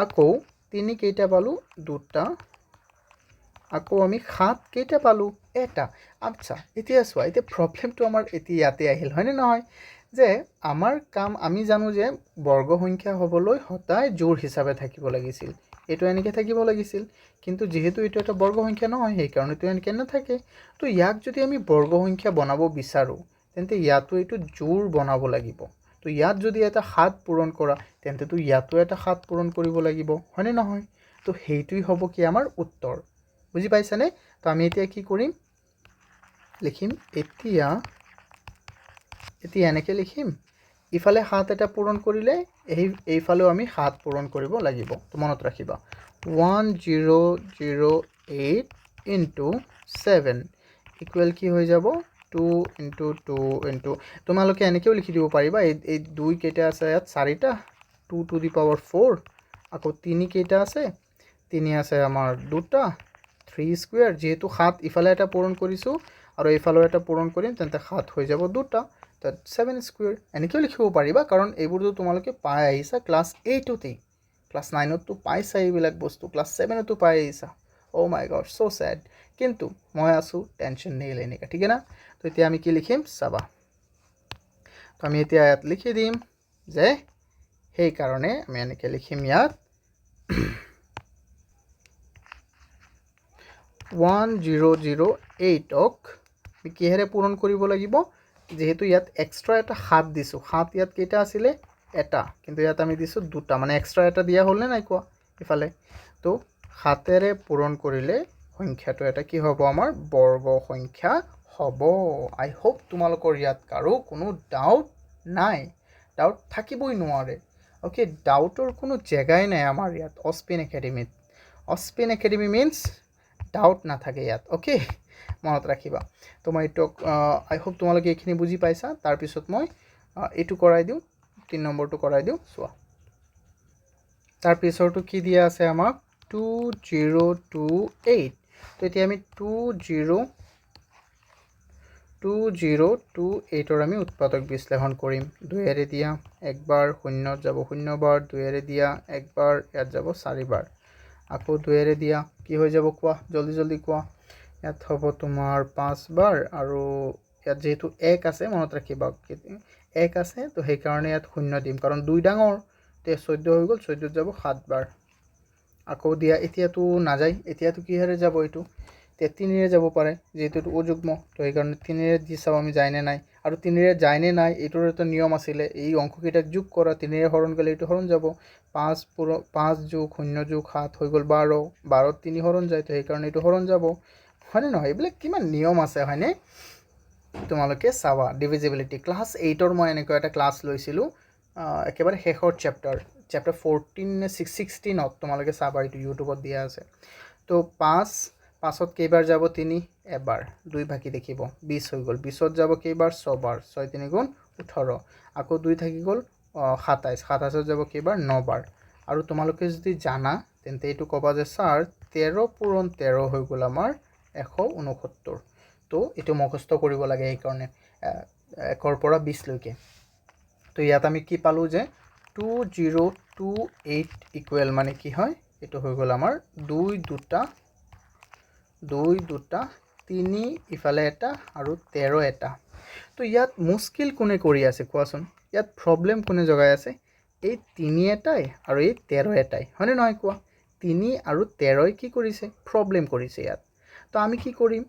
আকৌ 3 কেইটা পালোঁ 2টা আকৌ আমি 7 কেইটা পালোঁ এটা আচ্ছা এতিয়া চোৱা এতিয়া প্ৰব্লেমটো আমাৰ এতিয়া ইয়াতে আহিল হয়নে নহয় যে আমাৰ কাম আমি জানো যে বৰ্গ সংখ্যা হ'বলৈ সদায় জোড় হিচাপে থাকিব লাগিছিল এইটো এনেকৈ থাকিব লাগিছিল কিন্তু যেহেতু এইটো এটা বৰ্গ সংখ্যা নহয় সেইকাৰণে এইটো এনেকৈ নাথাকে তো ইয়াক যদি আমি বৰ্গ সংখ্যা বনাব বিচাৰোঁ তেন্তে ইয়াতো এইটো জোড় বনাব লাগিব তো ইয়াত যদি এটা 7 পূৰণ কৰা তেন্তেতো ইয়াতো এটা 7 পূৰণ কৰিব লাগিব হয়নে নহয় তো সেইটোই হ'ব কি আমাৰ উত্তৰ বুজি পাইছানে তো আমি এতিয়া কি কৰিম লিখিম এতিয়া এনেকৈ লিখিম ইফালে 7 এটা পূৰণ কৰিলে এইফালেও আমি 7 পূৰণ কৰিব লাগিব তো মনত ৰাখিবা 1008 into 7 ইকুৱেল কি হৈ যাব 2 into 2 into তোমালোকে এনেকৈও লিখি দিব পাৰিবা এই 2 কেইটা আছে ইয়াত 4টা 2 to the power 4 আকৌ 3 কেইটা আছে 3 আছে আমাৰ 2টা 3 স্কুৱেৰ যেহেতু 7 ইফালে এটা পূৰণ কৰিছোঁ আৰু এইফালেও এটা পূৰণ কৰিম তেন্তে 7 হৈ যাব 2টা তাত 7 স্কুৱেৰ এনেকৈও লিখিব পাৰিবা কাৰণ এইবোৰতো তোমালোকে পাই আহিছা ক্লাছ 8তেই ক্লাছ 9ততো পাইছা এইবিলাক বস্তু ক্লাছ 7তো পাই আহিছা অ' মাই গড so sad কিন্তু মই আছোঁ টেনশ্যন নেই লেনে কা ঠিক আছে না তো এতিয়া আমি কি লিখিম চাবা তো আমি এতিয়া ইয়াত লিখি দিম যে সেইকাৰণে আমি এনেকৈ লিখিম ইয়াত 1008ক কিহেৰে পূৰণ কৰিব লাগিব যেহেতু ইয়াত এক্সট্ৰা এটা 7 দিছোঁ 7 ইয়াত কেইটা আছিলে এটা কিন্তু ইয়াত আমি দিছোঁ দুটা মানে এক্সট্ৰা এটা দিয়া হ'ল নে নাই কোৱা ইফালে তো 7ৰে পূৰণ কৰিলে সংখ্যাটো এটা কি হ'ব আমাৰ বৰ্গ সংখ্যা হ'ব আই হোপ তোমালোকৰ ইয়াত কাৰো কোনো ডাউট নাই ডাউট থাকিবই নোৱাৰে ওকে ডাউটৰ কোনো জেগাই নাই আমাৰ ইয়াত অস্পিন একাডেমিত অস্পিন একাডেমি মিন্স ডাউট নাথাকে ইয়াত ওকে মনত ৰাখিবা তো মই এইটো আই হোপ তোমালোকে এইখিনি বুজি পাইছা তাৰপিছত মই এইটো কৰাই দিওঁ 3 নম্বৰটো কৰাই দিওঁ চোৱা তাৰপিছৰটো কি দিয়া আছে আমাক 2028 তো এতিয়া আমি 2028ৰ আমি উৎপাদক বিশ্লেষণ কৰিম 2ৰে দিয়া একবাৰ 0 যাব 0 বাৰ 2ৰে দিয়া একবাৰ ইয়াত যাব 4 বাৰ আকৌ 2ৰে দিয়া কি হৈ যাব কোৱা জলদি জলদি কোৱা ইয়াত হ'ব তোমাৰ 5 বাৰ আৰু ইয়াত যেহেতু 1 আছে মনত ৰাখিবা 1 আছে তো সেই কাৰণে ইয়াত 0 দিম কাৰণ 2 ডাঙৰ তে 14 হৈ গ'ল 14 যাব 7 বাৰ আকৌ দিয়া এতিয়াতো নাযায় এতিয়াতো কিহেৰে যাব এইটো তে 3ৰে যাব পাৰে যেহেতু এইটো অযুগ্ম তো সেই কাৰণে 3ৰে দি চাও আমি যায় নে নাই আৰু 3ৰে যায় নে নাই এইটোৰ এটা নিয়ম আছিলে এই অংককেইটাক যোগ কৰা 3ৰে হৰণ গ'লে এইটো হৰণ যাব 5 যোগ 0 যোগ 7 হৈ গ'ল 12 12ত 3 হৰণ যায় তো সেই কাৰণে এইটো হৰণ যাব হয়নে নহয় এইবিলাক কিমান নিয়ম আছে হয়নে তোমালোকে চাবা ডিভিজিবিলিটি ক্লাছ 8ৰ মই এনেকুৱা এটা ক্লাছ লৈছিলোঁ একেবাৰে শেষৰ চেপ্টাৰ 14 নে 16ত তোমালোকে চাবা এইটো ইউটিউবত দিয়া আছে তো 5ত কেইবাৰ যাব 3 এবাৰ 2 বাকি দেখিব 20 হৈ গ'ল 20ত যাব কেইবাৰ 6 বাৰ 6 3 গুণ 18 আকৌ 2 থাকি গ'ল 27 27ত যাব কেইবাৰ 9 বাৰ আৰু তোমালোকে যদি জানা তেন্তে এইটো ক'বা যে স্যাৰ 13 পূৰণ 13 হৈ গ'ল আমাৰ 169 তো এইটো মুখস্থ কৰিব লাগে এই কাৰণে 1ৰ পৰা 20 লৈকে তো ইয়াত আমি কি পালো যে 2028 ইকুৱেল মানে কি হয় এইটো হৈ গ'ল আমাৰ 2 দুটা 3 ইফালে এটা আৰু 13 এটা তো ইয়াত মুস্কিল কোনে কৰি আছে কোৱাচোন ইয়াত প্ৰবলেম কোনে জগাই আছে এই 3 এটাই আৰু এই 13 এটাই হয়নে নহয় কোৱা 3 আৰু 13 কি কৰিছে প্ৰবলেম কৰিছে ইয়াত তো আমি কি কৰিম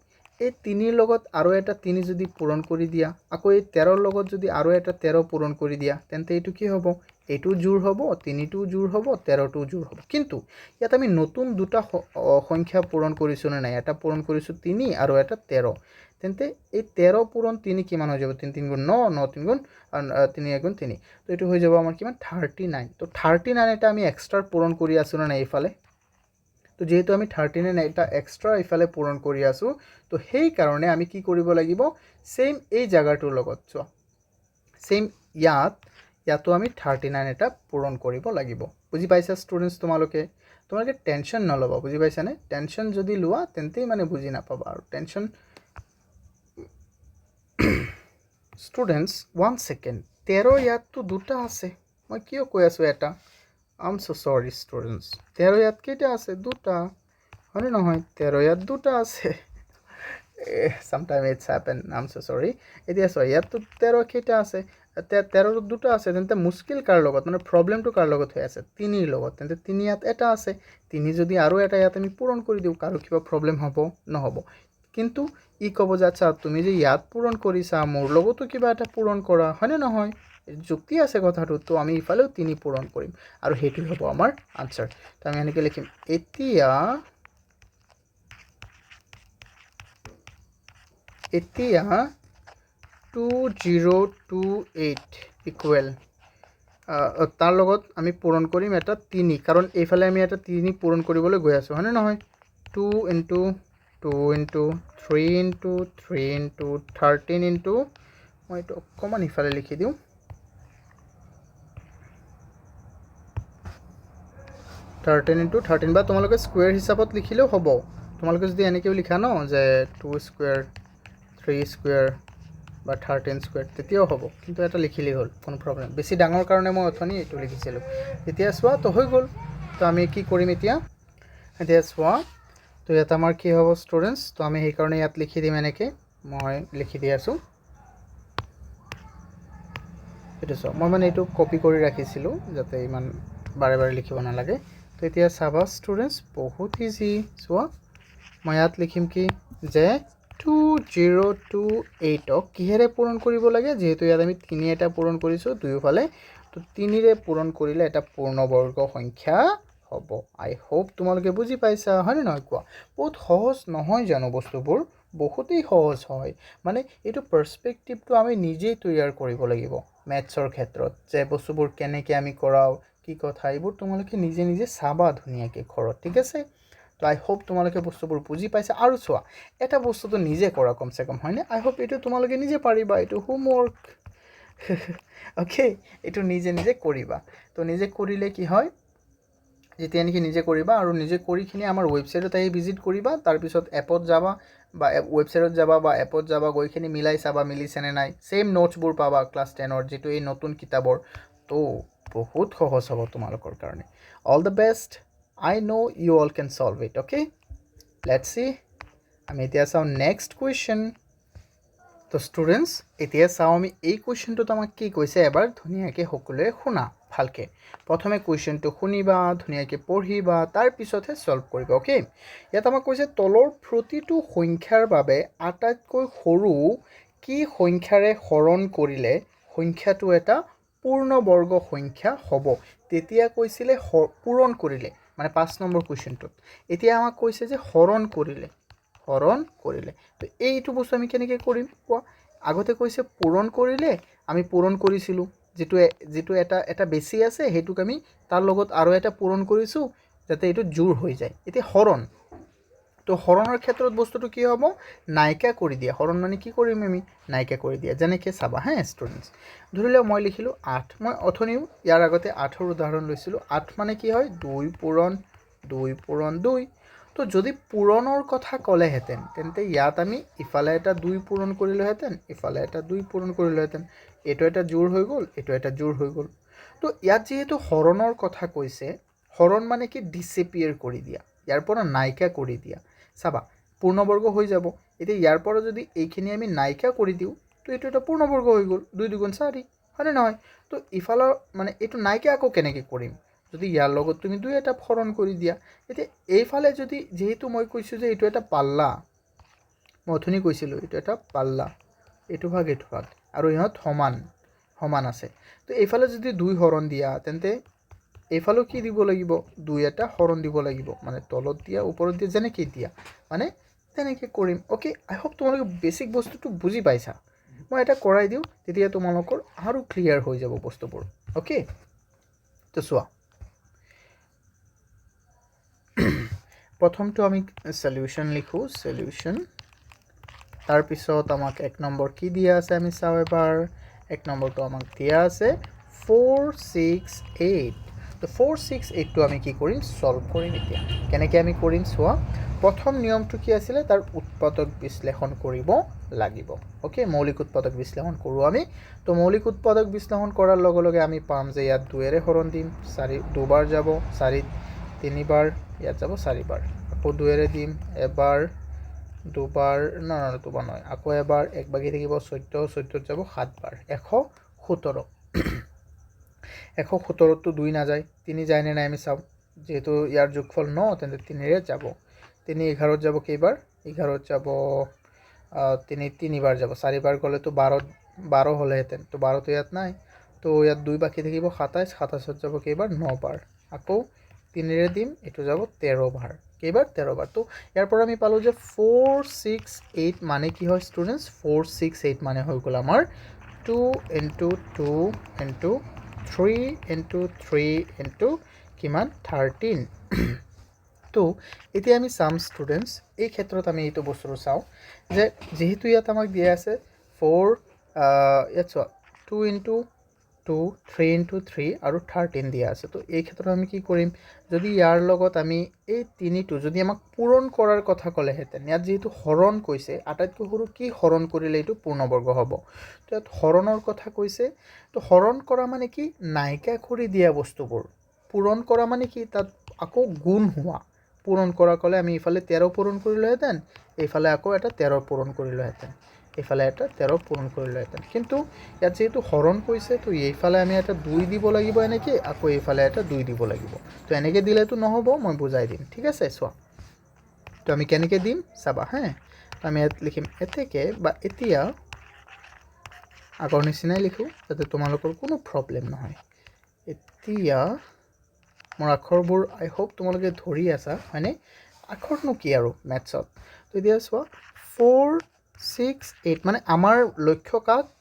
এই 3ৰ লগত আৰু এটা 3 যদি পূৰণ কৰি দিয়া আকৌ এই 13ৰ লগত যদি আৰু এটা 13 পূৰণ কৰি দিয়া তেন্তে এইটো কি হ'ব এইটো জোৰ হ'ব 3টো জোৰ হ'ব 13টো জোৰ হ'ব কিন্তু ইয়াত আমি নতুন দুটা সংখ্যা পূৰণ কৰিছো না নাই এটা পূৰণ কৰিছো 3 আৰু এটা 13 তেন্তে এই 13 পূৰণ 3 কিমান হৈ যাব 3 3 গুণ 9 9 3 গুণ 3 গুণ 3 তো এইটো হৈ যাব আমাৰ কিমান 39 তো 39 এটা আমি এক্সট্ৰা পূৰণ কৰি আছো না নাই ইফালে তো যেহেতু আমি 39 এটা এক্সট্ৰা ইফালে পূৰণ কৰি আছো তো সেই কাৰণে আমি কি কৰিব লাগিব সেম এই জায়গাটোৰ লগত চোৱা সেম ইয়াতো আমি 39 এটা পূৰণ কৰিব লাগিব বুজি পাইছা ষ্টুডেন্টস তোমালোকে টেনশন নলবা বুজি পাইছানে টেনশন যদি লোৱা তেন্তেই মানে বুজি নাপাবা আৰু টেনশন ষ্টুডেন্টস 1 সেকেন্ড 13 ইয়াতো দুটা আছে মই কিয় কৈ আছো এটা I'm so sorry students 13 ইয়াত কেইটা আছে দুটা হয়নে নহয় 13 ইয়াত দুটা আছে sometimes it's happen I'm so sorry এতিয়া চোৱা ইয়াতো 13 কেইটা আছে 13 দুটা আছে তেন্তে মুস্কিল কাৰ লগত মানে প্ৰবলেমটো কাৰ লগত হৈ আছে 3 ৰ লগত তেন্তে 3 ইয়াত এটা আছে 3 যদি আৰু এটা ইয়াত আমি পূৰণ কৰি দিও কাৰো কিবা প্ৰবলেম হ'ব নহব কিন্তু ই ক'ব যে আচ্ছা তুমি যে ইয়াত পূৰণ কৰিছা মোৰ লগতো কিবা এটা পূৰণ কৰা হয়নে নহয় যুক্তি আছে কথাটো তো আমি ইফালেও 3 পূৰণ কৰিম আৰু হেতু হ'ব আমাৰ আনসাৰ তো আমি এনেকৈ লিখিম এতিয়া 2028 ইকুৱেল তাৰ লগত আমি পূৰণ কৰিম এটা 3 কাৰণ এইফালে আমি এটা 3 পূৰণ কৰিবলৈ গৈ আছো হয়নে নহয় 2 into 2 into 3 into 3 into 13 into মই এইটো অকমান ইফালে লিখি দিওঁ 13 into 13 বা তোমালোকে স্কোয়াৰ হিচাপত লিখিলেও হ'ব তোমালোকে যদি এনেকেও লিখা ন যে 2 স্কোয়াৰ 3 স্কোয়াৰ বা 13 স্কোয়াৰ তেতিয়াও হ'ব কিন্তু এটা লিখিলেই হ'ল কোনো প্ৰবলেম বেছি ডাঙৰ কাৰণে মই অথনি এইটো লিখিছিলোঁ এতিয়া চোৱা তো হৈ গ'ল তো আমি কি কৰিম এতিয়া চোৱা তো ইয়াত আমাৰ কি হ'ব ষ্টুডেন্টস তো আমি সেই কাৰণে ইয়াত লিখি দিম এনেকৈ মই লিখি দি আছোঁ এইটো চোৱা মই মানে এইটো কপি কৰি ৰাখিছিলোঁ যাতে ইমান বাৰে বাৰে লিখিব নালাগে তো এতিয়া চাবা ষ্টুডেন্টস বহুত ইজি চোৱা মই ইয়াত লিখিম কি যে 2028 কিহেৰে পূৰণ কৰিব লাগে যিহেতু ইয়াত আমি 3 এটা পূৰণ কৰিছোঁ দুয়োফালে তো 3ৰে পূৰণ কৰিলে এটা পূৰ্ণবৰ্গ সংখ্যা হ'ব আই হোপ তোমালোকে বুজি পাইছা হয়নে নহয় কোৱা বহুত সহজ নহয় জানো বস্তুবোৰ বহুতেই সহজ হয় মানে এইটো পাৰ্সপেক্টিভটো আমি নিজেই তৈয়াৰ কৰিব লাগিব ম্যাথছৰ ক্ষেত্ৰত যে বস্তুবোৰ কেনেকৈ আমি কৰাও কি কথা এইবোৰ তোমালোকে নিজে নিজে চাবা ধুনীয়াকৈ ঘৰত ঠিক আছে তো আই হোপ তোমালোকে বস্তুবোৰ বুজি পাইছা আৰু চোৱা এটা বস্তুটো নিজে কৰা কমসে কম হয়নে আই হোপ এইটো তোমালোকে নিজে পাৰিবা এইটো হোমৱৰ্ক ওকে এইটো নিজে নিজে কৰিবা তো নিজে কৰিলে কি হয় যেতিয়া নেকি নিজে কৰিবা আৰু নিজে কৰিখিনি আমাৰ ৱেবছাইটত আহি ভিজিট কৰিবা তাৰপিছত এপত যাবা বা ৱেবছাইটত যাবা বা এপত যাবা গৈখিনি মিলাই চাবা মিলিছেনে নাই সেম নোটছবোৰ পাবা ক্লাছ 10ৰ যেটো এই নতুন কিতাপৰ তো বহুত সহজ হ'ব তোমালোকৰ কাৰণে all the best I know you all can solve it, okay? Let's see. আমি এতিয়া চাওঁ নেক্সট কুৱেশ্যন তো ষ্টুডেণ্টছ এতিয়া চাওঁ আমি এই কুৱেশ্যনটোত আমাক কি কৈছে এবাৰ ধুনীয়াকৈ সকলোৱে শুনা ভালকৈ প্ৰথমে কুৱেশ্যনটো শুনিবা ধুনীয়াকৈ পঢ়িবা তাৰপিছতহে ছল্ভ কৰিবা অ'কে ইয়াত আমাক কৈছে তলৰ প্ৰতিটো সংখ্যাৰ বাবে আটাইতকৈ সৰু কি সংখ্যাৰে হৰণ কৰিলে সংখ্যাটো এটা পূৰ্ণবৰ্গ সংখ্যা হ'ব তেতিয়া কৈছিলে পূৰণ কৰিলে মানে 5 নম্বৰ কুৱেশ্যনটোত এতিয়া আমাক কৈছে যে হৰণ কৰিলে তো এইটো বস্তু আমি কেনেকৈ কৰিম কোৱা আগতে কৈছে পূৰণ কৰিলে আমি পূৰণ কৰিছিলোঁ যেটো এটা বেছি আছে হেতুক আমি তাৰ লগত আৰু এটা পূৰণ কৰিছোঁ যাতে এইটো জোৰ হৈ যায় এতিয়া হৰণ তো হৰণৰ ক্ষেত্ৰত বস্তুটো কি হ'ব নাইকা কৰি দিয়া হৰণ মানে কি কৰিম আমি নাইকা কৰি দিয়া যেনেকৈ চাবা হ্যাঁ ষ্টুডেণ্টছ ধৰি লওক মই লিখিলোঁ 8 মই অথনিও ইয়াৰ আগতে 8ৰ উদাহৰণ লৈছিলোঁ 8 মানে কি হয় 2 পূৰণ 2 তো যদি পূৰণৰ কথা ক'লেহেঁতেন তেন্তে ইয়াত আমি ইফালে এটা 2 পূৰণ কৰিলোহেঁতেন ইফালে এটা 2 পূৰণ কৰিলোহেঁতেন এইটো এটা জোৰ হৈ গ'ল এইটো এটা জোৰ হৈ গ'ল তো ইয়াত যেহেতু হৰণৰ কথা কৈছে হৰণ মানে কি ডিসএপিয়াৰ কৰি দিয়া ইয়াৰ পৰা নাইকা কৰি দিয়া চাবা পূৰ্ণবৰ্গ হৈ যাব এতিয়া ইয়াৰ পৰা যদি এইখিনি আমি নাইকা কৰি দিওঁ তো এইটো এটা পূৰ্ণবৰ্গ হৈ গ'ল 2 2 4 হয়নে নহয় তো ইফালৰ মানে এইটো নাইকা আকৌ কেনেকৈ কৰিম যদি ইয়াৰ লগত তুমি 2 এটা হৰণ কৰি দিয়া এতিয়া এইফালে যদি যেহেতু মই কৈছোঁ যে এইটো এটা পাল্লা মই অথনি কৈছিলোঁ এইটো এটা পাল্লা এইটো ভাগ আৰু ইহঁত সমান আছে তো এইফালে যদি 2 হৰণ দিয়া তেন্তে এইফালেও কি দিব লাগিব 2 এটা হৰণ দিব লাগিব মানে তলত দিয়া ওপৰত দিয়া যেনেকৈ দিয়া মানে তেনেকৈ কৰিম অ'কে আই হোপ তোমালোকে বেছিক বস্তুটো বুজি পাইছা মই এটা কৰাই দিওঁ তেতিয়া তোমালোকৰ আৰু ক্লিয়াৰ হৈ যাব বস্তুবোৰ অ'কে তো চোৱা প্ৰথমটো আমি সলিউশন লিখো সলিউশন তাৰপিছত আমাক 1 নম্বৰ কি দিয়া আছে আমি চাও এবাৰ 1 নম্বৰটো আমাক দিয়া আছে 468 তো 468 টো আমি কি কৰিম সলভ কৰিম এতিয়া কেনেকৈ আমি কৰিম চোৱা প্ৰথম নিয়মটো কি আছিল তাৰ উৎপাদক বিশ্লেষণ কৰিব লাগিব ওকে মৌলিক উৎপাদক বিশ্লেষণ কৰো আমি তো মৌলিক উৎপাদক বিশ্লেষণ কৰাৰ লগে লগে আমি পাম যে ইয়াত 2 এৰে হৰণ দিম 4 দুবাৰ যাব 4 তিনিবাৰ ইয়াত যাব 4 বাৰ আকৌ 2 এৰে দিম এবাৰ দুবাৰ না দুবাৰ নহয় আকৌ এবাৰ এক বাকি থাকিব 14 যাব 7 বাৰ 117 117 তো 2 না যায় 3 যায় নে নাই আমি চাও যেহেতু ইয়াৰ যোগফল 9 তেন্তে 3 এৰে যাব 3 11 যাব কেইবাৰ 11 যাব 3 বাৰ যাব 4 বাৰ গলে তো 12 হলেহেঁতেন তো 12 তো ইয়াত নাই তো ইয়াত 2 বাকি থাকিব 27 27 যাব কেইবাৰ 9 বাৰ আকৌ 3 এৰে দিম এটো যাব 13 বাৰ কেইবাৰ 13 বাৰ তো ইয়াৰ পৰা আমি পালো যে 468 মানে কি হয় ষ্টুডেন্টস 468 মানে হৈ গ'ল আমাৰ 2 into 2 into 3 into 3 into কিমান 13 তো এতিয়া আমি সাম ষ্টুডেন্টস এই ক্ষেত্ৰত আমি এইটো বস্তুটো চাও যে যেহেতু ইয়াত আমাক দিয়া আছে 4 ইয়াত 2 into 2 3 into 3 আৰু 13 দিয়া আছে তো এই ক্ষেত্ৰত আমি কি কৰিম যদি ইয়াৰ লগত আমি এই তিনিটো যদি আমাক পূৰণ কৰাৰ কথা ক'লেহেঁতেন ইয়াত যেহেতু হৰণ কৈছে আটাইতকৈ সৰু কি হৰণ কৰিলে এইটো পূৰ্ণবৰ্গ হ'ব তো ইয়াত হৰণৰ কথা কৈছে তো হৰণ কৰা মানে কি নাইকা কৰি দিয়া বস্তুবোৰ পূৰণ কৰা মানে কি তাত আকৌ গুণ হোৱা পূৰণ কৰা ক'লে আমি ইফালে 13 পূৰণ কৰিলোহেঁতেন এইফালে আকৌ এটা 13 পূৰণ কৰিলোহেঁতেন এইফালে এটা 13 পূৰণ কৰিলোহেঁতেন কিন্তু ইয়াত যেহেতু হৰণ কৈছে তো এইফালে আমি এটা 2 দিব লাগিব এনেকে আকৌ এইফালে এটা 2 দিব লাগিব তো এনেকে দিলেতো নহ'ব মই বুজাই দিম ঠিক আছে চোৱা তো আমি কেনেকৈ দিম চাবা হ্যাঁ তো আমি ইয়াত লিখিম এতেকে বা এতিয়া আগৰ নিচিনাই লিখোঁ যাতে তোমালোকৰ কোনো প্ৰব্লেম নহয় এতিয়া মোৰ আখৰবোৰ আই হোপ তোমালোকে ধৰি আছা হয়নে আখৰনো কি আৰু মেথছত তো এতিয়া চোৱা 4 6 8 মানে আমাৰ লক্ষ্য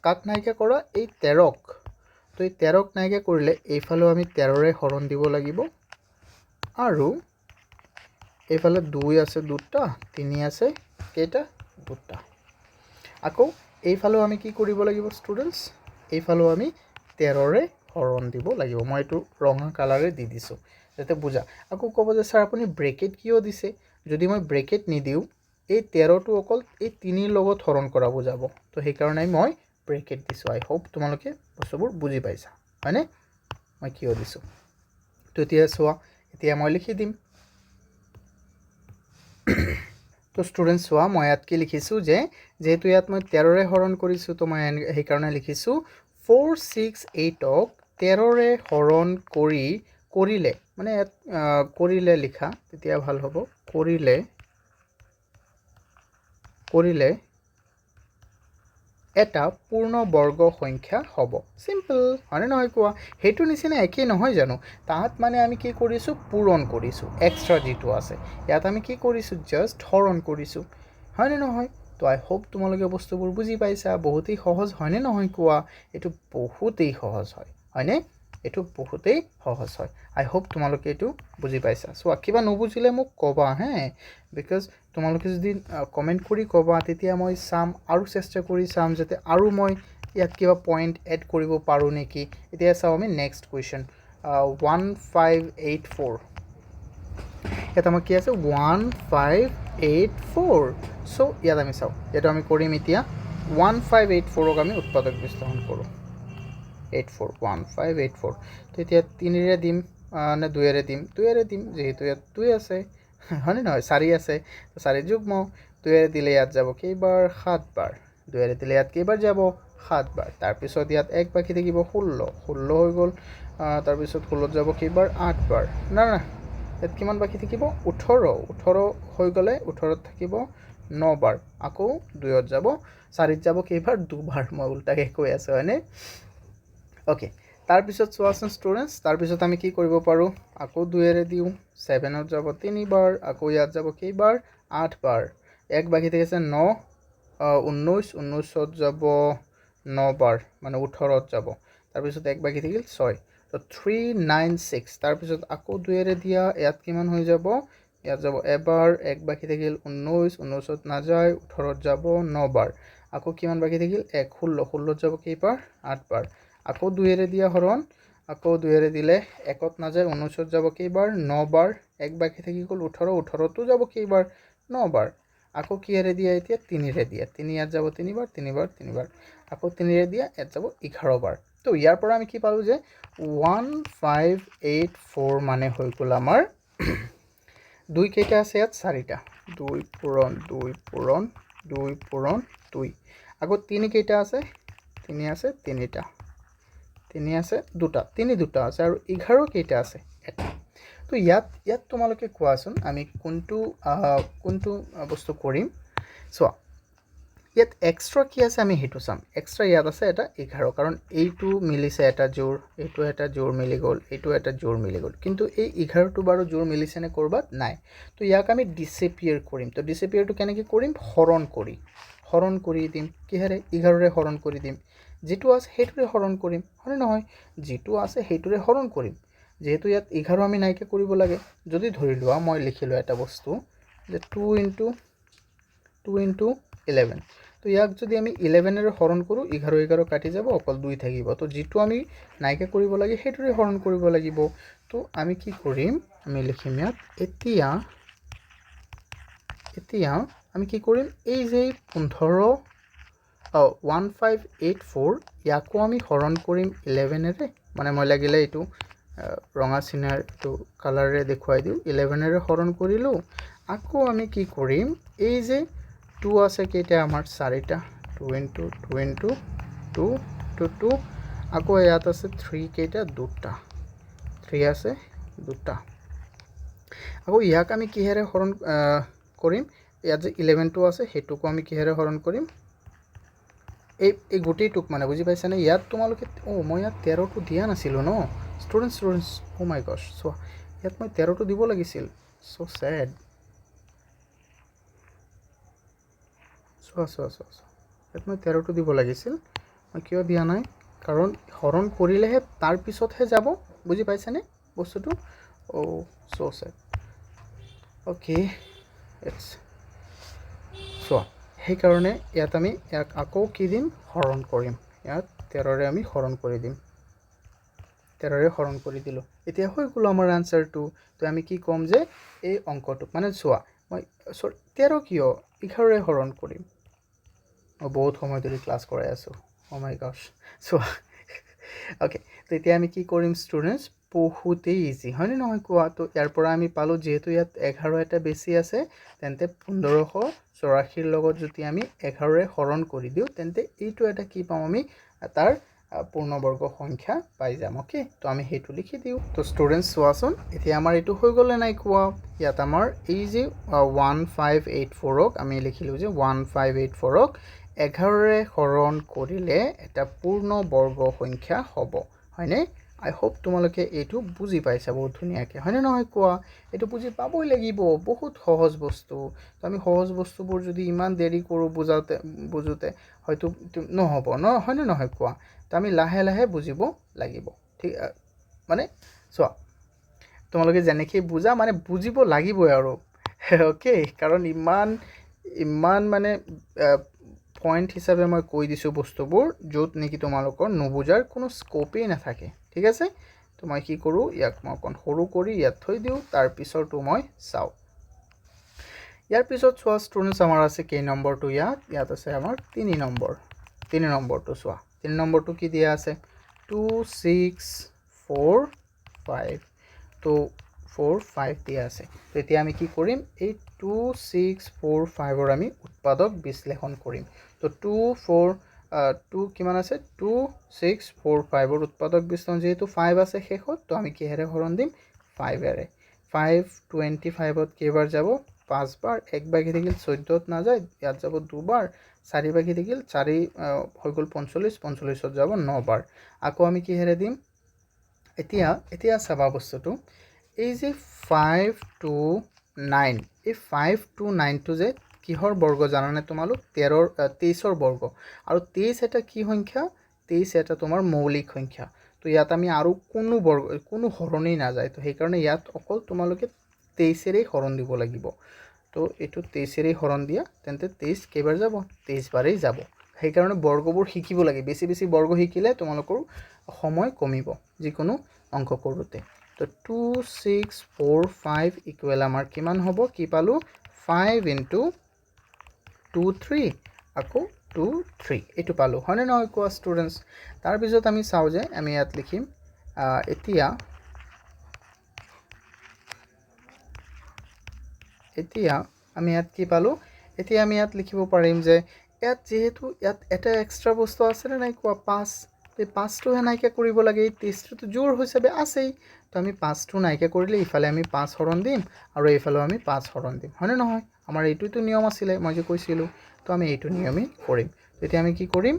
কাক নাইকিয়া কৰা এই 13ক তো এই 13ক নাইকিয়া কৰিলে এইফালেও আমি 13ৰে হৰণ দিব লাগিব আৰু এইফালে 2 আছে দুটা 3 আছে কেইটা দুটা আকৌ এইফালেও আমি কি কৰিব লাগিব ষ্টুডেণ্টছ এইফালেও আমি 13ৰে হৰণ দিব লাগিব মই এইটো ৰঙা কালাৰে দি দিছোঁ যাতে বুজা আকৌ ক'ব যে স্যাৰ আপুনি ব্ৰেকেট কিয় দিছে যদি মই ব্ৰেকেট নিদিওঁ এই 13টো অকল এই 3ৰ লগত হৰণ কৰা বুজাব তো সেইকাৰণে মই ব্ৰেকেট দিছোঁ আই হোপ তোমালোকে বস্তুবোৰ বুজি পাইছা হয়নে মই কিয় দিছোঁ তো এতিয়া চোৱা এতিয়া মই লিখি দিম তো ষ্টুডেণ্টছ চোৱা মই ইয়াত কি লিখিছোঁ যে যেহেতু ইয়াত মই 13ৰে হৰণ কৰিছোঁ তো মই সেইকাৰণে লিখিছোঁ 4 6 8ক 13ৰে হৰণ কৰিলে মানে ইয়াত কৰিলে লিখা তেতিয়া ভাল হ'ব কৰিলে এটা পূৰ্ণ বৰ্গ সংখ্যা হ'ব সিম্পল হয়নে নহয় কোৱা সেইটো নিচিনা একেই নহয় জানো তাত মানে আমি কি কৰিছোঁ পূৰণ কৰিছোঁ এক্সট্ৰা যিটো আছে ইয়াত আমি কি কৰিছোঁ জাষ্ট হৰণ কৰিছোঁ হয়নে নহয় তো আই হোপ তোমালোকে বস্তুবোৰ বুজি পাইছা বহুতেই সহজ হয়নে নহয় কোৱা এইটো বহুতেই সহজ হয় হয়নে এইটো বহুতেই সহজ হয় আই হোপ তোমালোকে এইটো বুজি পাইছা চোৱা কিবা নুবুজিলে মোক ক'বা হে বিকজ তোমালোকে যদি কমেণ্ট কৰি ক'বা তেতিয়া মই চাম আৰু চেষ্টা কৰি চাম যাতে আৰু মই ইয়াত কিবা পইণ্ট এড কৰিব পাৰোঁ নেকি এতিয়া চাওঁ আমি নেক্সট কুৱেশ্যন 1584 ইয়াত আমাৰ কি আছে 1584 চ' ইয়াত আমি চাওঁ ইয়াত আমি কৰিম এতিয়া 1584ক আমি উৎপাদক বিশ্লেষণ কৰোঁ 1584 তো এতিয়া 3ৰে দিম নে 2ৰে দিম যেহেতু ইয়াত 2 আছে হয়নে নহয় 4 আছে তো 4 যুগ্ম 2ৰে দিলে ইয়াত যাব কেইবাৰ 7 বাৰ 2ৰে দিলে ইয়াত কেইবাৰ যাব 7 বাৰ তাৰপিছত ইয়াত 1 বাকী থাকিব 16 হৈ গ'ল তাৰপিছত 16ত যাব কেইবাৰ 8 বাৰ না ইয়াত কিমান বাকী থাকিব 18 হৈ গ'লে 18ত থাকিব 9 বাৰ আকৌ 2ত যাব 4ত যাব কেইবাৰ 2 বাৰ মই উল্টাকৈ কৈ আছোঁ হয়নে ওকে তাৰপিছত চোৱাচোন ষ্টুডেণ্টছ তাৰপিছত আমি কি কৰিব পাৰোঁ আকৌ 2ৰে দিওঁ 7ত যাব 3 বাৰ আকৌ ইয়াত যাব কেইবাৰ 8 বাৰ 1 বাকী থাকিছে 9 19ত যাব 9 বাৰ মানে 18ত যাব তাৰপিছত 1 বাকী থাকিল 6 তো 396 তাৰপিছত আকৌ 2ৰে দিয়া ইয়াত কিমান হৈ যাব ইয়াত যাব এবাৰ 1 বাকী থাকিল 19ত নাযায় 18ত যাব 9 বাৰ আকৌ কিমান বাকী থাকিল 16ত যাব কেইবাৰ 8 বাৰ আকৌ 2ৰে দিয়া হৰণ আকৌ 2ৰে দিলে 1ত নাযায় 19ত যাব কেইবাৰ 9 বাৰ 1 বাকী থাকি গ'ল 18তো যাব কেইবাৰ 9 বাৰ আকৌ কিহেৰে দিয়া এতিয়া 3ৰে দিয়া 3 ইয়াত যাব 3 বাৰ আকৌ 3ৰে দিয়া ইয়াত যাব 11 বাৰ তো ইয়াৰ পৰা আমি কি পালোঁ যে 1584 মানে হৈ গ'ল আমাৰ 2 কেইটা আছে ইয়াত 4টা 2 পূৰণ 2 আকৌ 3 কেইটা আছে 3 আছে 3টা 3 আছে 2টা 3 2টা আছে আৰু 11 কেইটা আছে এটা তো ইয়াত তোমালোকে কোৱাচোন আমি কোনটো বস্তু কৰিম চোৱা ইয়াত এক্সট্ৰা কি আছে আমি সেইটো চাম এক্সট্ৰা ইয়াত আছে এটা 11 কাৰণ এইটো মিলিছে এটা জোৰ এইটো এটা জোৰ মিলি গ'ল এইটো এটা জোৰ মিলি গ'ল কিন্তু এই 11টো বাৰু জোৰ মিলিছেনে ক'ৰবাত নাই তো ইয়াক আমি ডিসএপিয়াৰ কৰিম তো ডিসএপিয়াৰটো কেনেকৈ কৰিম হৰণ কৰি দিম কিহেৰে 11ৰে হৰণ কৰি দিম যেটো আছে হেতুৰে হৰণ কৰিম হয়নে নহয় যেটো আছে হেতুৰে হৰণ কৰিম যেহেতু ইয়াত 11 আমি নাইকিয়া কৰিব লাগে যদি ধৰি লোৱা মই লিখিলোঁ এটা বস্তু যে 2 * 11 তো ইয়াক যদি আমি 11ৰে হৰণ কৰোঁ 11 কাটি যাব অকল 2 থাকিব তো যেটো আমি নাইকিয়া কৰিব লাগে হেতুৰে হৰণ কৰিব লাগিব তো আমি কি কৰিম আমি লিখিম ইয়াত এতিয়া আমি কি কৰিম এই যে 1584 ইয়াকো আমি হৰণ কৰিম 11ৰে মানে মই লাগিলে এইটো ৰঙা চিনাৰ এইটো কালাৰে দেখুৱাই দিওঁ 11ৰে হৰণ কৰিলোঁ আকৌ আমি কি কৰিম এই যে 2 আছে কেইটা আমাৰ 4টা 2 * 2 আকৌ ইয়াত আছে 3 কেইটা 2টা 3 আছে 2টা আকৌ ইয়াক আমি কিহেৰে হৰণ কৰিম ইয়াত যে 11টো আছে সেইটোকো আমি কিহেৰে হৰণ কৰিম এই গোটেইটোক মানে বুজি পাইছানে ইয়াত তোমালোকে মই ইয়াত 13টো দিয়া নাছিলোঁ ন ষ্টুডেণ্টছ মাই গছ চোৱা ইয়াত মই 13টো দিব লাগিছিল চ' ছেড চোৱা ইয়াত মই 13টো দিব লাগিছিল মই কিয় দিয়া নাই কাৰণ হৰণ কৰিলেহে তাৰ পিছতহে যাব বুজি পাইছানে বস্তুটো চ' ছেড অ'কে ইটছ চোৱা সেইকাৰণে ইয়াত আমি ইয়াক আকৌ কি দিম হৰণ কৰিম ইয়াত 13ৰে আমি হৰণ কৰি দিম 13ৰে হৰণ কৰি দিলোঁ এতিয়া হৈ গ'ল আমাৰ আনচাৰটো তো আমি কি ক'ম যে এই অংকটোক মানে চোৱা মই 13 কিয় 11ৰে হৰণ কৰিম মই বহুত সময় ধৰি ক্লাছ কৰাই আছোঁ মাই গছ চোৱা অ'কে তো এতিয়া আমি কি কৰিম ষ্টুডেণ্টছ বহুতেই ইজি হয়নে নহয় কোৱা তো ইয়াৰ পৰা আমি পালোঁ যিহেতু ইয়াত 11 এটা বেছি আছে তেন্তে 1584ৰ লগত যদি আমি 11ৰে হৰণ কৰি দিওঁ তেন্তে এইটো এটা কি পাম আমি তাৰ পূৰ্ণবৰ্গ সংখ্যা পাই যাম অ'কে তো আমি সেইটো লিখি দিওঁ তো ষ্টুডেণ্টছ চোৱাচোন এতিয়া আমাৰ এইটো হৈ গ'লে নাই কোৱা ইয়াত আমাৰ এই যে 1584ক আমি লিখিলোঁ যে 1584ক 11ৰে হৰণ কৰিলে এটা পূৰ্ণবৰ্গ সংখ্যা হ'ব হয়নে আই হোপ তোমালোকে এইটো বুজি পাইছা বহুত ধুনীয়াকৈ হয়নে নহয় কোৱা এইটো বুজি পাবই লাগিব বহুত সহজ বস্তু তো আমি সহজ বস্তুবোৰ যদি ইমান দেৰি কৰোঁ বুজোতে হয়তো নহ'ব হয়নে নহয় কোৱা তো আমি লাহে লাহে বুজিব লাগিব ঠিক মানে চোৱা তোমালোকে যেনেকৈ বুজা মানে বুজিব লাগিবই আৰু অ'কে কাৰণ ইমান মানে পইণ্ট হিচাপে মই কৈ দিছোঁ বস্তুবোৰ য'ত নেকি তোমালোকৰ নুবুজাৰ কোনো স্ক'পেই নাথাকে ঠিক আছে তো মই কি কৰোঁ ইয়াক মই অকণ সৰু কৰি ইয়াত থৈ দিওঁ তাৰপিছৰটো মই চাওঁ ইয়াৰ পিছত চোৱা ষ্টুডেণ্টছ আমাৰ আছে কেই নম্বৰটো ইয়াত আছে আমাৰ 3 নম্বৰটো চোৱা 3 নম্বৰটো কি দিয়া আছে 2 6 4 5 তো 4 5 দিয়া আছে তো এতিয়া আমি কি কৰিম এই 2 6 4 5ৰ আমি উৎপাদক বিশ্লেষণ কৰিম তো 2 কিমান আছে 2 6 4 5ৰ উৎপাদক বিশ্লেষণ যেহেতু 5 আছে শেষত তো আমি কিহেৰে হৰণ দিম 5এৰে 5 25ত কেইবাৰ যাব 5 বাৰ 1 বাগি থাকিল 14ত নাযায় ইয়াত যাব 2 বাৰ 4 বাগি থাকিল 4 হৈ গ'ল 45ত যাব 9 বাৰ আকৌ আমি কিহেৰে দিম এতিয়া চাবা বস্তুটো এই যে 5 to 9 এই 5 to 9টো যে কিহৰ বৰ্গ জানানে তোমালোক 23ৰ বৰ্গ আৰু 23 এটা কি সংখ্যা 23 এটা তোমাৰ মৌলিক সংখ্যা তো ইয়াত আমি আৰু কোনো হৰণেই নাযায় তো সেইকাৰণে ইয়াত অকল তোমালোকে 23ৰেই হৰণ দিব লাগিব তো এইটো 23ৰেই হৰণ দিয়া তেন্তে 23 কেইবাৰ যাব 23 বাৰেই যাব সেইকাৰণে বৰ্গবোৰ শিকিব লাগে বেছি বৰ্গ শিকিলে তোমালোকৰ সময় কমিব যিকোনো অংক কৰোঁতে তো 2 6 4 5 ইকুৱেল আমাৰ কিমান হ'ব কি পালোঁ 5 into 2 3 আকৌ 2 3 এইটো পালোঁ হয়নে নহয় কোৱা ষ্টুডেণ্টছ তাৰপিছত আমি চাওঁ যে আমি ইয়াত লিখিম এতিয়া আমি ইয়াত কি পালোঁ এতিয়া আমি ইয়াত লিখিব পাৰিম যে ইয়াত যিহেতু ইয়াত এটা এক্সট্ৰা বস্তু আছেনে নাই কোৱা 5 এই 5টোহে নাইকিয়া কৰিব লাগে এই 23টো জোৰ হিচাপে আছেই তো আমি 5টো নাইকিয়া কৰিলে ইফালে আমি 5 হৰণ দিম আৰু এইফালেও আমি 5 হৰণ দিম হয়নে নহয় আমাৰ এইটোতো নিয়ম আছিলে মই যে কৈছিলোঁ তো আমি এইটো নিয়মেই কৰিম তেতিয়া আমি কি কৰিম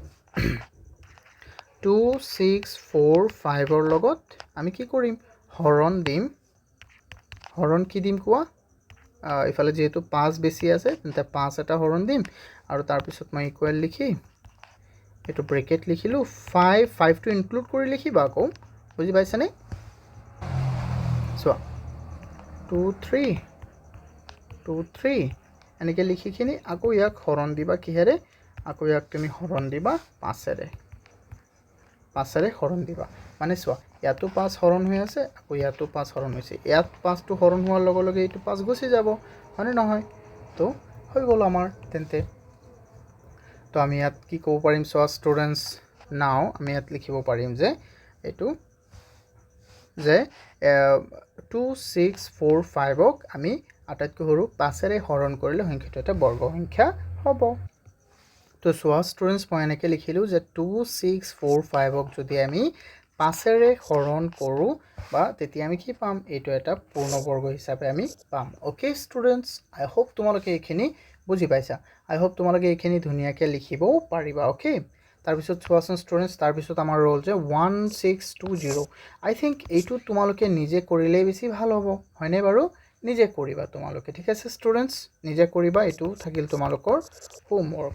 2 6 4 5ৰ লগত আমি কি কৰিম হৰণ দিম হৰণ কি দিম কোৱা ইফালে যেহেতু 5 বেছি আছে তেন্তে 5 এটা হৰণ দিম আৰু তাৰপিছত মই ইকুৱেল লিখি এইটো ব্ৰেকেট লিখিলোঁ 5টো ইনক্লুড কৰি লিখিবা আকৌ বুজি পাইছানে চোৱা 2 3 এনেকৈ লিখিখিনি আকৌ ইয়াক হৰণ দিবা কিহেৰে আকৌ ইয়াক তুমি হৰণ দিবা 5এৰে হৰণ দিবা মানে চোৱা ইয়াতো 5 হৰণ হৈ আছে আকৌ ইয়াতো 5 হৰণ হৈছে ইয়াত 5টো হৰণ হোৱাৰ লগে লগে এইটো 5 গুচি যাব হয়নে নহয় তো হৈ গ'ল আমাৰ তেন্তে তো আমি ইয়াত কি ক'ব পাৰিম চোৱা ষ্টুডেণ্টছ নাও আমি ইয়াত লিখিব পাৰিম যে এইটো যে 2 6 4 5ক আমি আটাইতকৈ সৰু 5এৰে হৰণ কৰিলে সংখ্যাটো এটা বৰ্গ সংখ্যা হ'ব তো চোৱা ষ্টুডেণ্টছ মই এনেকৈ লিখিলোঁ যে 2 6 4 5ক যদি আমি 5এৰে হৰণ কৰোঁ বা তেতিয়া আমি কি পাম এইটো এটা পূৰ্ণবৰ্গ হিচাপে আমি পাম অ'কে ষ্টুডেণ্টছ আই হোপ তোমালোকে এইখিনি বুজি পাইছা আই হোপ তোমালোকে এইখিনি ধুনীয়াকৈ লিখিবও পাৰিবা অ'কে তাৰপিছত চোৱাচোন ষ্টুডেণ্টছ তাৰপিছত আমাৰ ৰ'ল যে 1620 আই থিংক এইটো তোমালোকে নিজে কৰিলেই বেছি ভাল হ'ব হয়নে বাৰু নিজে কৰিবা তোমালোকে ঠিক আছে ষ্টুডেণ্টছ নিজে কৰিবা এইটো থাকিল তোমালোকৰ হোমৱৰ্ক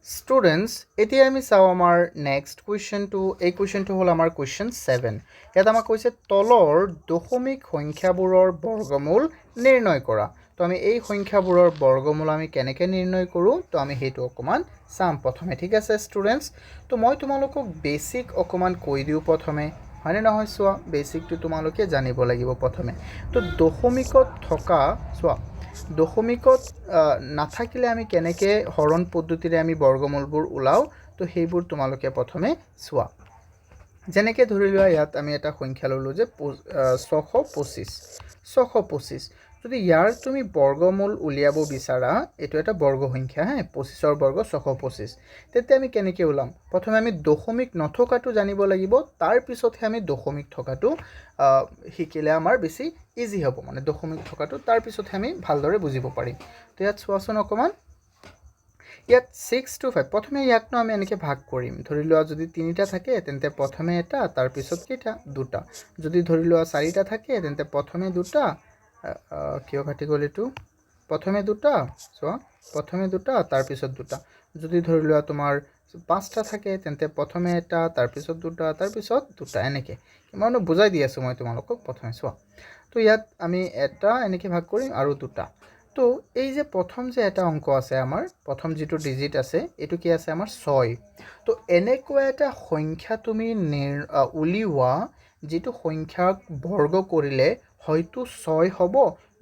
ষ্টুডেণ্টছ এতিয়া আমি চাওঁ আমাৰ নেক্সট কুৱেশ্যনটো এই কুৱেশ্যনটো হ'ল আমাৰ কুৱেশ্যন 7 ইয়াত আমাক কৈছে তলৰ দশমিক সংখ্যাবোৰৰ বৰ্গমূল নিৰ্ণয় কৰা তো আমি এই সংখ্যাবোৰৰ বৰ্গমূল আমি কেনেকৈ নিৰ্ণয় কৰোঁ তো আমি সেইটো অকণমান চাম প্ৰথমে ঠিক আছে ষ্টুডেণ্টছ তো মই তোমালোকক বেছিক অকণমান কৈ দিওঁ প্ৰথমে হয়নে নহয় চোৱা বেছিকটো তোমালোকে জানিব লাগিব প্ৰথমে তো দশমিকত থকা চোৱা দশমিকত নাথাকিলে আমি কেনেকৈ হৰণ পদ্ধতিৰে আমি বৰ্গমূলবোৰ ওলাওঁ তো সেইবোৰ তোমালোকে প্ৰথমে চোৱা যেনেকৈ ধৰি লোৱা ইয়াত আমি এটা সংখ্যা ল'লোঁ যে 625 যদি ইয়াৰ তুমি বৰ্গমূল উলিয়াব বিচাৰা এইটো এটা বৰ্গ সংখ্যা হে 25ৰ বৰ্গ 625 তেতিয়া আমি কেনেকৈ ওলাম প্ৰথমে আমি দশমিক নথকাটো জানিব লাগিব তাৰ পিছতহে আমি দশমিক থকাটো শিকিলে আমাৰ বেছি ইজি হ'ব মানে দশমিক থকাটো তাৰ পিছতহে আমি ভালদৰে বুজিব পাৰিম তো ইয়াত চোৱাচোন অকণমান ইয়াত 6 to 5 প্ৰথমে ইয়াকনো আমি এনেকৈ ভাগ কৰিম ধৰি লোৱা যদি 3টা থাকে তেন্তে প্ৰথমে এটা তাৰ পিছত কেইটা দুটা যদি ধৰি লোৱা 4টা থাকে তেন্তে প্ৰথমে দুটা কিয় কাটি গ'ল এইটো প্ৰথমে দুটা চোৱা প্ৰথমে দুটা তাৰ পিছত দুটা যদি ধৰি লোৱা তোমাৰ 5টা থাকে তেন্তে প্ৰথমে এটা তাৰ পিছত দুটা তাৰ পিছত দুটা এনেকৈ মই বুজাই দি আছোঁ মই তোমালোকক প্ৰথমে চোৱা তো ইয়াত আমি এটা এনেকৈ ভাগ কৰিম আৰু দুটা তো এই যে প্ৰথম যে এটা অংক আছে আমাৰ প্ৰথম যিটো ডিজিট আছে এইটো কি আছে আমাৰ 6 তো এনেকুৱা এটা সংখ্যা তুমি উলিওৱা যিটো সংখ্যাক বৰ্গ কৰিলে হয়তো 6 হ'ব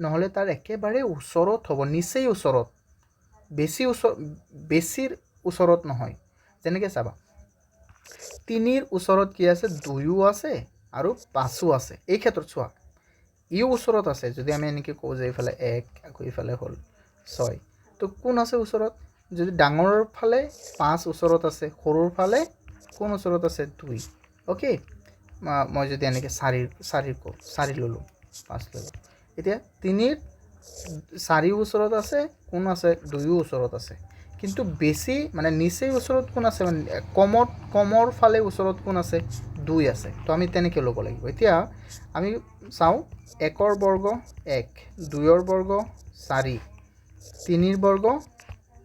নহ'লে তাৰ একেবাৰে ওচৰত হ'ব নিচেই ওচৰত বেছিৰ ওচৰত নহয় যেনেকৈ চাবা 3ৰ ওচৰত কি আছে 2ও আছে আৰু 5ও আছে এই ক্ষেত্ৰত চোৱা ইও ওচৰত আছে যদি আমি এনেকৈ কওঁ যে এইফালে 1 আকৌ ইফালে হ'ল 6 তো কোন আছে ওচৰত যদি ডাঙৰৰ ফালে 5 ওচৰত আছে সৰুৰ ফালে কোন ওচৰত আছে 2 অ'কে মই যদি এনেকৈ 4 ল'লোঁ 5 ল'লোঁ এতিয়া 3ৰ 4 ওচৰত আছে কোন আছে 2ও ওচৰত আছে কিন্তু বেছি মানে নিচেই ওচৰত কোন আছে মানে কমৰ ফালে ওচৰত কোন আছে 2 আছে তো আমি তেনেকৈ ল'ব লাগিব এতিয়া আমি চাওঁ 1ৰ বৰ্গ 1 2ৰ বৰ্গ 4 3ৰ বৰ্গ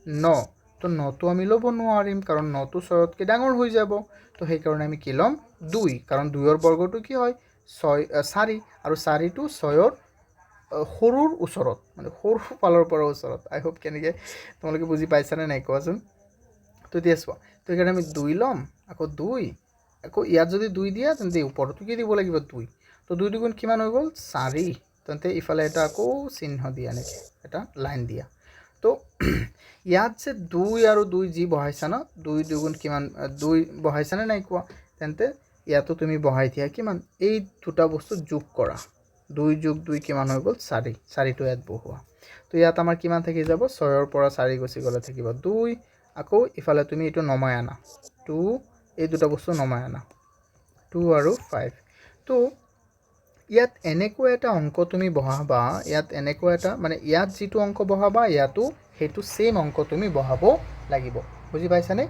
9 তো 9টো আমি ল'ব নোৱাৰিম কাৰণ 9টো 6তকৈ ডাঙৰ হৈ যাব তো সেইকাৰণে আমি কি ল'ম 2 কাৰণ 2ৰ বৰ্গটো কি হয় 4 আৰু 4টো 6ৰ সৰুৰ ওচৰত মানে সৰু ফালৰ পৰা ওচৰত আই হোপ কেনেকৈ তোমালোকে বুজি পাইছানে নাই কোৱাচোন তো এতিয়া চোৱা তো সেইকাৰণে আমি 2 ল'ম আকৌ 2 আকৌ ইয়াত যদি 2 দিয়া তেন্তে ওপৰতো কি দিব লাগিব 2 তো 2 দুগুণ কিমান হৈ গ'ল 4 তেন্তে ইফালে এটা আকৌ চিহ্ন দিয়া নেকি এটা লাইন দিয়া তো ইয়াত যে 2 আৰু 2 যি বহাইছা ন 2 দুগুণ কিমান 2 বহাইছানে নাই কোৱা তেন্তে ইয়াতো তুমি বহাই দিয়া কিমান এই দুটা বস্তু যোগ কৰা 2 যোগ 2 কিমান হৈ গ'ল 4টো ইয়াত বহোৱা তো ইয়াত আমাৰ কিমান থাকি যাব 6ৰ পৰা 4 গুচি গ'লে থাকিব 2 আকৌ ইফালে তুমি এইটো নমাই আনা 2 এই দুটা বস্তু নমাই আনা 2 আৰু 5 তো ইয়াত এনেকুৱা এটা অংক তুমি বহাবা ইয়াত এনেকুৱা এটা মানে ইয়াত যিটো অংক বহাবা ইয়াতো সেইটো সেম অংক তুমি বহাব লাগিব বুজি পাইছানে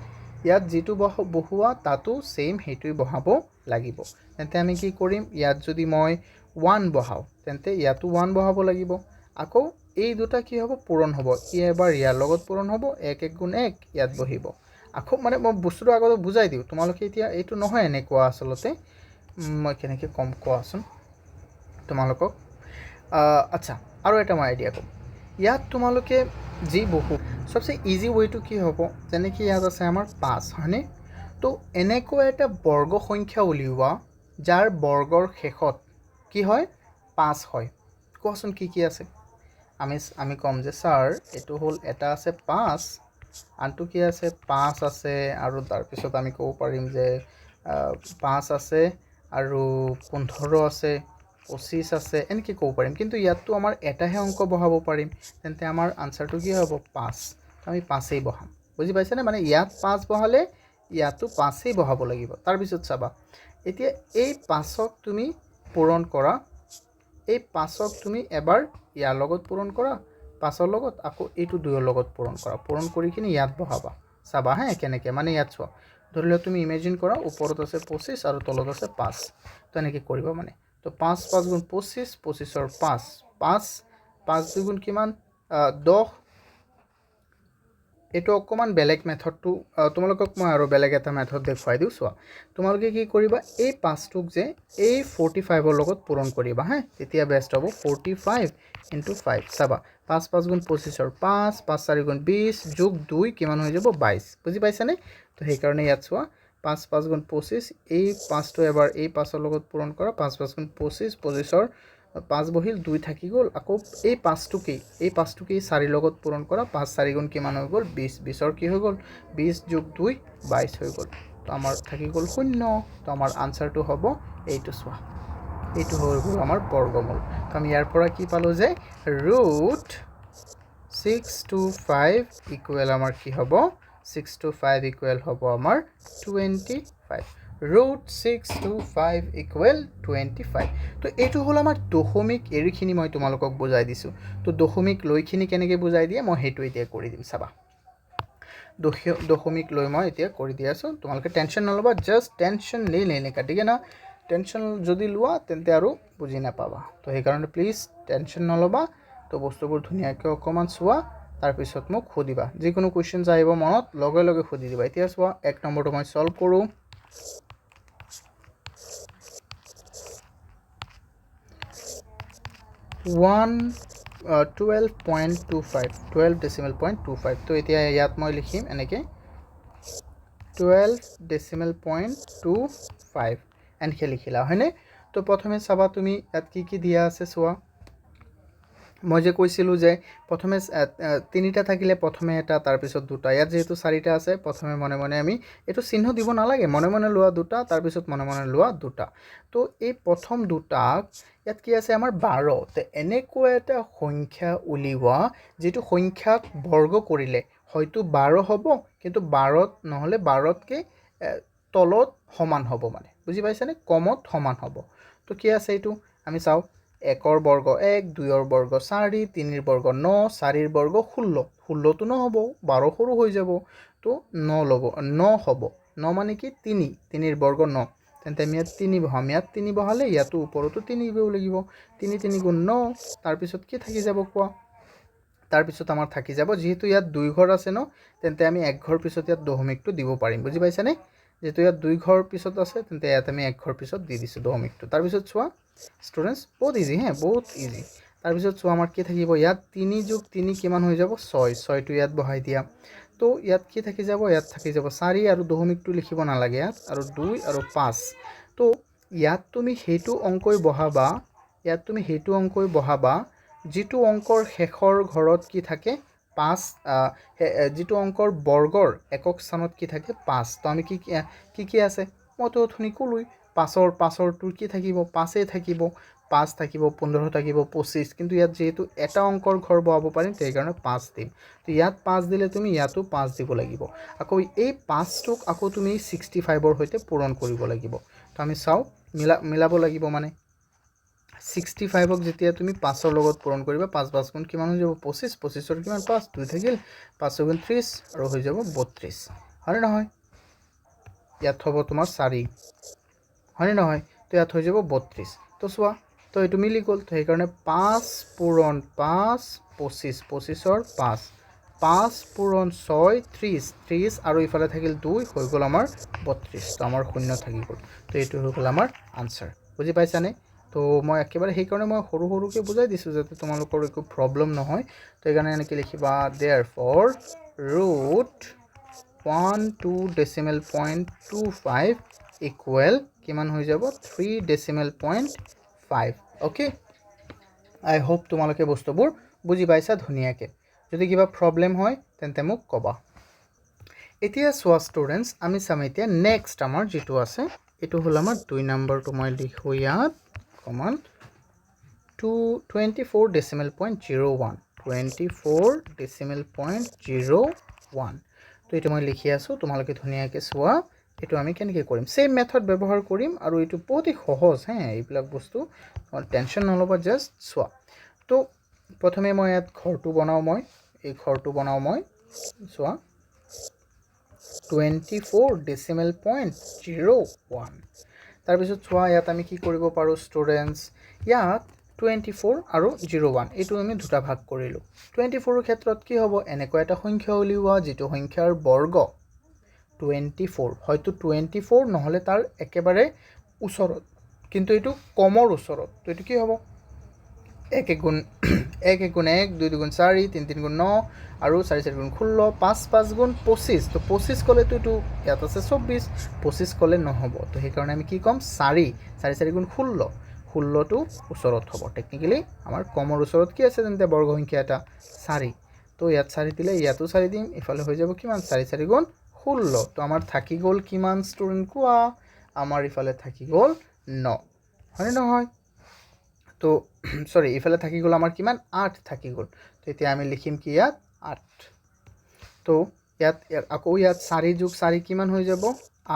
ইয়াত যিটো বহোৱা তাতো সেম সেইটোই বহাব লাগিব তেন্তে আমি কি কৰিম ইয়াত যদি মই 1 বহাওঁ তেন্তে ইয়াতো 1 বহাব লাগিব আকৌ এই দুটা কি হ'ব পূৰণ হ'ব এবাৰ ইয়াৰ লগত পূৰণ হ'ব 1 1 গুণ 1 ইয়াত বহিব আকৌ মানে মই বস্তুটো আগতে বুজাই দিওঁ তোমালোকে এতিয়া এইটো নহয় এনেকুৱা আচলতে মই কেনেকৈ কম কোৱাচোন তোমালোকক আচ্ছা আৰু এটা মই আইডিয়া ক'ম ইয়াত তোমালোকে যি বহু সবচে ইজি ৱেটো কি হ'ব যেনেকৈ ইয়াত আছে আমাৰ 5 হয়নে তো এনেকুৱা এটা বৰ্গ সংখ্যা উলিওৱা যাৰ বৰ্গৰ শেষত কি হয় 5 হয় কোৱাচোন কি আছে আমি ক'ম যে ছাৰ এইটো হ'ল এটা আছে 5 আনটো কি আছে 5 আছে আৰু তাৰপিছত আমি ক'ব পাৰিম যে 5 আছে আৰু 15 আছে 25 আছে এনেকৈ ক'ব পাৰিম কিন্তু ইয়াততো আমাৰ এটাহে অংক বহাব পাৰিম তেন্তে আমাৰ আনচাৰটো কি হ'ব 5 আমি 5এই বহাম বুজি পাইছানে মানে ইয়াত 5 বহালে ইয়াতো 5এই বহাব লাগিব তাৰপিছত চাবা এতিয়া এই 5ক তুমি পূৰণ কৰা এই 5ক তুমি এবাৰ ইয়াৰ লগত পূৰণ কৰা 5ৰ লগত আকৌ এইটো 2ৰ লগত পূৰণ কৰা পূৰণ কৰি কিনে ইয়াত বহাবা চাবা হ্যাঁ কেনেকৈ মানে ইয়াত চোৱা ধৰি লোৱা তুমি ইমেজিন কৰা ওপৰত আছে 25 আৰু তলত আছে 5 তো এনেকৈ কৰিবা মানে তো 5 5 গুণ 25 25ৰ 5 5 5 2 গুণ কিমান 10 এইটো অকমান বেলেগ মেথডটো তোমালোকক মই আৰু বেলেগ এটা মেথড দেখুৱাই দিওঁ চোৱা তোমালোকে কি কৰিবা এই 5টোক যে এই 45ৰ লগত পূৰণ কৰিবা হ্যাঁ তেতিয়া বেষ্ট হ'ব 45 * 5 চাবা 5 5 গুণ 25ৰ 5 5 4 গুণ 20 যোগ 2 কিমান হৈ যাব 22 বুজি পাইছানে তো সেইকাৰণে ইয়াত চোৱা 5 5 গুণ 25 এই 5টো এবাৰ এই 5ৰ লগত পূৰণ কৰা 5 5 গুণ 25 25ৰ 5 বহিল 2 থাকি গ'ল আকৌ এই 5টোকেই 4ৰ লগত পূৰণ কৰা 5 4 গুণ কিমান হৈ গ'ল 20 20ৰ কি হৈ গ'ল 20 যোগ 2 22 হৈ গ'ল তো আমাৰ থাকি গ'ল 0 তো আমাৰ আনসাৰটো হ'ব এইটো চোৱা এইটো হৈ গ'ল আমাৰ বৰ্গমূল তো আমি ইয়াৰ পৰা কি পালো যে √625 ইকুৱেল আমাৰ কি হ'ব 625 ইকুৱেল হ'ব আমাৰ 25 √625 ইকুৱেল 25 তো এইটো হ'ল আমাৰ দশমিক এৰিখিনি মই তোমালোকক বুজাই দিছোঁ তো দশমিক লৈখিনি কেনেকৈ বুজাই দিয়ে মই সেইটো এতিয়া কৰি দিম চাবা দশমিক লৈ মই এতিয়া কৰি দি আছোঁ তোমালোকে টেনশ্যন নল'বা জাষ্ট টেনশ্যন নেই কাটিকে না টেনশ্যন যদি লোৱা তেন্তে আৰু বুজি নাপাবা তো সেইকাৰণে প্লিজ টেনশ্যন নল'বা তো বস্তুবোৰ ধুনীয়াকৈ অকণমান চোৱা তাৰপিছত মোক সুধিবা যিকোনো কুৱেশ্যনছ আহিব মনত লগে লগে সুধি দিবা এতিয়া চোৱা 1 নম্বৰটো মই সলভ কৰোঁ 12.25 তো এতিয়া ইয়াত মই লিখিম এনেকৈ 12.25 এনেকৈ লিখিলা হয়নে তো প্ৰথমে চাবা তুমি ইয়াত কি দিয়া আছে চোৱা মই যে কৈছিলোঁ যে প্ৰথমে তিনিটা থাকিলে প্ৰথমে এটা তাৰপিছত দুটা ইয়াত যেহেতু চাৰিটা আছে প্ৰথমে মনে মনে আমি এইটো চিহ্ন দিব নালাগে মনে মনে লোৱা দুটা তাৰপিছত মনে মনে লোৱা দুটা তো এই প্ৰথম দুটাক ইয়াত কি আছে আমাৰ 12 তো এনেকুৱা এটা সংখ্যা উলিওৱা যেটো সংখ্যাক বৰ্গ কৰিলে হয়তো 12 হ'ব কিন্তু 12ত নহলে 12তকৈ তলত সমান হ'ব মানে বুজি পাইছানে কমত সমান হ'ব তো কি আছে এইটো আমি চাও 1ৰ বৰ্গ 1 2ৰ বৰ্গ 4 3ৰ বৰ্গ 9 4ৰ বৰ্গ 16 16 তো নহব 12 সৰু হৈ যাব তো 9 ল'ব 9 হ'ব 9 মানে কি 3 3ৰ বৰ্গ 9 তেন্তে আমি ইয়াত 3 বহাম ইয়াত 3 বহালে ইয়াতো ওপৰতো 3 দিব লাগিব 3 3 গুণ 9 তাৰপিছত কি থাকি যাব কোৱা তাৰপিছত আমাৰ থাকি যাব যেহেতু ইয়াত 2 ঘৰ আছে ন তেন্তে আমি 1 ঘৰ পিছত ইয়াত দশমিকটো দিব পাৰিম বুজি পাইছানে যেহেতু ইয়াত 2 ঘৰ পিছত আছে তেন্তে ইয়াত আমি 1 ঘৰ পিছত দি দিছোঁ দশমিকটো তাৰপিছত চোৱা ষ্টুডেন্টস বহুত ইজি হ্যাঁ বহুত ইজি তাৰপিছত চোৱা আমাৰ কি থাকিব ইয়াত 3 যোগ 3 কিমান হৈ যাব 6 6টো ইয়াত বহাই দিয়া তো ইয়াত কি থাকি যাব ইয়াত থাকি যাব 4 আৰু দশমিকটো লিখিব নালাগে ইয়াত আৰু 2 আৰু 5 তো ইয়াত তুমি হেতু অংকই বহাবা যিটো অংকৰ শেষৰ ঘৰত কি থাকে 5 যিটো অংকৰ বৰ্গৰ একক স্থানত কি থাকে 5 তো আমি কি আছে মইতো অথনি ক'লোই 5ৰ টোৰ কি থাকিব 5 থাকিব 5 থাকিব 15 থাকিব 25 কিন্তু ইয়াত যেহেতু এটা অংকৰ ঘৰ বহাব পাৰিম সেই কাৰণে 5 দিম তো ইয়াত 5 দিলে তুমি ইয়াতো 5 দিব লাগিব আকৌ এই 5টোক আকৌ তুমি 65ৰ সৈতে পূৰণ কৰিব লাগিব তো আমি চাও মিলাব লাগিব মানে 65ক যেতিয়া তুমি 5ৰ লগত পূৰণ কৰিবা 5 5 গুণ কিমান হৈ যাব 25 25ৰ কিমান 5 2 থাকিল 5 গুণ 30 আৰু হৈ যাব 32 হয়নে নহয় ইয়াত হ'ব তোমাৰ 4 হয়নে নহয় তো ইয়াত হৈ যাব 32 তো চোৱা তো এইটো মিলি গ'ল তো সেইকাৰণে 5 পূৰণ 5 25 25ৰ 5 5 পূৰণ 6 30 30 আৰু ইফালে থাকিল 2 হৈ গ'ল আমাৰ 32 তো আমাৰ শূন্য থাকি গ'ল তো এইটো হৈ গ'ল আমাৰ আনসাৰ বুজি পাইছানে তো মই একেবাৰে সেইকাৰণে মই সৰুকৈ বুজাই দিছোঁ যাতে তোমালোকৰ একো প্ৰব্লেম নহয় তো এইকাৰণে এনেকৈ লিখিবা therefore √12.25 ইকুৱেল কিমান হৈ যাব 3.5 ওকে আই হোপ তোমালোকে বস্তুবোৰ বুজি পাইছা ধুনীয়াকৈ যদি কিবা প্ৰব্লেম হয় তেন্তে মোক ক'বা এতিয়া চোৱা ষ্টুডেন্টস আমি চাম এতিয়া নেক্সট আমাৰ যেটো আছে এটো হল আমাৰ 2 নম্বৰটো মই লিখো ইয়াত কমান 24.01 24.01 তো এটা মই লিখি আছো তোমালোকে ধুনীয়াকৈ চোৱা এটো আমি কেনেকৈ কৰিম সেম মেথড ব্যৱহাৰ কৰিম আৰু এটো বহুত সহজ হ্যাঁ এইবিলাক বস্তু টেনচন নলবা জাস্ট চোৱা তো প্ৰথমে মই ইয়াত ঘৰটো বনাওঁ মই এই ঘৰটো বনাওঁ মই চোৱা 24.01 তাৰপিছত চোৱা ইয়াত আমি কি কৰিব পাৰোঁ ষ্টুডেণ্টছ ইয়াত 24 আৰু 01 এইটো আমি দুটা ভাগ কৰিলোঁ 24ৰ ক্ষেত্ৰত কি হ'ব এনেকুৱা এটা সংখ্যা উলিওৱা যিটো সংখ্যাৰ বৰ্গ 24 হয়তো 24 নহ'লে তাৰ একেবাৰে ওচৰত কিন্তু এইটো কমৰ ওচৰত তো এইটো কি হ'ব 1 1 গুণ 1 1 গুণ 1 2 2 গুণ 4 3 3 গুণ 9 আৰু 4 4 গুণ 16 5 5 গুণ 25 তো 25 ক'লেতো এইটো ইয়াত আছে 24 25 ক'লে নহ'ব তো সেইকাৰণে আমি কি ক'ম 4 4 4 গুণ 16 16টো ওচৰত হ'ব টেকনিক্যালি আমাৰ কমৰ ওচৰত কি আছে তেন্তে বৰ্গ সংখ্যা এটা 4 তো ইয়াত 4 দিলে ইয়াতো 4 দিম ইফালে হৈ যাব কিমান 4 4 গুণ 16 তো আমাৰ থাকি গ'ল কিমান ষ্টুডেণ্ট কোৱা আমাৰ ইফালে থাকি গ'ল 9 হয়নে নহয় তো সৰি ইফালে থাকি গ'ল আমাৰ কিমান 8 থাকি গ'ল তো এতিয়া আমি লিখিম কি ইয়াত 8 তো ইয়াত আকৌ ইয়াত 4 যোগ 4 কিমান হৈ যাব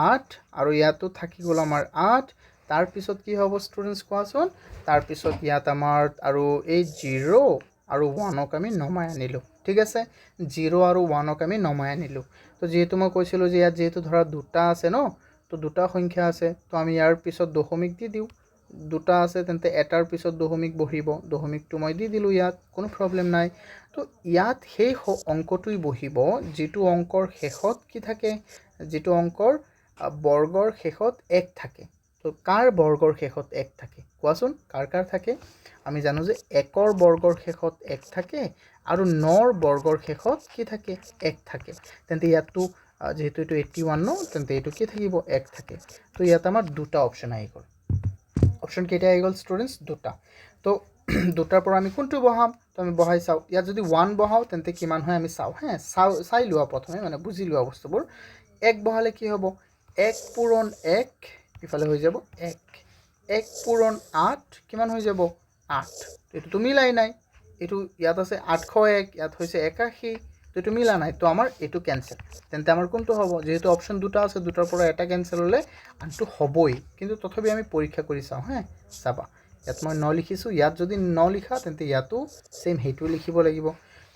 8 আৰু ইয়াতো থাকি গ'ল আমাৰ 8 তাৰ পিছত কি হ'ব ষ্টুডেণ্টছ কোৱাচোন তাৰ পিছত ইয়াত আমাৰ আৰু এই 0 আৰু 1ক আমি নমাই আনিলোঁ ঠিক আছে 0 আৰু 1ক আমি নমাই আনিলোঁ তো যেহেতু মই কৈছিলোঁ যে ইয়াত যেহেতু ধৰা দুটা আছে ন তো দুটা সংখ্যা আছে তো আমি ইয়াৰ পিছত দশমিক দি দিওঁ দুটা আছে তেন্তে এটাৰ পিছত দশমিক বহিব দশমিকটো মই দি দিলোঁ ইয়াত কোনো প্ৰব্লেম নাই তো ইয়াত সেই অংকটোই বহিব যেটো অংকৰ শেষত কি থাকে যেটো অংকৰ বৰ্গৰ শেষত 1 থাকে তো কাৰ বৰ্গৰ শেষত 1 থাকে কোৱাচোন কাৰ থাকে আমি জানো যে 1ৰ বৰ্গৰ শেষত 1 থাকে আৰু 9ৰ বৰ্গৰ শেষত কি থাকে 1 থাকে তেন্তে ইয়াতটো যেহেতু এটো 81 ন তেন্তে এটো কি থাকিব 1 থাকে তো ইয়াত আমাৰ দুটা অপচন আহি গ'ল অপশন কেইটা আহি গ'ল ষ্টুডেণ্টছ দুটা তো দুটাৰ পৰা আমি কোনটো বহাম তো আমি বহাই চাওঁ ইয়াত যদি 1 বহাও তেন্তে কিমান হয় আমি চাওঁ হ্যাঁ চাই লোৱা প্ৰথমে মানে বুজি লোৱা বস্তুবোৰ 1 বহালে কি হ'ব 1 পূৰণ 1 ইফালে হৈ যাব 1 1 পূৰণ 8 কিমান হৈ যাব 8 এইটো মিলাই নাই এইটো ইয়াত আছে 801 ইয়াত হৈছে 81 তো এইটো মিলা নাই তো আমাৰ এইটো ক্যান্সেল তেন্তে আমাৰ কোনটো হ'ব যেহেতু অপশন দুটা আছে দুটাৰ পৰা এটা ক্যান্সেল হলে আনটো হ'বই কিন্তু তথাপি আমি পৰীক্ষা কৰি চাওঁ হ্যাঁ চাবা ইয়াত মই 9 লিখিছো ইয়াত যদি 9 লিখা তেন্তে ইয়াতো সেম হেইটো লিখিব লাগিব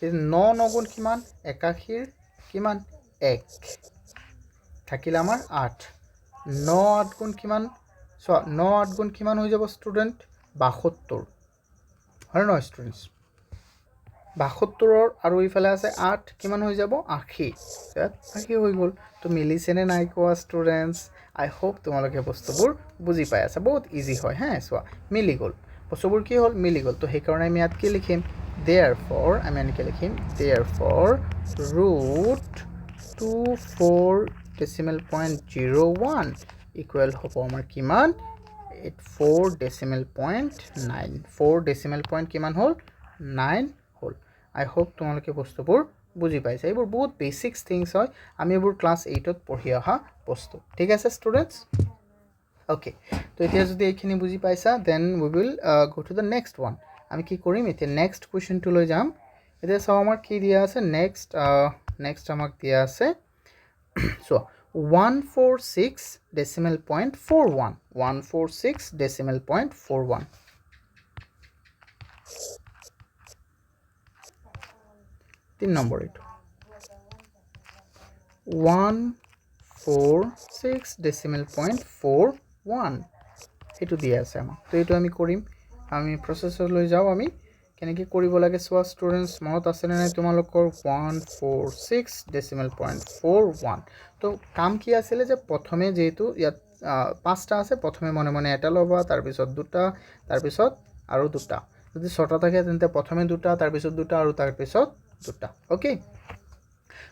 9 9 গুণ কিমান 81 কিমান 1 থাকিল আমাৰ 8 9 8 গুণ কিমান সো 9 8 গুণ কিমান হৈ যাব ষ্টুডেণ্ট 72 হয় নহয় ষ্টুডেণ্টছ 72ৰ আৰু ইফালে আছে 8 কিমান হৈ যাব 80 80 হৈ গ'ল তো মিলিছেনে নাই কোৱা ষ্টুডেণ্টছ আই হোপ তোমালোকে বস্তুবোৰ বুজি পাই আছা বহুত ইজি হয় হ্যাঁ চোৱা মিলি গ'ল বস্তুবোৰ কি হ'ল মিলি গ'ল তো সেইকাৰণে আমি ইয়াত কি লিখিম therefore আমি এনেকৈ লিখিম therefore root 24.01 ইকুৱেল হ'ব আমাৰ কিমান 4.9 4 কিমান হ'ল 9 হ'ল আই হোপ তোমালোকে বস্তুবোৰ বুজি পাইছা এইবোৰ বহুত বেসিক্স থিংস হয় আমি এইবোৰ ক্লাস 8ত পঢ়ি অহা বস্তু ঠিক আছে ষ্টুডেণ্টছ ওকে তো এতিয়া যদি এইখিনি বুজি পাইছা then we will go to the next one আমি কি কৰিম এতিয়া নেক্সট কোৱেশ্চনটো লৈ যাম এতিয়া চাও আমাৰ কি দিয়া আছে নেক্সট আমাক দিয়া আছে সো 146.41 146.41 3 নম্বৰ এইটো 146.41 এইটো দিয়া আছে আমাক তো এইটো আমি কৰিম আমি প্ৰসেসৰ লৈ যাও আমি কেনেকৈ কৰিব লাগে চোৱা ষ্টুডেণ্টছ মনত আছে নে নাই তোমালোকৰ 146.41 তো কাম কি আছিল যে প্ৰথমে যেহেতু ইয়াত পাঁচটা আছে প্ৰথমে মনে মনে এটা লবা তাৰ পিছত দুটা তাৰ পিছত আৰু দুটা যদি ছটা থাকে তেন্তে প্ৰথমে দুটা তাৰ পিছত দুটা আৰু তাৰ পিছত দুটা ওকে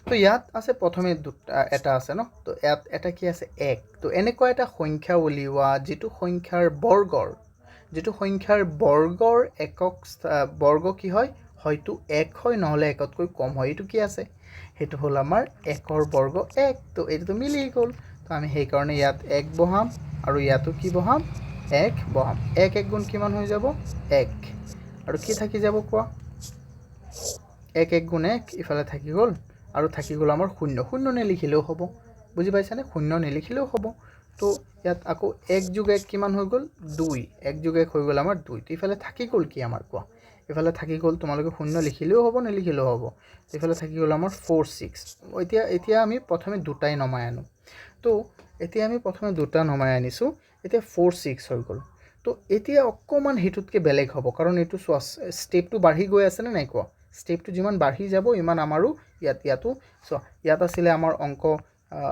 তো ইয়াত আছে প্ৰথমে দুটা এটা আছে ন তো ইয়াত এটা কি আছে 1 তো এনেকুৱা এটা সংখ্যা উলিওৱা যেটো সংখ্যাৰ বৰ্গৰ একক বৰ্গ কি হয় হয়তো 1 হয় নহলে একতকৈ কম হয় এটো কি আছে হেতু হল আমাৰ 1ৰ বৰ্গ 1 তো এটো মিলি গ'ল তো আমি সেই কাৰণে ইয়াত 1 বহাম আৰু ইয়াতো কি বহাম 1 বহাম 1 1 গুণ কিমান হৈ যাব 1 আৰু কি থাকি যাব কোৱা 1 1 গুণ 1 ইফালে থাকি গ'ল আৰু থাকি গ'ল আমাৰ শূন্য শূন্য নেলিখিলেও হ'ব বুজি পাইছানে শূন্য নেলিখিলেও হ'ব তো ইয়াত আকৌ 1 যোগ 1 কিমান হৈ গ'ল 2 1 যোগ 1 হৈ গ'ল আমাৰ 2 তো ইফালে থাকি গ'ল কি আমাৰ কোৱা এফালে থাকি গ'ল, তোমালোকে 0 লিখিলেও হ'ব নিলিখিলেও হ'ব। এফালে থাকি গ'ল আমাৰ 4 6। এতিয়া আমি প্ৰথমে দুটাই নমাই আনো। তো এতিয়া আমি প্ৰথমে দুটা নমাই আনিছোঁ, এতিয়া 4 6 হৈ গ'ল। তো এতিয়া অকণমান সেইটোতকৈ বেলেগ হ'ব, কাৰণ এইটো চোৱা ষ্টেপটো বাঢ়ি গৈ আছেনে নাই কোৱা? ষ্টেপটো যিমান বাঢ়ি যাব ইমান আমাৰো ইয়াতো চোৱা, ইয়াত আছিলে আমাৰ অংক,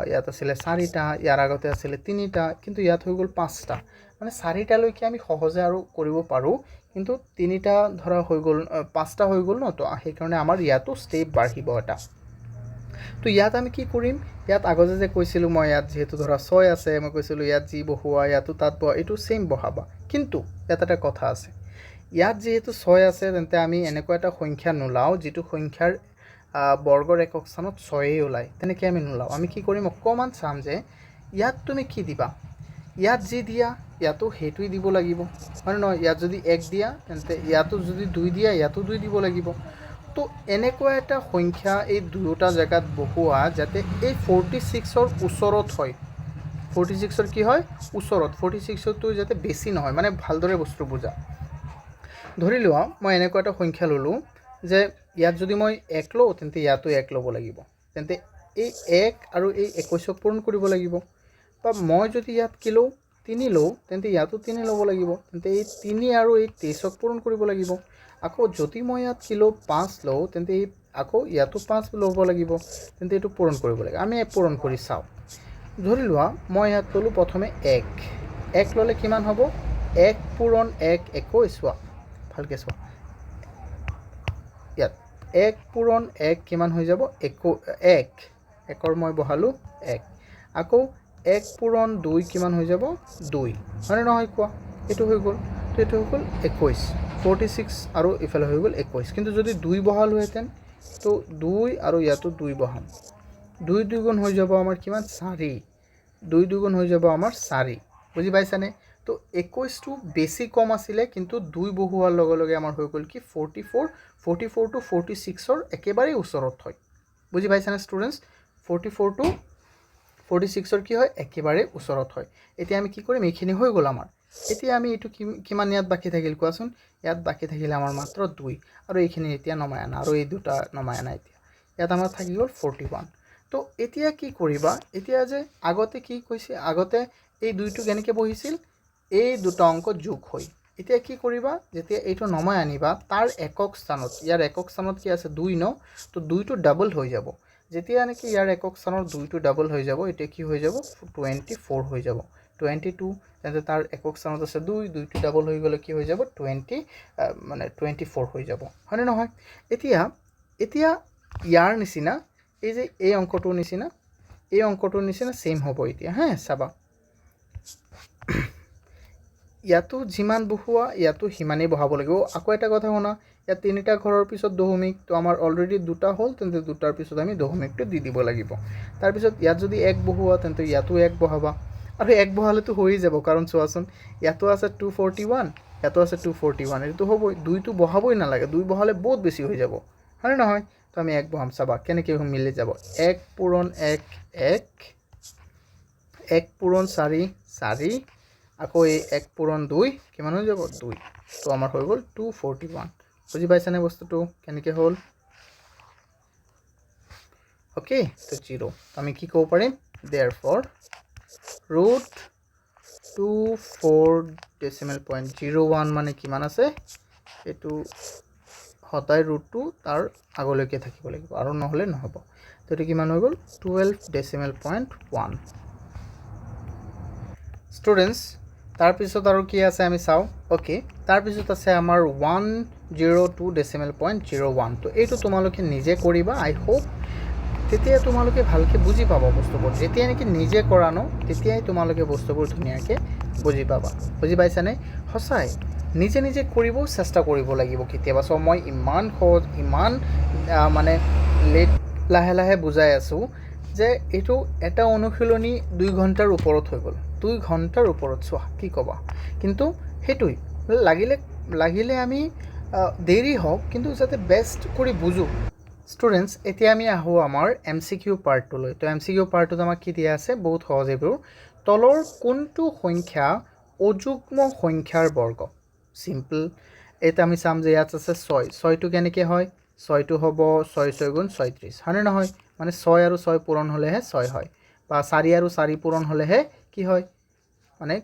ইয়াত আছিলে 4টা, ইয়াৰ আগতে আছিলে 3টা, কিন্তু ইয়াত হৈ গ'ল 5টা। মানে 4টালৈকে আমি সহজে আৰু কৰিব পাৰোঁ, কিন্তু 3টা ধৰা হৈ গ'ল, 5টা হৈ গ'ল ন, তো সেইকাৰণে আমাৰ ইয়াতো ষ্টেপ বাঢ়িব এটা। তো ইয়াত আমি কি কৰিম, ইয়াত আগতে যে কৈছিলোঁ মই, ইয়াত যিহেতু ধৰা 6 আছে, মই কৈছিলোঁ ইয়াত যি বহোৱা ইয়াতো তাত বহা, এইটো ছেইম বহাবা। কিন্তু ইয়াত এটা কথা আছে, ইয়াত যিহেতু 6 আছে, তেন্তে আমি এনেকুৱা এটা সংখ্যা নোলাওঁ যিটো সংখ্যাৰ বৰ্গৰ একক স্থানত 6 ওলায়। তেনেকৈ আমি নোলাওঁ। আমি কি কৰিম, অকণমান চাম যে ইয়াত তুমি কি দিবা। ইয়াত যি দিয়া ইয়াতো সেইটোৱেই দিব লাগিব, হয় নহয়? ইয়াত যদি 1 দিয়া তেন্তে ইয়াতো যদি 2 দিয়া ইয়াতো 2 দিব লাগিব। তো এনেকুৱা এটা সংখ্যা এই দুয়োটা জেগাত বহোৱা যাতে এই 46ৰ ওচৰত হয়। 46ৰ কি হয়? ওচৰত। 46টো যাতে বেছি নহয়, মানে ভালদৰে বস্তু বুজা। ধৰি লোৱা মই এনেকুৱা এটা সংখ্যা ল'লোঁ যে ইয়াত যদি মই 1 লওঁ তেন্তে ইয়াতো 1 ল'ব লাগিব, তেন্তে এই 1 আৰু এই 21ক পূৰণ কৰিব লাগিব। বা মই যদি ইয়াত কি লওঁ, 3 লওঁ, তেন্তে ইয়াতো 3 ল'ব লাগিব, তেন্তে এই 3 আৰু এই 23ক পূৰণ কৰিব লাগিব। আকৌ যদি মই ইয়াত কি লওঁ, 5 লওঁ, তেন্তে এই আকৌ ইয়াতো 5 ল'ব লাগিব, তেন্তে এইটো পূৰণ কৰিব লাগে। আমি পূৰণ কৰি চাওঁ। ধৰি লোৱা মই ইয়াত ল'লোঁ প্ৰথমে 1 ল'লে কিমান হ'ব? 1 পূৰণ 1 21, চোৱা ভালকৈ চোৱা, ইয়াত 1 পূৰণ 1 কিমান হৈ যাব? 1ৰ মই বহালোঁ 1। আকৌ 1 পূৰণ 2 কিমান হৈ যাব? 2, হয়নে নহয় কোৱা? এইটো হৈ গ'ল। তো এইটো হৈ গ'ল 21, 46 আৰু ইফালে হৈ গ'ল 21। কিন্তু যদি 2 বহালোহেঁতেন, তো 2 আৰু ইয়াতো 2 বহাম, 2 দুগুণ হৈ যাব আমাৰ কিমান? 4। 2 দুগুণ হৈ যাব আমাৰ 4। বুজি পাইছানে? তো 21টো বেছি কম আছিলে, কিন্তু 2 বহোৱাৰ লগে লগে আমাৰ হৈ গ'ল কি 44। 44 টো 46ৰ একেবাৰেই ওচৰত হয়। বুজি পাইছানে ষ্টুডেণ্টছ? 44 টো 46ৰ কি হয়? একেবাৰে ওচৰত হয়। এতিয়া আমি কি কৰিম, এইখিনি হৈ গ'ল আমাৰ। এতিয়া আমি এইটো কিমান ইয়াত বাকী থাকিল কোৱাচোন? ইয়াত বাকী থাকিলে আমাৰ মাত্ৰ 2, আৰু এইখিনি এতিয়া নমাই আনা, আৰু এই দুটা নমাই আনা। এতিয়া ইয়াত আমাৰ থাকি গ'ল 41। তো এতিয়া কি কৰিবা, এতিয়া যে আগতে কি কৈছে, আগতে এই 2টো কেনেকৈ বহিছিল? এই দুটা অংক যোগ হৈ। এতিয়া কি কৰিবা, যেতিয়া এইটো নমাই আনিবা তাৰ একক স্থানত, ইয়াৰ একক স্থানত কি আছে? 2 ন, তো 2টো ডাবল হৈ যাব। যেতিয়া নেকি ইয়াৰ একক স্থানত 2টো ডাবল হৈ যাব, এতিয়া কি হৈ যাব? 24 হৈ যাব। 22, তেন্তে তাৰ একক স্থানত আছে 2, 2টো ডাবল হৈ গ'লে কি হৈ যাব? 24 হৈ যাব, হয়নে নহয়? এতিয়া ইয়াৰ নিচিনা এই যে এই অংকটোৰ নিচিনা, এই অংকটোৰ নিচিনা ছেইম হ'ব এতিয়া। চাবা, ইয়াতো যিমান বহোৱা ইয়াতো সিমানেই বহাব লাগিব। আকৌ এটা কথা শুনা, ইয়াত 3টা ঘৰৰ পিছত দশমিক, তো আমাৰ অলৰেডি 2টা হ'ল, তেন্তে 2টাৰ পিছত আমি দশমিকটো দি দিব লাগিব। তাৰপিছত ইয়াত যদি 1 বহোৱা তেন্তে ইয়াতো 1 বহাবা, আৰু 1 বহালেতো হৈয়ে যাব, কাৰণ চোৱাচোন ইয়াতো আছে 241, ইয়াতো আছে 241, এইটো হ'বই। 2টো বহাবই নালাগে, 2 বহালে বহুত বেছি হৈ যাব, হয়নে নহয়? তো আমি 1 বহাম। চাবা কেনেকৈ মিলি যাব। 1 পূৰণ 1 1, 1 পূৰণ 4 4, আকৌ এই 1 পূৰণ 2 কিমান হৈ যাব? 2। তো আমাৰ হৈ গ'ল 241। বুজি পাইছানে বস্তুটো কেনেকৈ হ'ল? অ'কে, তো 0। আমি কি ক'ব পাৰিম? therefore √24.01 মানে কিমান আছে? এইটো সদায় ৰুটটো তাৰ আগলৈকে থাকিব লাগিব, আৰু নহ'লে নহ'ব। তো এইটো কিমান হৈ গ'ল? 12.1। ষ্টুডেণ্টছ, তাৰপিছত আৰু কি আছে আমি চাওঁ। অ'কে, তাৰপিছত আছে আমাৰ 102.01। তো এইটো তোমালোকে নিজে কৰিবা, আই হোপ। তেতিয়া তোমালোকে ভালকৈ বুজি পাবা বস্তুবোৰ। যেতিয়া নেকি নিজে কৰা ন, তেতিয়াই তোমালোকে বস্তুবোৰ ধুনীয়াকৈ বুজি পাবা। বুজি পাইছানে? সঁচাই নিজে নিজে কৰিব চেষ্টা কৰিব লাগিব কেতিয়াবা। চ' মই ইমান সহজ, ইমান মানে লাহে লাহে বুজাই আছোঁ যে এইটো এটা অনুশীলনী 2 ঘণ্টাৰ ওপৰত হৈ গ'ল। 2 ঘণ্টাৰ ওপৰত, চোৱা কি ক'বা। কিন্তু সেইটোৱেই লাগিলে আমি দেৰি হওক, কিন্তু যাতে বেষ্ট কৰি বুজোঁ। ষ্টুডেণ্টছ, এতিয়া আমি আহোঁ আমাৰ MCQ পাৰ্টটোলৈ। তো MCQ পাৰ্টটোত আমাক কি দিয়া আছে? বহুত সহজ এইবোৰ। তলৰ কোনটো সংখ্যা অযুগ্ম সংখ্যাৰ বৰ্গ? চিম্পল। এটা আমি চাম যে ইয়াত আছে 6, 6টো কেনেকৈ হয়, 6টো হ'ব 6 6 গুণ 36, হয়নে নহয়? মানে 6 আৰু 6 পূৰণ হ'লেহে 6 হয়, বা 4 আৰু 4 পূৰণ হ'লেহে কি হয়, মানে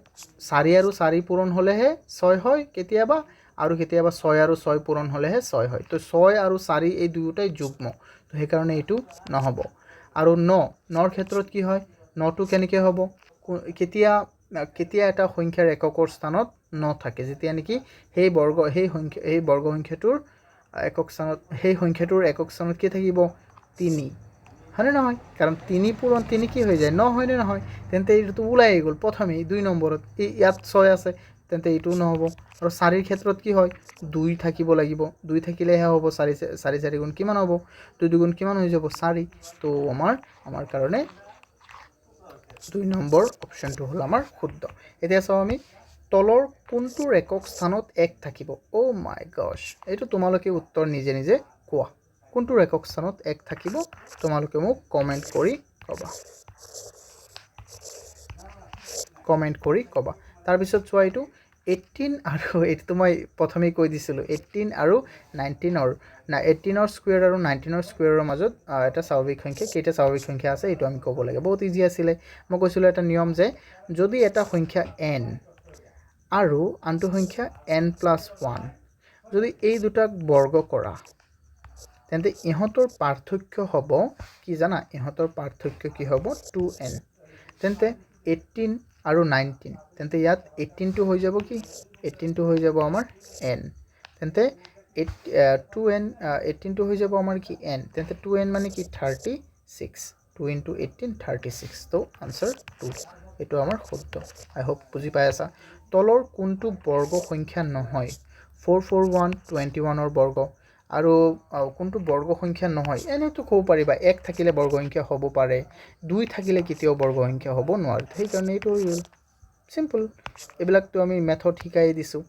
4 আৰু 4 পূৰণ হ'লেহে 6 হয় কেতিয়াবা, আৰু কেতিয়াবা 6 আৰু 6 পূৰণ হ'লেহে 6 হয়। তো 6 আৰু 4 এই দুয়োটাই যুগ্ম, তো সেইকাৰণে এইটো নহ'ব। আৰু 9ৰ ক্ষেত্ৰত কি হয়, 9টো কেনেকৈ হ'ব, কেতিয়া কেতিয়া এটা সংখ্যাৰ এককৰ স্থানত 9 থাকে, যেতিয়া নেকি সেই বৰ্গ সংখ্যাটোৰ একক স্থানত, সেই সংখ্যাটোৰ একক স্থানত কি থাকিব, 3, হয়নে নহয়? কাৰণ 3 পূৰণ 3 কি হৈ যায়, 9 হয়নে নহয়? তেন্তে এইটো ওলাই গ'ল প্ৰথমেই 2 নম্বৰত, ইয়াত 6 আছে, তেন্তে এইটোও নহ'ব। আৰু 4ৰ ক্ষেত্ৰত কি হয়, 2 থাকিব লাগিব, 2 থাকিলেহে হ'ব 4 4 গুণ কিমান হ'ব, 2 দুগুণ কিমান হৈ যাব, 4। তো আমাৰ কাৰণে 2 নম্বৰ অপশ্যনটো হ'ল আমাৰ শুদ্ধ। এতিয়া চাওঁ আমি তলৰ কোনটোৰ একক স্থানত 1 থাকিব। অ' মাই গছ, এইটো তোমালোকে উত্তৰ নিজে নিজে কোৱা, কোনটোৰ একক স্থানত 1 থাকিব, তোমালোকে মোক কমেণ্ট কৰি ক'বা। তাৰপিছত চোৱা এইটো 18 আৰু এইটো মই প্ৰথমেই কৈ দিছিলোঁ, 18 আৰু 19ৰ 18ৰ স্কুৱেৰ আৰু 19ৰ স্কুৱেৰৰ মাজত এটা স্বাভাৱিক সংখ্যা, কেইটা স্বাভাৱিক সংখ্যা আছে এইটো আমি ক'ব লাগে। বহুত ইজি আছিলে। মই কৈছিলোঁ এটা নিয়ম যে যদি এটা সংখ্যা n আৰু আনটো সংখ্যা n+1, যদি এই দুটাক বৰ্গ কৰা, তেন্তে ইহঁতৰ পাৰ্থক্য হ'ব কি জানা, ইহঁতৰ পাৰ্থক্য কি হ'ব, 2n। তেন্তে 18 আৰু 19, তেন্তে ইয়াত 18টো হৈ যাব কি, 18টো হৈ যাব আমাৰ n, তেন্তে 2n 18টো হৈ যাব আমাৰ কি n, তেন্তে 2n মানে কি 36, 2 × 18 36, তো আনচাৰ 2, এইটো আমাৰ শুদ্ধ। আই হোপ বুজি পাই আছা। তলৰ কোনটো বৰ্গ সংখ্যা নহয়, 441 21ৰ বৰ্গ, আৰু কোনটো বৰ্গ সংখ্যা নহয়, এনেতো ক'ব পাৰিবা 1 থাকিলে বৰ্গ সংখ্যা হ'ব পাৰে, 2 থাকিলে কেতিয়াও বৰ্গ সংখ্যা হ'ব নোৱাৰে, সেইকাৰণে এইটো হৈ গ'ল চিম্পল। এইবিলাকতো আমি মেথড শিকাই দিছোঁ,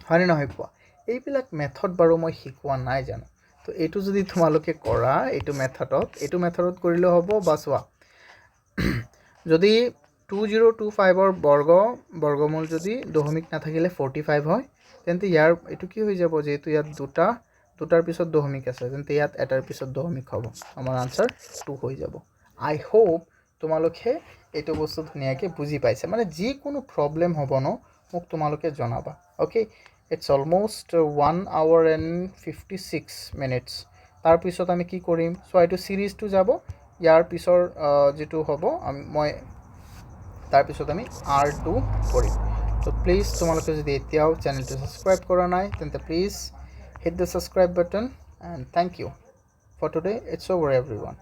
হয়নে নহয় কোৱা? এইবিলাক মেথড বাৰু মই শিকোৱা নাই জানো, তো এইটো যদি তোমালোকে কৰা এইটো মেথডত কৰিলেও হ'ব। বা চোৱা, যদি 2025ৰ বৰ্গমূল যদি দশমিক নাথাকিলে 45 হয়, তেন্তে ইয়াৰ এইটো কি হৈ যাব, যিহেতু ইয়াত দুটাৰ পিছত দশমিক আছে, তেন্তে ইয়াত এটাৰ পিছত দশমিক হ'ব, আমাৰ আনচাৰ 2 হৈ যাব। আই হোপ তোমালোকে এইটো বস্তু ধুনীয়াকৈ বুজি পাইছে। মানে যিকোনো প্ৰব্লেম হ'ব ন, মোক তোমালোকে জনাবা, okay. It's almost 1 hour and 56 minutes। তাৰপিছত আমি কি কৰিম চোৱা, এইটো ছিৰিজটো যাব, ইয়াৰ পিছৰ যিটো হ'ব তাৰপিছত আমি R2 কৰিম। তো প্লিজ তোমালোকে যদি এতিয়াও চেনেলটো ছাবস্ক্ৰাইব কৰা নাই, তেন্তে please hit the subscribe button, and thank you for today. It's over everyone.